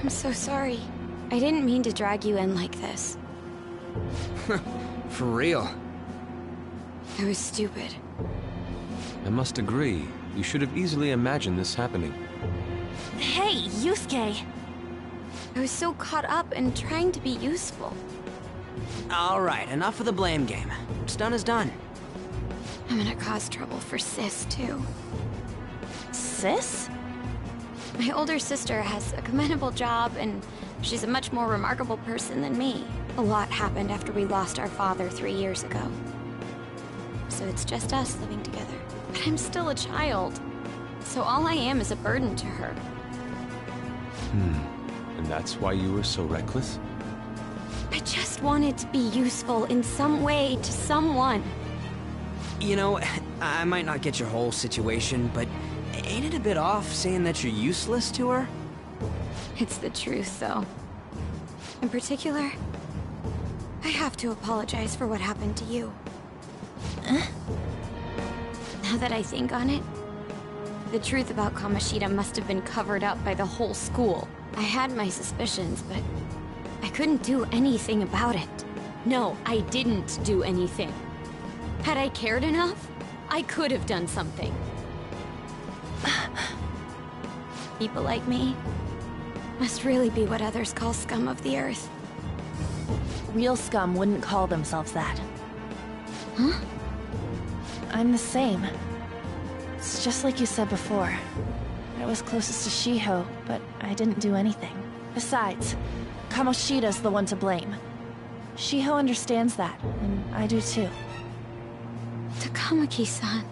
Speaker 15: I'm so sorry. I didn't mean to drag you in like this.
Speaker 2: For real.
Speaker 15: I was stupid.
Speaker 1: I must agree. You should have easily imagined this happening.
Speaker 3: Hey, Yusuke!
Speaker 15: I was so caught up in trying to be useful.
Speaker 16: Alright, enough of the blame game. What's done is done.
Speaker 15: I'm gonna cause trouble for Sis, too.
Speaker 3: Sis?
Speaker 15: My older sister has a commendable job, and she's a much more remarkable person than me. A lot happened after we lost our father 3 years ago. So it's just us living together. But I'm still a child. So all I am is a burden to her.
Speaker 1: And that's why you were so reckless?
Speaker 15: I just wanted to be useful in some way to someone.
Speaker 2: You know, I might not get your whole situation, but ain't it a bit off saying that you're useless to her?
Speaker 15: It's the truth, though. In particular, I have to apologize for what happened to you. Now that I think on it, the truth about Kamoshida must have been covered up by the whole school. I had my suspicions, but I couldn't do anything about it. No, I didn't do anything. Had I cared enough, I could have done something. People like me must really be what others call scum of the earth.
Speaker 3: Real scum wouldn't call themselves that.
Speaker 15: Huh?
Speaker 3: I'm the same. It's just like you said before. I was closest to Shiho, but I didn't do anything. Besides, Kamoshida's the one to blame. Shiho understands that, and I do too.
Speaker 15: Takamaki-san.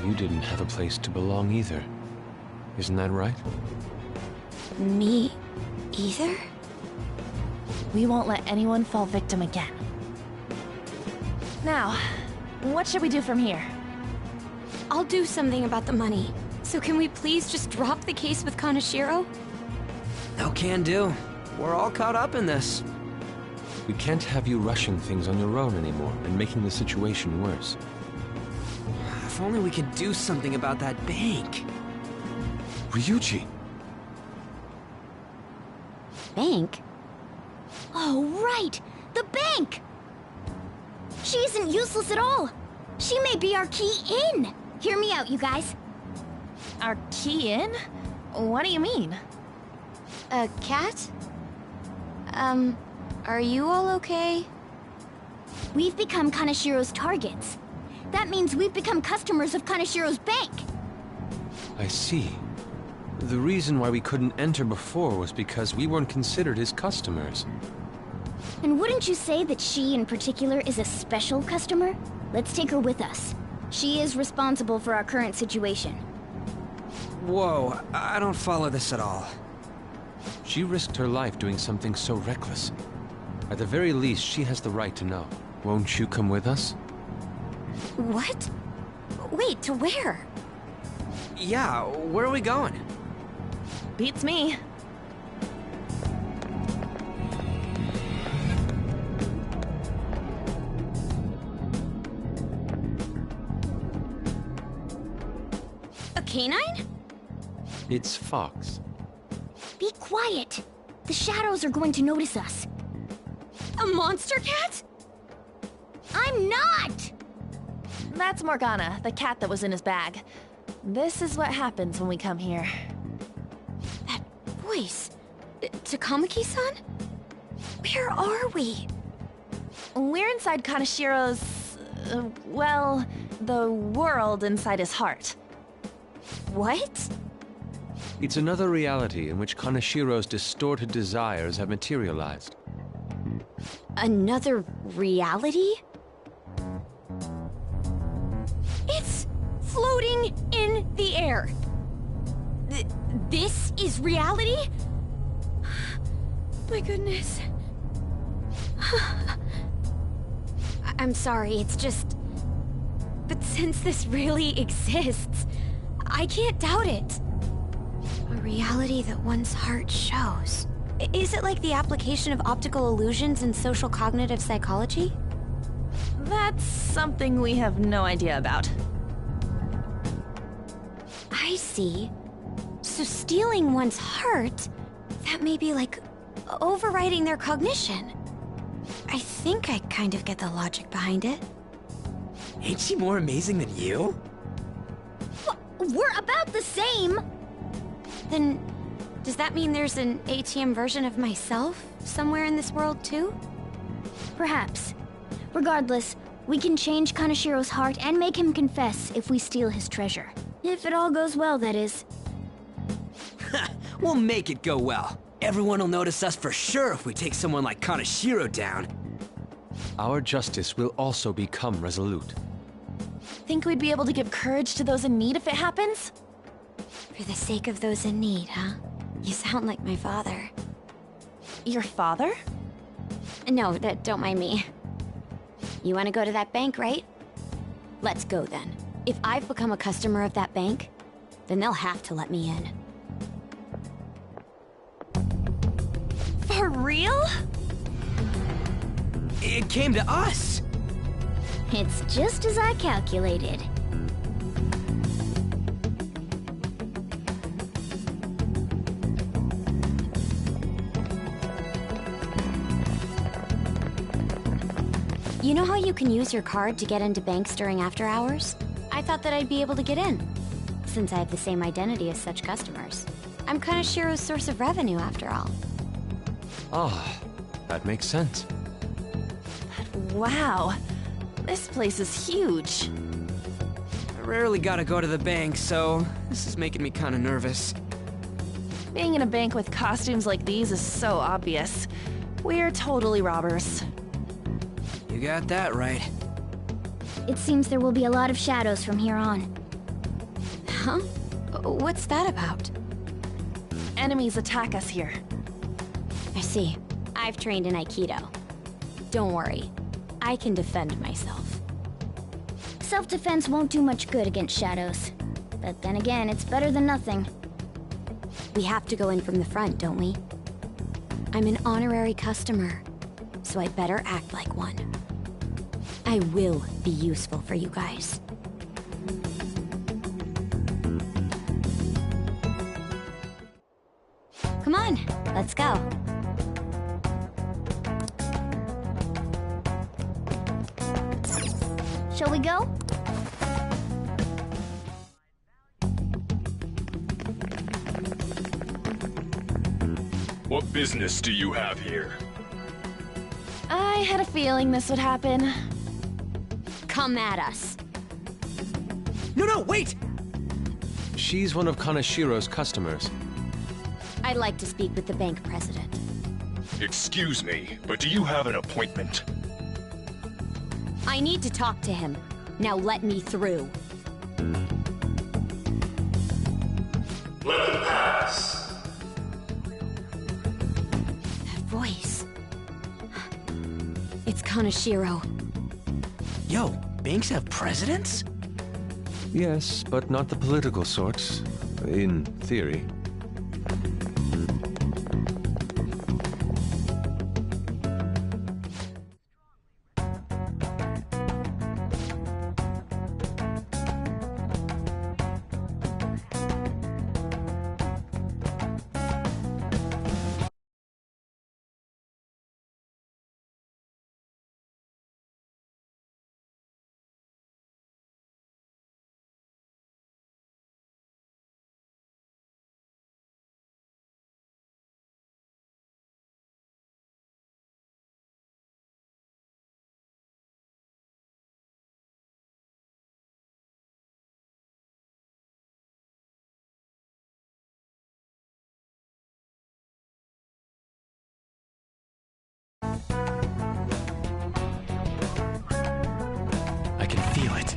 Speaker 1: You didn't have a place to belong either. Isn't that right?
Speaker 15: Me either?
Speaker 3: We won't let anyone fall victim again. Now, what should we do from here?
Speaker 15: I'll do something about the money. So can we please just drop the case with Kaneshiro?
Speaker 2: No can do. We're all caught up in this.
Speaker 1: We can't have you rushing things on your own anymore and making the situation worse.
Speaker 2: If only we could do something about that bank.
Speaker 1: Ryuji!
Speaker 17: Bank? Oh, right! The bank! She isn't useless at all! She may be our key in! Hear me out, you guys.
Speaker 3: Our key in? What do you mean?
Speaker 15: A cat? Are you all okay?
Speaker 17: We've become Kaneshiro's targets. That means we've become customers of Kaneshiro's bank.
Speaker 1: I see. The reason why we couldn't enter before was because we weren't considered his customers.
Speaker 17: And wouldn't you say that she in particular is a special customer? Let's take her with us. She is responsible for our current situation.
Speaker 2: Whoa, I don't follow this at all.
Speaker 1: She risked her life doing something so reckless. At the very least, she has the right to know. Won't you come with us?
Speaker 15: What? Wait, to where?
Speaker 2: Yeah, where are we going?
Speaker 3: Beats me.
Speaker 15: A canine?
Speaker 1: It's Fox.
Speaker 17: Be quiet. The shadows are going to notice us.
Speaker 15: A monster cat?
Speaker 17: I'm not!
Speaker 3: That's Morgana, the cat that was in his bag. This is what happens when we come here.
Speaker 15: That voice. Takamaki-san? Where are we?
Speaker 3: We're inside Kanashiro's... well, the world inside his heart.
Speaker 15: What?
Speaker 1: It's another reality in which Kanashiro's distorted desires have materialized.
Speaker 15: Another reality? It's floating in the air. This is reality? My goodness. I'm sorry, it's just... But since this really exists, I can't doubt it. A reality that one's heart shows. Is it like the application of optical illusions in social cognitive psychology?
Speaker 3: That's something we have no idea about.
Speaker 15: I see. So stealing one's heart, that may be like overriding their cognition. I think I kind of get the logic behind it.
Speaker 2: Ain't she more amazing than you?
Speaker 17: We're about the same!
Speaker 15: Then, does that mean there's an ATM version of myself somewhere in this world too?
Speaker 17: Perhaps. Regardless, we can change Kanashiro's heart and make him confess if we steal his treasure. If it all goes well, that is.
Speaker 2: We'll make it go well. Everyone will notice us for sure if we take someone like Kanashiro down.
Speaker 1: Our justice will also become resolute.
Speaker 3: Think we'd be able to give courage to those in need if it happens?
Speaker 15: For the sake of those in need, huh? You sound like my father.
Speaker 3: Your father?
Speaker 15: No, don't mind me. You want to go to that bank, right? Let's go then. If I've become a customer of that bank, then they'll have to let me in.
Speaker 3: For real?
Speaker 2: It came to us!
Speaker 17: It's just as I calculated.
Speaker 15: You know how you can use your card to get into banks during after hours? I thought that I'd be able to get in, since I have the same identity as such customers. I'm Kanashiro's source of revenue, after all.
Speaker 1: Ah, that makes sense.
Speaker 3: Wow. This place is huge.
Speaker 2: I rarely gotta go to the bank, so this is making me kinda nervous.
Speaker 3: Being in a bank with costumes like these is so obvious. We're totally robbers.
Speaker 2: You got that right.
Speaker 17: It seems there will be a lot of shadows from here on.
Speaker 15: Huh? What's that about?
Speaker 3: Enemies attack us here.
Speaker 15: I see. I've trained in Aikido. Don't worry. I can defend myself.
Speaker 17: Self-defense won't do much good against shadows. But then again, it's better than nothing.
Speaker 15: We have to go in from the front, don't we? I'm an honorary customer, so I better act like one. I will be useful for you guys. Come on, let's go.
Speaker 17: Shall we go?
Speaker 13: What business do you have here?
Speaker 3: I had a feeling this would happen.
Speaker 15: Come at us.
Speaker 2: No, wait!
Speaker 1: She's one of Kanashiro's customers.
Speaker 15: I'd like to speak with the bank president.
Speaker 13: Excuse me, but do you have an appointment?
Speaker 15: I need to talk to him. Now let me through.
Speaker 24: Let them pass.
Speaker 15: That voice. It's Kanashiro.
Speaker 16: Yo, banks have presidents?
Speaker 1: Yes, but not the political sort. In theory.
Speaker 16: I can feel it.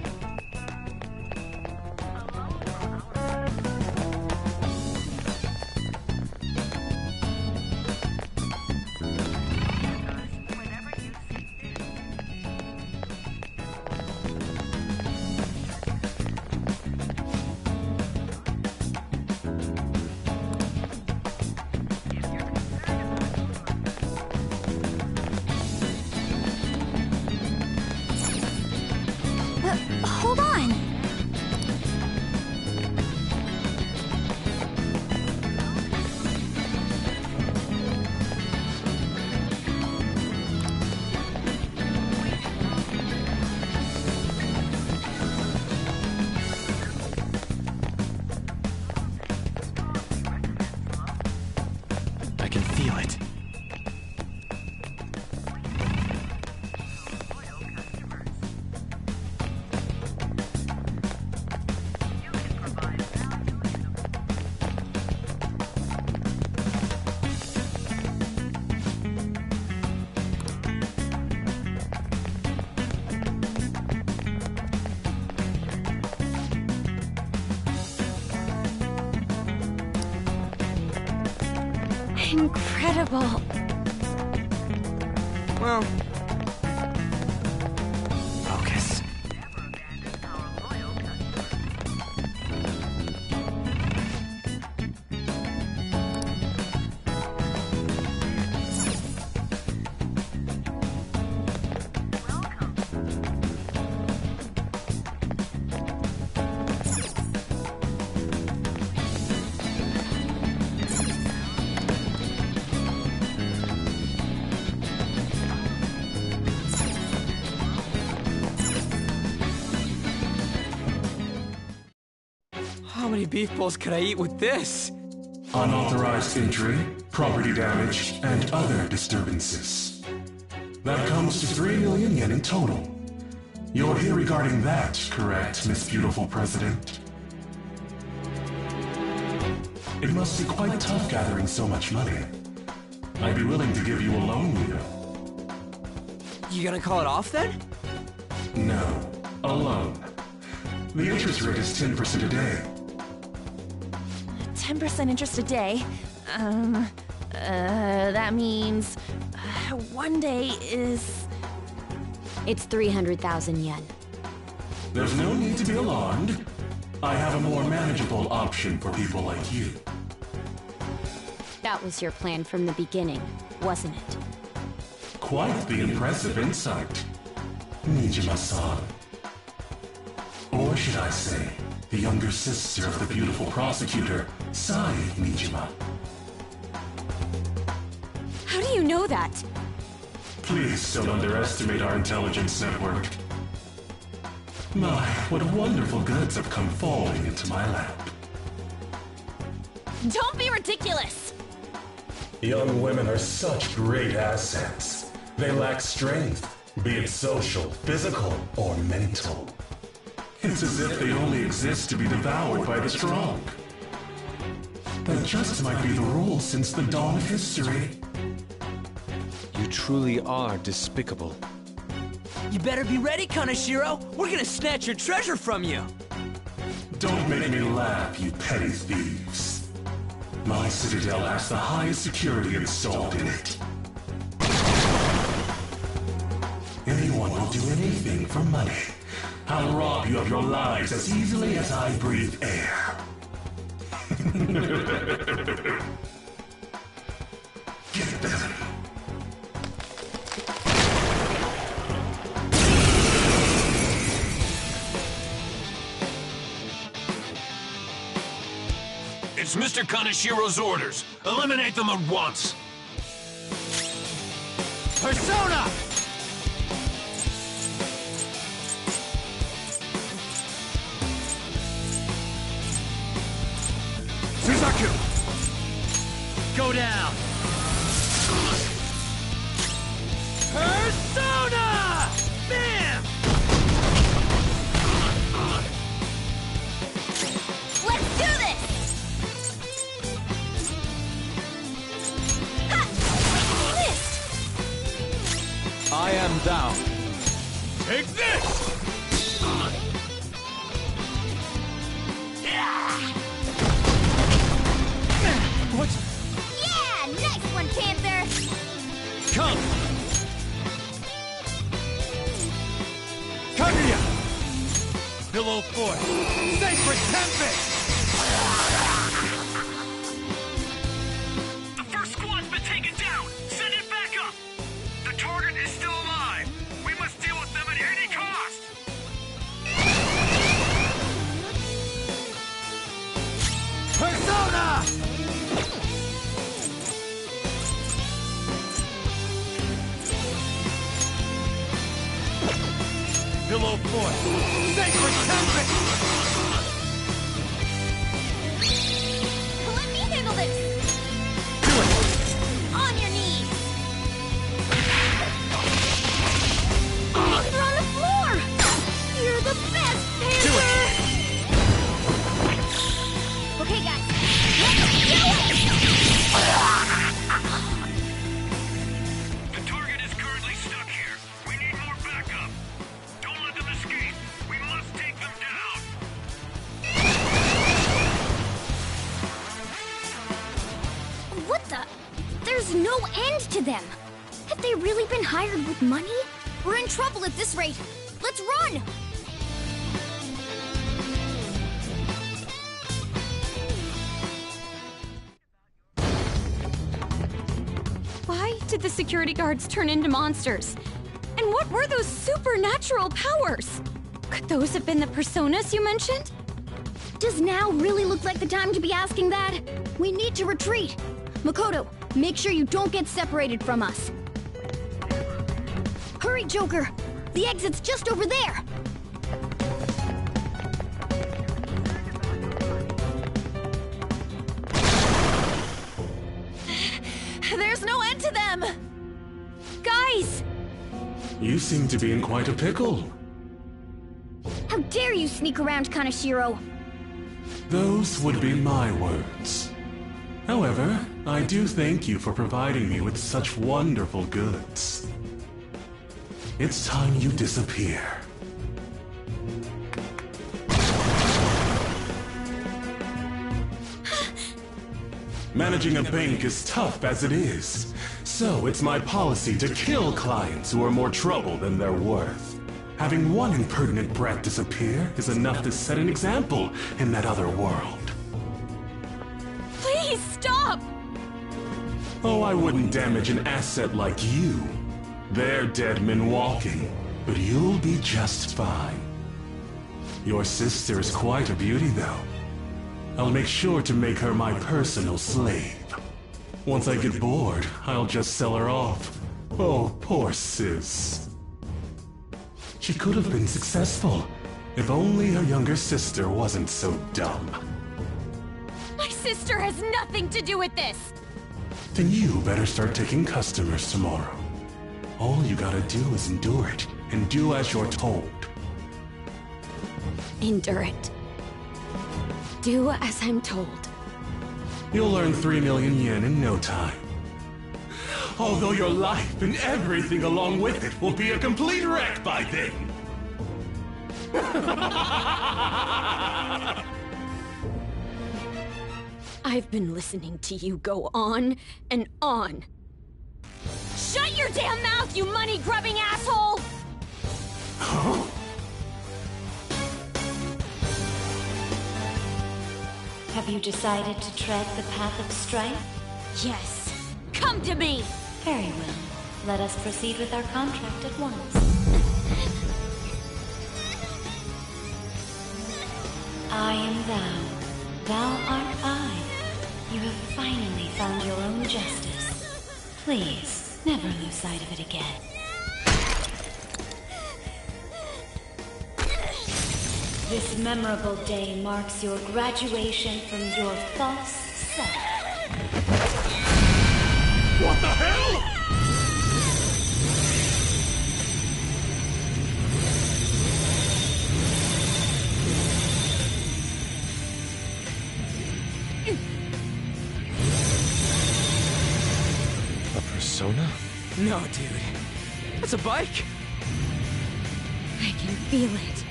Speaker 17: Hold on!
Speaker 16: I can feel it.
Speaker 15: Incredible.
Speaker 16: Well, focus. How many beef bowls could I eat with this?
Speaker 24: Unauthorized entry, property damage, and other disturbances. That comes to 3 million yen in total. You're here regarding that, correct, Miss Beautiful President? It must be quite tough gathering so much money. I'd be willing to give you a loan, Rita.
Speaker 16: You gonna call it off then?
Speaker 24: No, a loan. The interest rate is 10% a day.
Speaker 3: 10% interest a day. That means one day is...
Speaker 15: It's 300,000 yen.
Speaker 24: There's no need to be alarmed. I have a more manageable option for people like you.
Speaker 15: That was your plan from the beginning, wasn't it?
Speaker 24: Quite the impressive insight, Nijima-san. Or should I say, the younger sister of the beautiful prosecutor, Sai Nijima.
Speaker 15: How do you know that?
Speaker 24: Please don't underestimate our intelligence network. My, what wonderful goods have come falling into my lap.
Speaker 3: Don't be ridiculous!
Speaker 24: Young women are such great assets. They lack strength, be it social, physical, or mental. It's as if they only exist to be devoured by the strong. That just might be the rule since the dawn of history.
Speaker 1: You truly are despicable.
Speaker 16: You better be ready, Kaneshiro! We're gonna snatch your treasure from you!
Speaker 24: Don't make me laugh, you petty thieves. My citadel has the highest security installed in it. Anyone will do anything for money. I'll rob you of your lives as easily as I breathe air. Get them.
Speaker 6: It's Mr. Kaneshiro's orders. Eliminate them at once.
Speaker 16: Persona!
Speaker 6: Suzaku!
Speaker 16: Go down! Persona! Bam!
Speaker 17: Let's do this! Ha! Missed!
Speaker 1: I am thou.
Speaker 6: Take this!
Speaker 16: What?
Speaker 17: Yeah! Nice one, Panther!
Speaker 16: Come! Kaguya!
Speaker 6: Pillow Fort! Sacred Tempest!
Speaker 23: The first squad's been taken down! Send it back up! The target is still alive! We must deal with them at any cost!
Speaker 16: Persona!
Speaker 6: Pillow Fort! Sacred Tempest!
Speaker 17: Let me handle this! On your knees! Panther on the floor! You're the best, Panther! Okay, guys. Let's do it!
Speaker 23: The target is currently stuck here. We need more backup. Don't let them escape. We must take them down.
Speaker 17: What the? There's no end to them! Have they really been hired with money? We're in trouble at this rate! Let's run!
Speaker 15: Why did the security guards turn into monsters? And what were those supernatural powers? Could those have been the personas you mentioned?
Speaker 17: Does now really look like the time to be asking that? We need to retreat! Makoto, make sure you don't get separated from us. Hurry, Joker! The exit's just over there!
Speaker 3: There's no end to them!
Speaker 17: Guys!
Speaker 24: You seem to be in quite a pickle.
Speaker 17: How dare you sneak around Kaneshiro?
Speaker 24: Those would be my words. However, I do thank you for providing me with such wonderful goods. It's time you disappear. Managing a bank is tough as it is, so it's my policy to kill clients who are more trouble than they're worth. Having one impertinent brat disappear is enough to set an example in that other world.
Speaker 15: Please stop!
Speaker 24: Oh, I wouldn't damage an asset like you. They're dead men walking, but you'll be just fine. Your sister is quite a beauty, though. I'll make sure to make her my personal slave. Once I get bored, I'll just sell her off. Oh, poor sis. She could have been successful, if only her younger sister wasn't so dumb.
Speaker 15: My sister has nothing to do with this!
Speaker 24: Then you better start taking customers tomorrow. All you gotta do is endure it, and do as you're told.
Speaker 15: endure it. Do as I'm told.
Speaker 24: You'll earn 3 million yen in no time. Although your life and everything along with it will be a complete wreck by then.
Speaker 15: I've been listening to you go on and on. Shut your damn mouth, you money-grubbing asshole!
Speaker 12: Have you decided to tread the path of strife?
Speaker 15: Yes. Come to me!
Speaker 12: Very well. Let us proceed with our contract at once. I am thou. Thou art I. You have finally found your own justice. Please, never lose sight of it again. This memorable day marks your graduation from your false self.
Speaker 24: What the hell?!
Speaker 1: A persona?
Speaker 2: No, dude. That's a bike?
Speaker 15: I can feel it.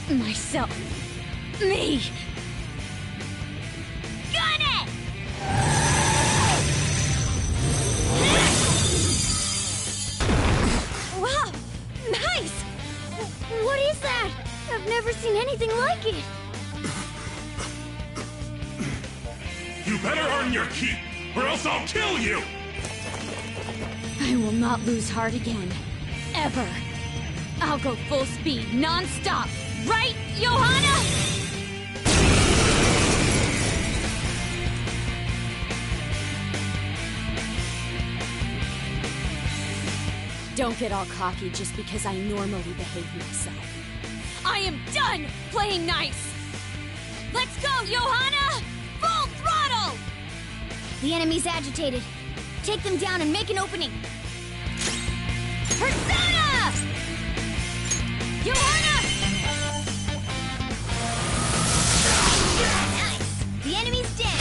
Speaker 15: Myself. Me! Gun it!
Speaker 17: Wow! Nice! What is that? I've never seen anything like it.
Speaker 6: You better earn your keep, or else I'll kill you!
Speaker 15: I will not lose heart again. Ever. I'll go full speed, non-stop. Right, Johanna? Don't get all cocky just because I normally behave myself. I am done playing nice! Let's go, Johanna! Full throttle!
Speaker 17: The enemy's agitated. Take them down and make an opening.
Speaker 15: Persona! Johanna!
Speaker 17: Nice! The enemy's dead.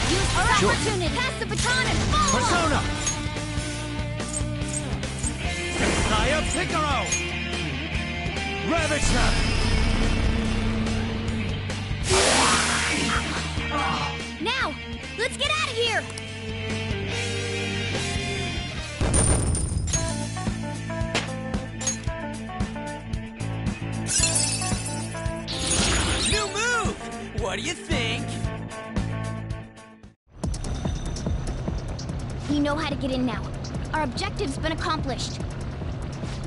Speaker 17: Use our opportunity. Pass the baton and follow.
Speaker 16: Persona! Naya Picaro! Ravage them!
Speaker 17: Now, let's get out of here!
Speaker 16: New move! What do you think?
Speaker 17: We know how to get in now. Our objective's been accomplished.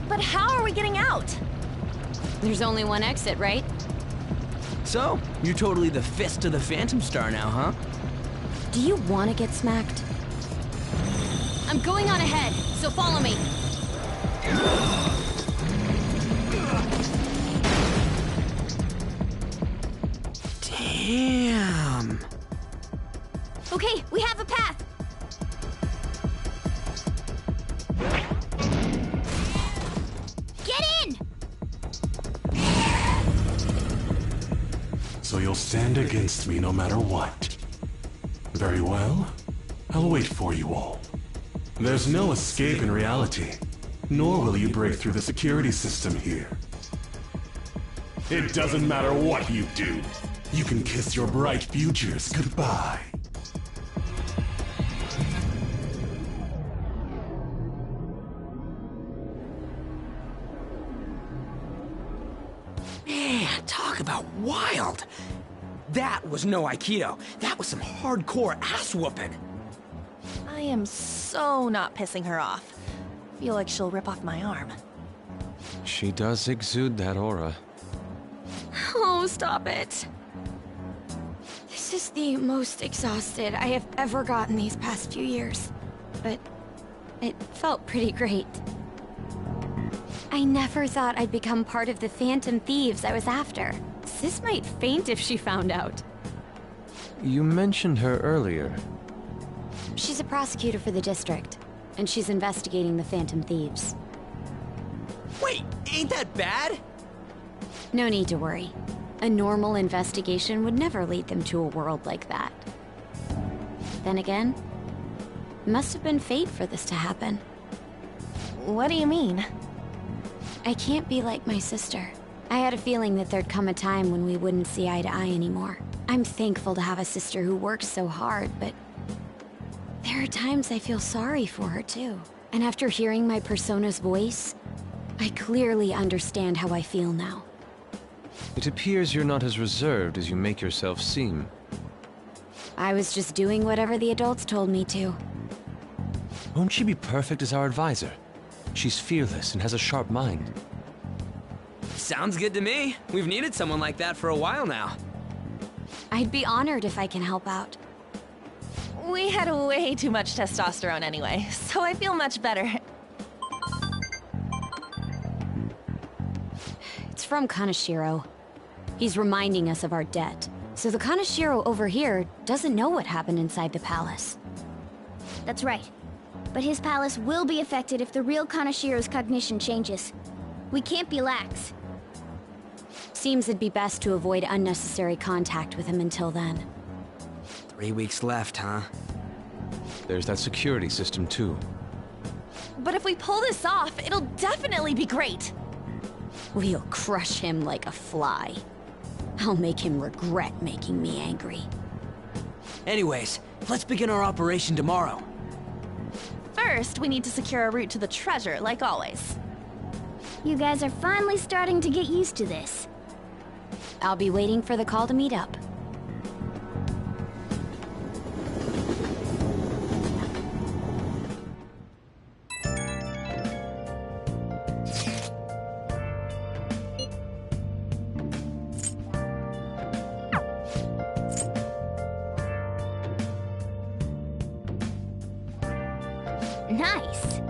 Speaker 3: But how are we getting out?
Speaker 15: There's only one exit, right?
Speaker 2: So, you're totally the fist of the Phantom Star now, huh?
Speaker 15: Do you want to get smacked? I'm going on ahead, so follow me.
Speaker 2: Damn.
Speaker 17: Okay, we have a path. Get in!
Speaker 24: So you'll stand against me no matter what. Very well. I'll wait for you all. There's no escape in reality, nor will you break through the security system here. It doesn't matter what you do. You can kiss your bright futures goodbye.
Speaker 2: Man, talk about wild! That was no Aikido. That was some hardcore ass-whooping.
Speaker 3: I am so not pissing her off. Feel like she'll rip off my arm.
Speaker 1: She does exude that aura.
Speaker 15: Oh, stop it. This is the most exhausted I have ever gotten these past few years. But it felt pretty great. I never thought I'd become part of the Phantom Thieves I was after. Sis might faint if she found out.
Speaker 1: You mentioned her earlier.
Speaker 15: She's a prosecutor for the district, and she's investigating the Phantom Thieves.
Speaker 16: Wait, ain't that bad?
Speaker 15: No need to worry. A normal investigation would never lead them to a world like that. Then again, it must have been fate for this to happen.
Speaker 3: What do you mean?
Speaker 15: I can't be like my sister. I had a feeling that there'd come a time when we wouldn't see eye to eye anymore. I'm thankful to have a sister who works so hard, but there are times I feel sorry for her too. And after hearing my persona's voice, I clearly understand how I feel now.
Speaker 1: It appears you're not as reserved as you make yourself seem.
Speaker 15: I was just doing whatever the adults told me to.
Speaker 1: Won't she be perfect as our advisor? She's fearless and has a sharp mind.
Speaker 16: Sounds good to me. We've needed someone like that for a while now.
Speaker 15: I'd be honored if I can help out.
Speaker 3: We had way too much testosterone anyway, so I feel much better.
Speaker 15: It's from Kaneshiro. He's reminding us of our debt. So the Kaneshiro over here doesn't know what happened inside the palace.
Speaker 17: That's right. But his palace will be affected if the real Kaneshiro's cognition changes. We can't be lax.
Speaker 15: Seems it'd be best to avoid unnecessary contact with him until then.
Speaker 2: 3 weeks left, huh?
Speaker 1: There's that security system too.
Speaker 3: But if we pull this off, it'll definitely be great.
Speaker 15: We'll crush him like a fly. I'll make him regret making me angry.
Speaker 16: Anyways, let's begin our operation tomorrow.
Speaker 3: First, we need to secure a route to the treasure, like always.
Speaker 17: You guys are finally starting to get used to this.
Speaker 15: I'll be waiting for the call to meet up.
Speaker 17: Nice.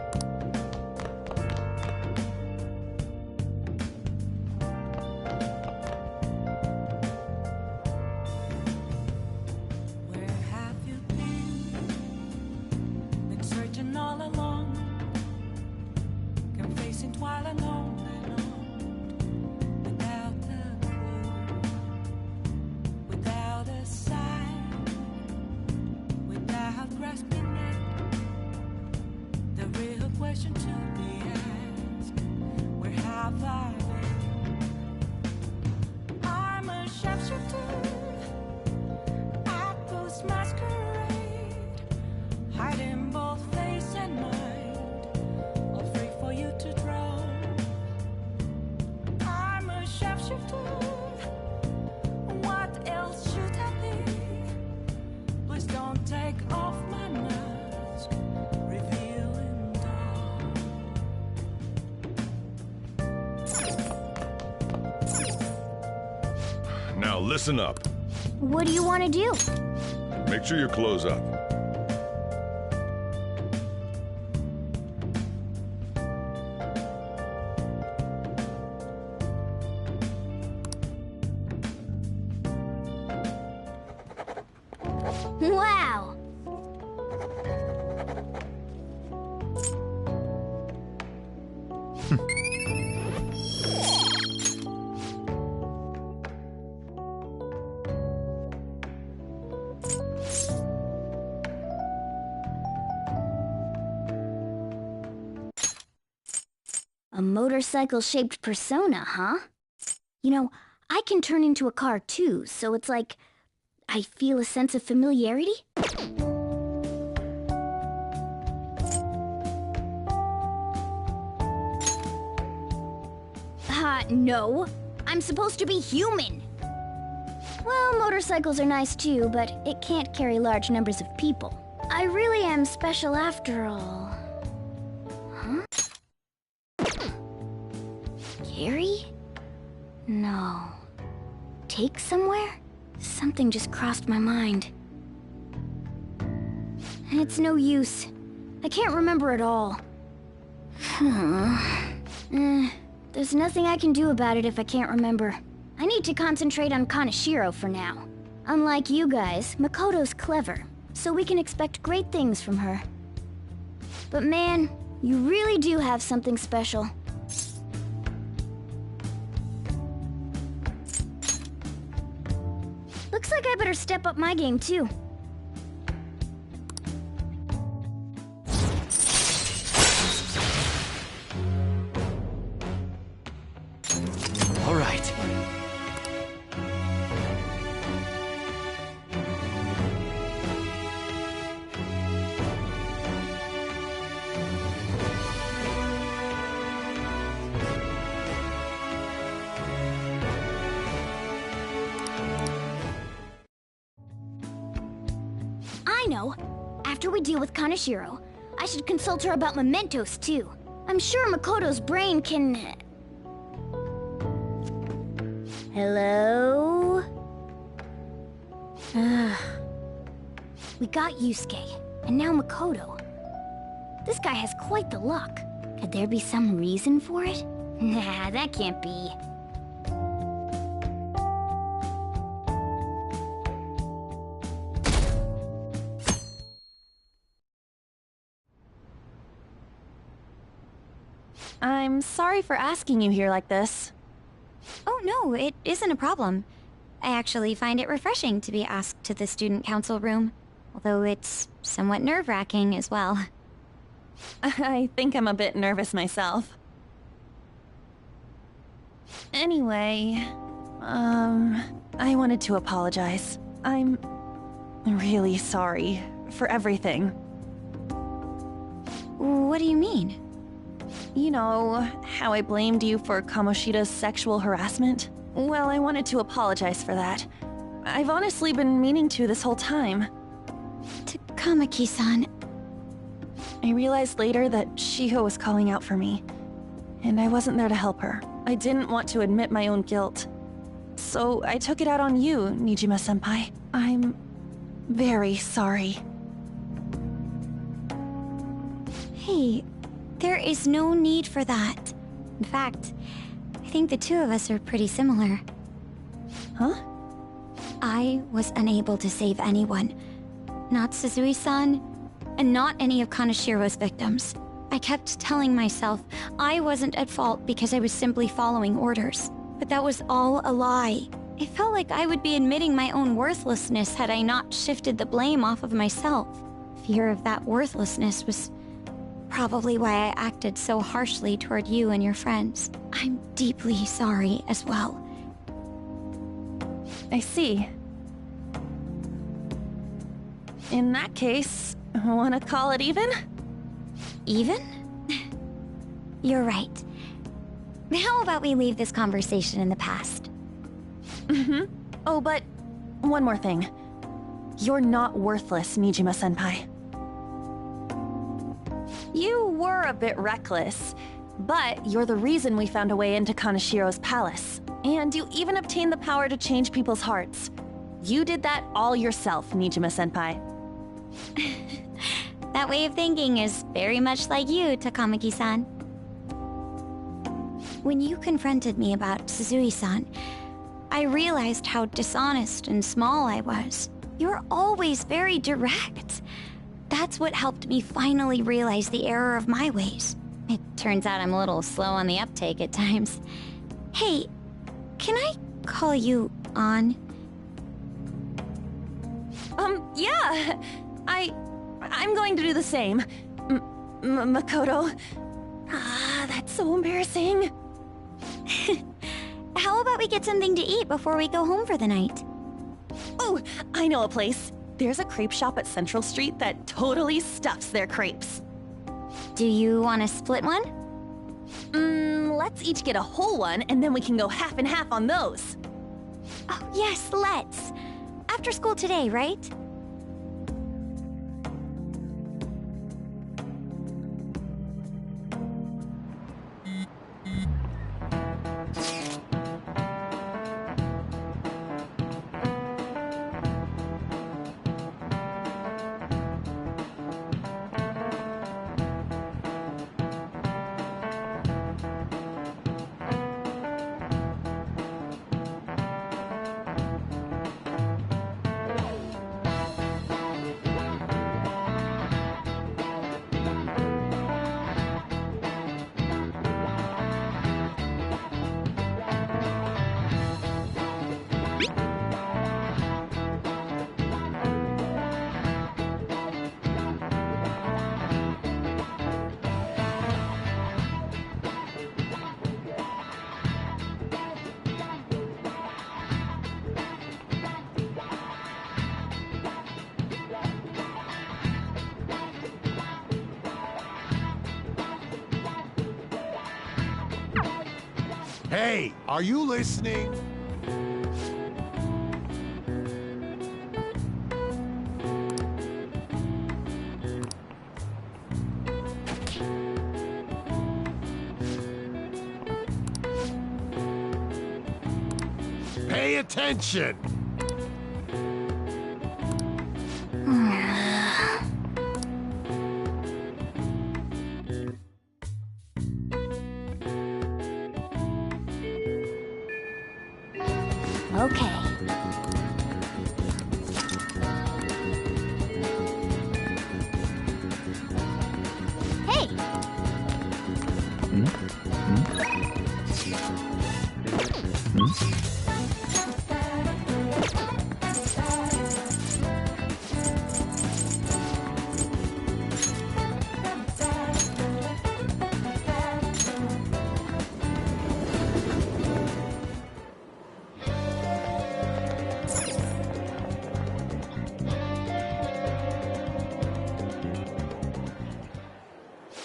Speaker 19: Where have you been? Been searching all along, confessing while alone and on, without a clue, without a sign, without grasping it. The real question to be asked: where have I been? I'm a sharpshooter. Apples masquerade, hiding both face and mind, all free for you to draw. I'm a sharpshooter. What else should I be? Please don't take off my mask, revealing dawn.
Speaker 13: Now listen up.
Speaker 17: What do you want to do?
Speaker 13: Make sure your clothes up.
Speaker 17: Wow! A motorcycle-shaped persona, huh? You know, I can turn into a car too, so it's like I feel a sense of familiarity. No. I'm supposed to be human. Well, motorcycles are nice too, but it can't carry large numbers of people. I really am special after all. Huh? Carry? No. Take somewhere? Something just crossed my mind. It's no use. I can't remember it all. There's nothing I can do about it if I can't remember. I need to concentrate on Kaneshiro for now. Unlike you guys, Makoto's clever, so we can expect great things from her. But man, you really do have something special. better step up my game, too.
Speaker 16: All right.
Speaker 17: I know. After we deal with Kaneshiro, I should consult her about mementos, too. I'm sure Makoto's brain can... Hello? We got Yusuke, and now Makoto. This guy has quite the luck. Could there be some reason for it? Nah, that can't be.
Speaker 3: I'm sorry for asking you here like this.
Speaker 15: Oh no, it isn't a problem. I actually find it refreshing to be asked to the student council room, although it's somewhat nerve-wracking as well.
Speaker 3: I think I'm a bit nervous myself. Anyway, I wanted to apologize. I'm really sorry for everything.
Speaker 15: What do you mean?
Speaker 3: You know, how I blamed you for Kamoshida's sexual harassment? Well, I wanted to apologize for that. I've honestly been meaning to this whole time.
Speaker 15: To Kamaki-san.
Speaker 3: I realized later that Shiho was calling out for me, and I wasn't there to help her. I didn't want to admit my own guilt. So I took it out on you, Nijima-senpai. I'm very sorry.
Speaker 15: Hey, there is no need for that. In fact, I think the two of us are pretty similar.
Speaker 3: Huh?
Speaker 15: I was unable to save anyone. Not Suzui-san, and not any of Kaneshiro's victims. I kept telling myself I wasn't at fault because I was simply following orders. But that was all a lie. It felt like I would be admitting my own worthlessness had I not shifted the blame off of myself. Fear of that worthlessness was probably why I acted so harshly toward you and your friends. I'm deeply sorry as well.
Speaker 3: I see. In that case, wanna call it even?
Speaker 15: Even? You're right. How about we leave this conversation in the past?
Speaker 3: Oh, but one more thing. You're not worthless, Nijima-senpai. You were a bit reckless, but you're the reason we found a way into Kaneshiro's palace. And you even obtained the power to change people's hearts. You did that all yourself, Nijima-senpai.
Speaker 15: That way of thinking is very much like you, Takamaki-san. When you confronted me about Suzui-san, I realized how dishonest and small I was. You're always very direct. That's what helped me finally realize the error of my ways. It turns out I'm a little slow on the uptake at times. Hey, can I call you On?
Speaker 3: Yeah! I'm going to do the same. Makoto. Ah, that's so embarrassing.
Speaker 15: How about we get something to eat before we go home for the night?
Speaker 3: Oh, I know a place. There's a crepe shop at Central Street that totally stuffs their crepes.
Speaker 15: Do you want to split one?
Speaker 3: Let's each get a whole one, and then we can go half and half on those.
Speaker 15: Oh, yes, let's. After school today, right?
Speaker 5: Hey, are you listening? Pay attention!
Speaker 17: Okay. Hey!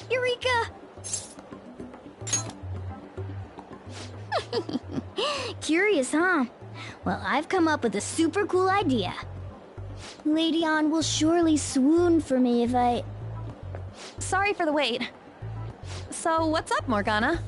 Speaker 17: Eureka! Curious, huh? Well, I've come up with a super cool idea. Lady Ann will surely swoon for me if I...
Speaker 3: Sorry for the wait. So, what's up, Morgana?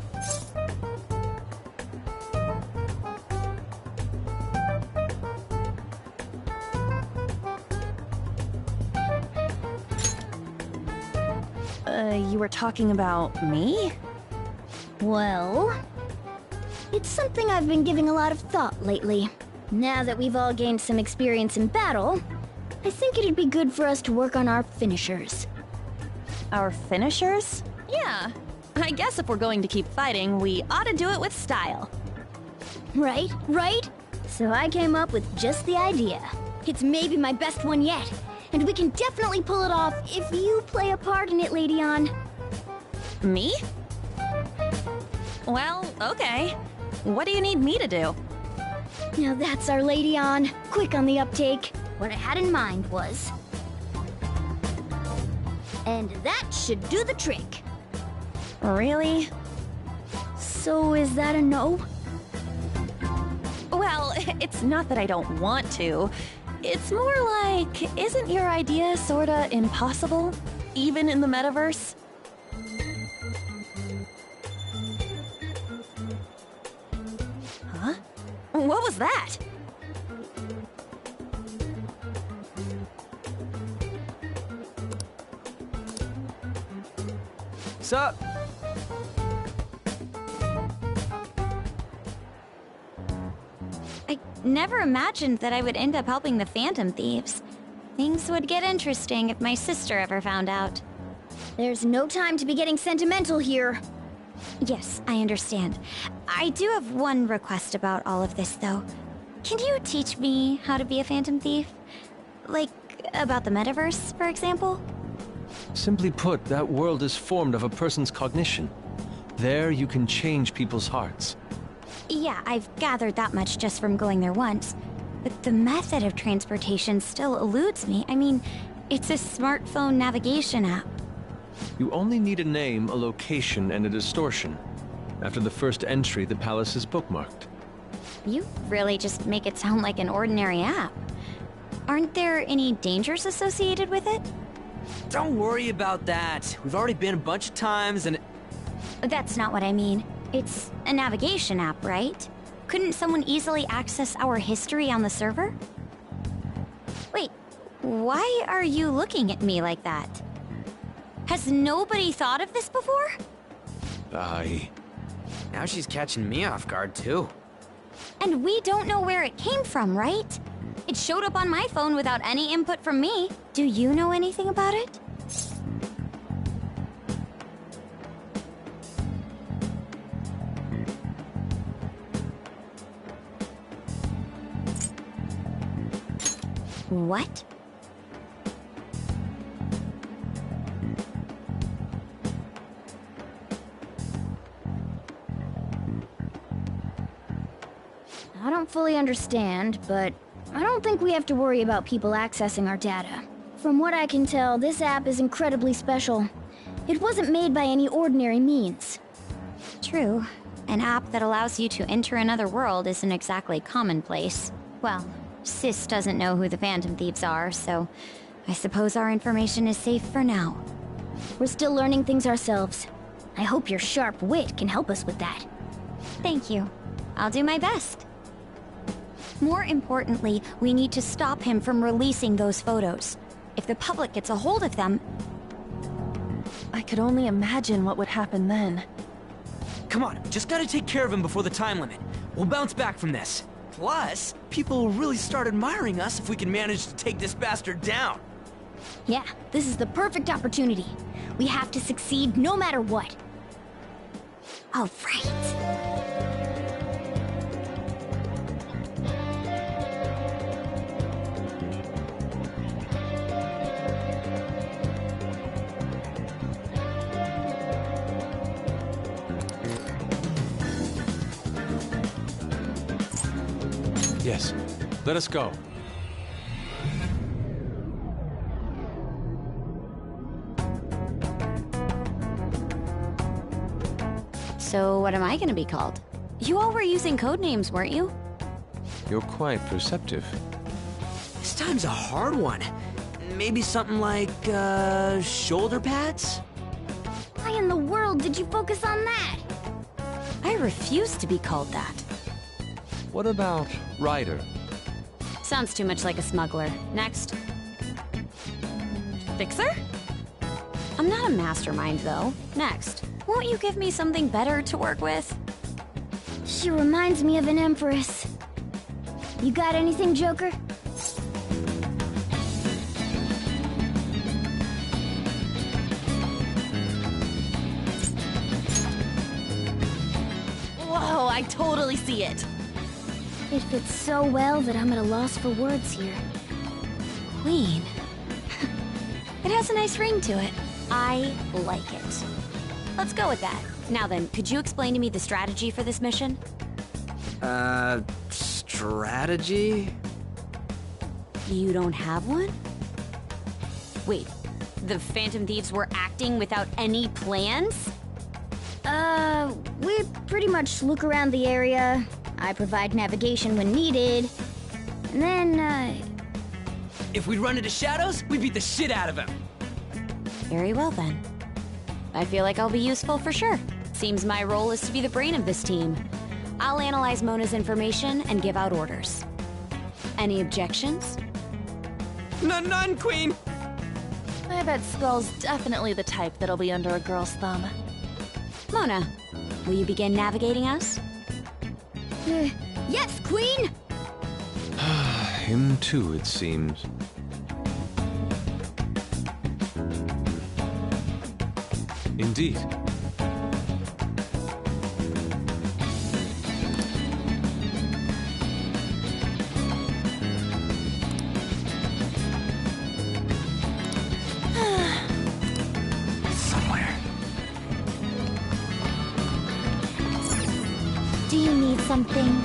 Speaker 3: You were talking about me?
Speaker 17: Well... it's something I've been giving a lot of thought lately. Now that we've all gained some experience in battle, I think it'd be good for us to work on our finishers.
Speaker 3: Our finishers? Yeah. I guess if we're going to keep fighting, we ought to do it with style.
Speaker 17: Right, right? So I came up with just the idea. It's maybe my best one yet, and we can definitely pull it off if you play a part in it, Lady Ann.
Speaker 3: Me? Well, okay. What do you need me to do?
Speaker 17: Now that's our Lady Ann. Quick on the uptake. What I had in mind was... and that should do the trick.
Speaker 3: Really?
Speaker 17: So is that a no?
Speaker 3: Well, it's not that I don't want to. It's more like, isn't your idea sorta impossible? Even in the metaverse? Huh? What was that?
Speaker 2: Sup?
Speaker 15: I never imagined that I would end up helping the Phantom Thieves. Things would get interesting if my sister ever found out.
Speaker 17: There's no time to be getting sentimental here.
Speaker 15: Yes, I understand. I do have one request about all of this, though. Can you teach me how to be a Phantom Thief? Like, about the metaverse, for example?
Speaker 1: Simply put, that world is formed of a person's cognition. There you can change people's hearts.
Speaker 15: Yeah, I've gathered that much just from going there once. But the method of transportation still eludes me. I mean, it's a smartphone navigation app.
Speaker 1: You only need a name, a location, and a distortion. After the first entry, the palace is bookmarked.
Speaker 15: You really just make it sound like an ordinary app. Aren't there any dangers associated with it?
Speaker 16: Don't worry about that. We've already been a bunch of times and...
Speaker 15: That's not what I mean. It's a navigation app, right? Couldn't someone easily access our history on the server? Wait, why are you looking at me like that? Has nobody thought of this before?
Speaker 2: Now she's catching me off guard, too.
Speaker 15: And we don't know where it came from, right? It showed up on my phone without any input from me. Do you know anything about it? What?
Speaker 17: I don't fully understand, but I don't think we have to worry about people accessing our data. From what I can tell, this app is incredibly special. It wasn't made by any ordinary means.
Speaker 15: True. An app that allows you to enter another world isn't exactly commonplace. Well, Sis doesn't know who the Phantom Thieves are, so I suppose our information is safe for now.
Speaker 17: We're still learning things ourselves. I hope your sharp wit can help us with that.
Speaker 15: Thank you. I'll do my best. More importantly, we need to stop him from releasing those photos. If the public gets a hold of them...
Speaker 3: I could only imagine what would happen then.
Speaker 16: Come on, we just gotta take care of him before the time limit. We'll bounce back from this. Plus, people will really start admiring us if we can manage to take this bastard down.
Speaker 17: Yeah, this is the perfect opportunity. We have to succeed no matter what.
Speaker 15: All right.
Speaker 1: Yes, let us go.
Speaker 15: So what am I gonna be called? You all were using code names, weren't you?
Speaker 1: You're quite perceptive.
Speaker 16: This time's a hard one. Maybe something like, shoulder pads?
Speaker 17: Why in the world did you focus on that?
Speaker 15: I refuse to be called that.
Speaker 1: What about Ryder?
Speaker 15: Sounds too much like a smuggler. Next. Fixer? I'm not a mastermind, though. Next. Won't you give me something better to work with?
Speaker 17: She reminds me of an empress. You got anything, Joker?
Speaker 3: Whoa, I totally see it.
Speaker 17: It fits so well that I'm at a loss for words here.
Speaker 15: Queen. It has a nice ring to it. I like it. Let's go with that. Now then, could you explain to me the strategy for this mission?
Speaker 2: Strategy?
Speaker 15: You don't have one? Wait, the Phantom Thieves were acting without any plans?
Speaker 17: We pretty much look around the area. I provide navigation when needed. And then,
Speaker 16: If we'd run into Shadows, we beat the shit out of him.
Speaker 15: Very well then. I feel like I'll be useful for sure. Seems my role is to be the brain of this team. I'll analyze Mona's information and give out orders. Any objections?
Speaker 16: None, Queen!
Speaker 3: I bet Skull's definitely the type that'll be under a girl's thumb.
Speaker 15: Mona, will you begin navigating us?
Speaker 17: Yes, Queen!
Speaker 1: Him too, it seems. Indeed.
Speaker 16: Somewhere.
Speaker 17: Do you need something?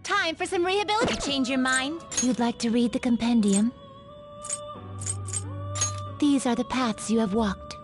Speaker 3: Time for some rehabilitation.
Speaker 12: Change your mind?
Speaker 3: You'd like to read the compendium?
Speaker 12: These are the paths you have walked.